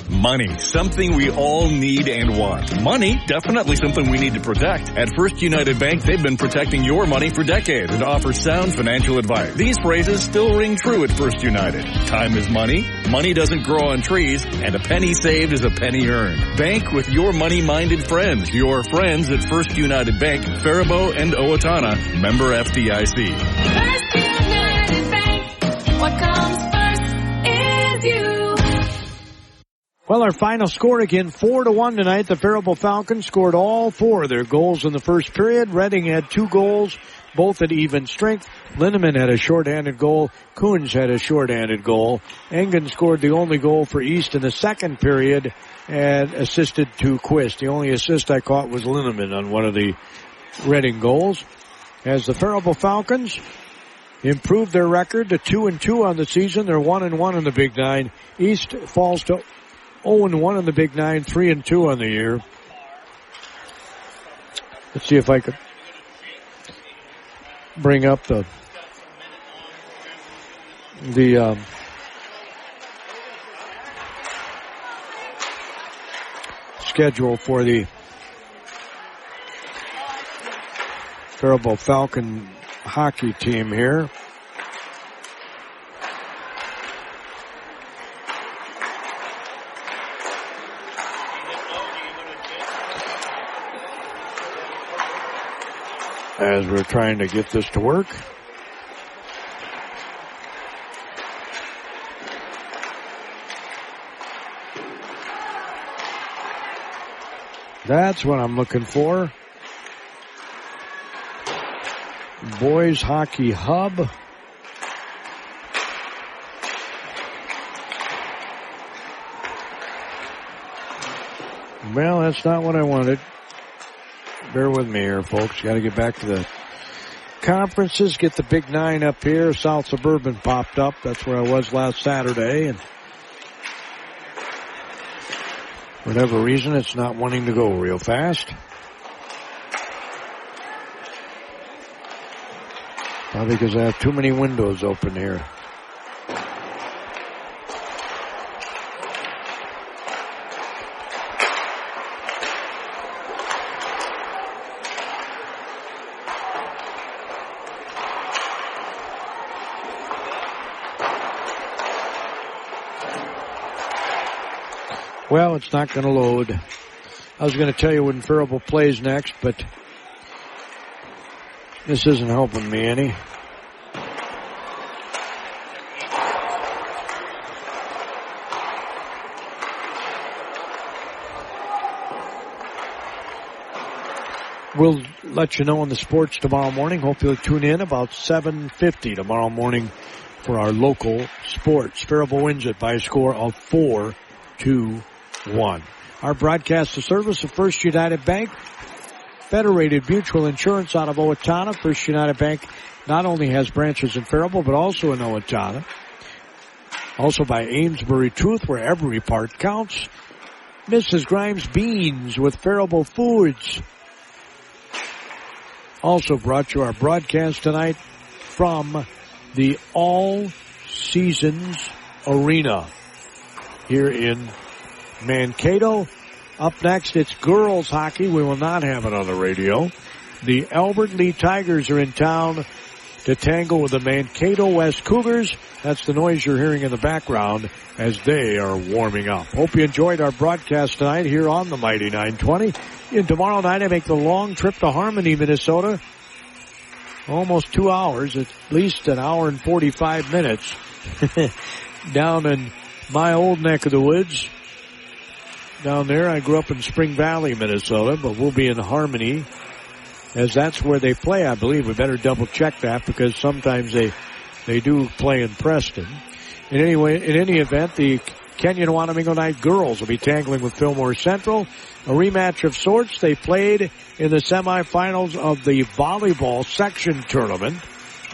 Money, something we all need and want. Money, definitely something we need to protect. At First United Bank, they've been protecting your money for decades and offer sound financial advice. These phrases still ring true at First United. Time is money, money doesn't grow on trees, and a penny saved is a penny earned. Bank with your money-minded friends. Your friends at First United Bank, Faribault and Owatonna, member FDIC. First United Bank, what comes first is you. Well, our final score again, 4-1 tonight. The Faribault Falcons scored all 4 of their goals in the first period. Reading had 2 goals, both at even strength. Linneman had a shorthanded goal. Coons had a shorthanded goal. Engen scored the only goal for East in the second period and assisted to Quist. The only assist I caught was Linneman on one of the Reading goals. As the Faribault Falcons improved their record to 2-2 on the season, they're 1-1 in the Big Nine. East falls to 0-1 in the Big Nine, 3-2 on the year. Let's see if I could. bring up the schedule for the Faribault Falcon hockey team here. As we're trying to get this to work. That's what I'm looking for. Boys Hockey Hub. Well, that's not what I wanted. Bear with me here, folks. Got to get back to the conferences, get the Big 9 up here. South Suburban popped up. That's where I was last Saturday. And for whatever reason, it's not wanting to go real fast. Probably because I have too many windows open here. Well, it's not going to load. I was going to tell you when Faribault plays next, but this isn't helping me any. We'll let you know on the sports tomorrow morning. Hope you'll tune in about 7:50 tomorrow morning for our local sports. Faribault wins it by a score of 4-1. Our broadcast is service of First United Bank, Federated Mutual Insurance out of Owatonna. First United Bank not only has branches in Faribault, but also in Owatonna. Also by Amesbury Truth, where every part counts. Mrs. Grimes Beans with Faribault Foods. Also brought you our broadcast tonight from the All Seasons Arena here in Mankato. Up next, it's girls hockey. We will not have it on the radio. The Albert Lee Tigers are in town to tangle with the Mankato West Cougars. That's the noise you're hearing in the background as they are warming up. Hope you enjoyed our broadcast tonight here on the Mighty 920. And tomorrow night, I make the long trip to Harmony, Minnesota. Almost 2 hours, at least an hour and 45 minutes. Down in my old neck of the woods. Down there, I grew up in Spring Valley, Minnesota, but we'll be in Harmony, as that's where they play, I believe. We better double check that because sometimes they do play in Preston. In any event, the Kenyon Wanamingo Night girls will be tangling with Fillmore Central. A rematch of sorts. They played in the semifinals of the volleyball section tournament.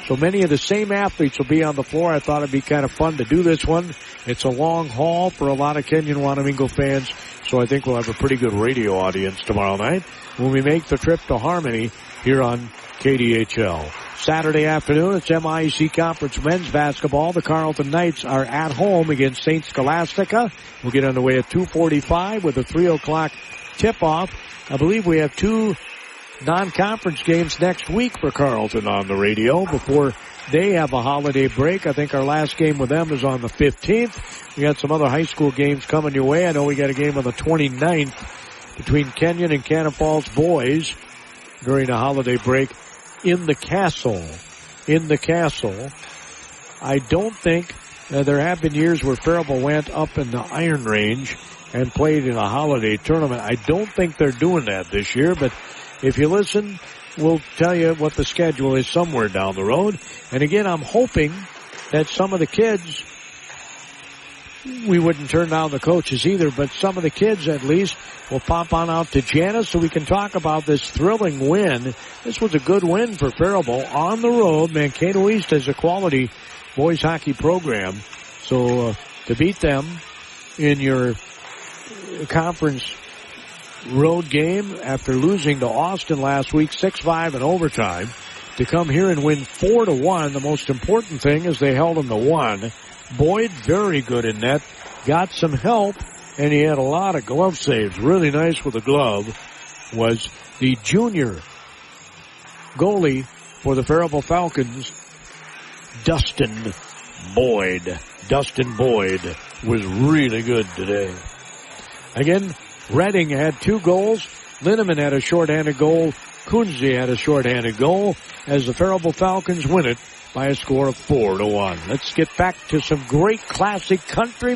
So many of the same athletes will be on the floor. I thought it'd be kind of fun to do this one. It's a long haul for a lot of Kenyon Wanamingo fans, so I think we'll have a pretty good radio audience tomorrow night when we make the trip to Harmony here on KDHL. Saturday afternoon, it's MIAC Conference men's basketball. The Carleton Knights are at home against St. Scholastica. We'll get underway at 2:45 with a 3 o'clock tip-off. I believe we have two non-conference games next week for Carleton on the radio before they have a holiday break. I think our last game with them is on the 15th. We got some other high school games coming your way. I know we got a game on the 29th between Kenyon and Cannon Falls boys during a holiday break in the Castle. I don't think there have been years where Faribault went up in the Iron Range and played in a holiday tournament. I don't think they're doing that this year, but if you listen, we'll tell you what the schedule is somewhere down the road. And again, I'm hoping that some of the kids, we wouldn't turn down the coaches either, but some of the kids at least will pop on out to Janice so we can talk about this thrilling win. This was a good win for Faribault on the road. Mankato East has a quality boys hockey program. So to beat them in your conference road game after losing to Austin last week 6-5 in overtime, to come here and win 4-1. The most important thing is they held them to 1. Boyd, very good in net, got some help, and he had a lot of glove saves. Really nice with the glove was the junior goalie for the Faribault Falcons, Dustin Boyd. Dustin Boyd was really good today. Again, Redding had 2 goals. Linneman had a shorthanded goal. Kunze had a shorthanded goal as the Faribault Falcons win it by a score of 4-1. Let's get back to some great classic country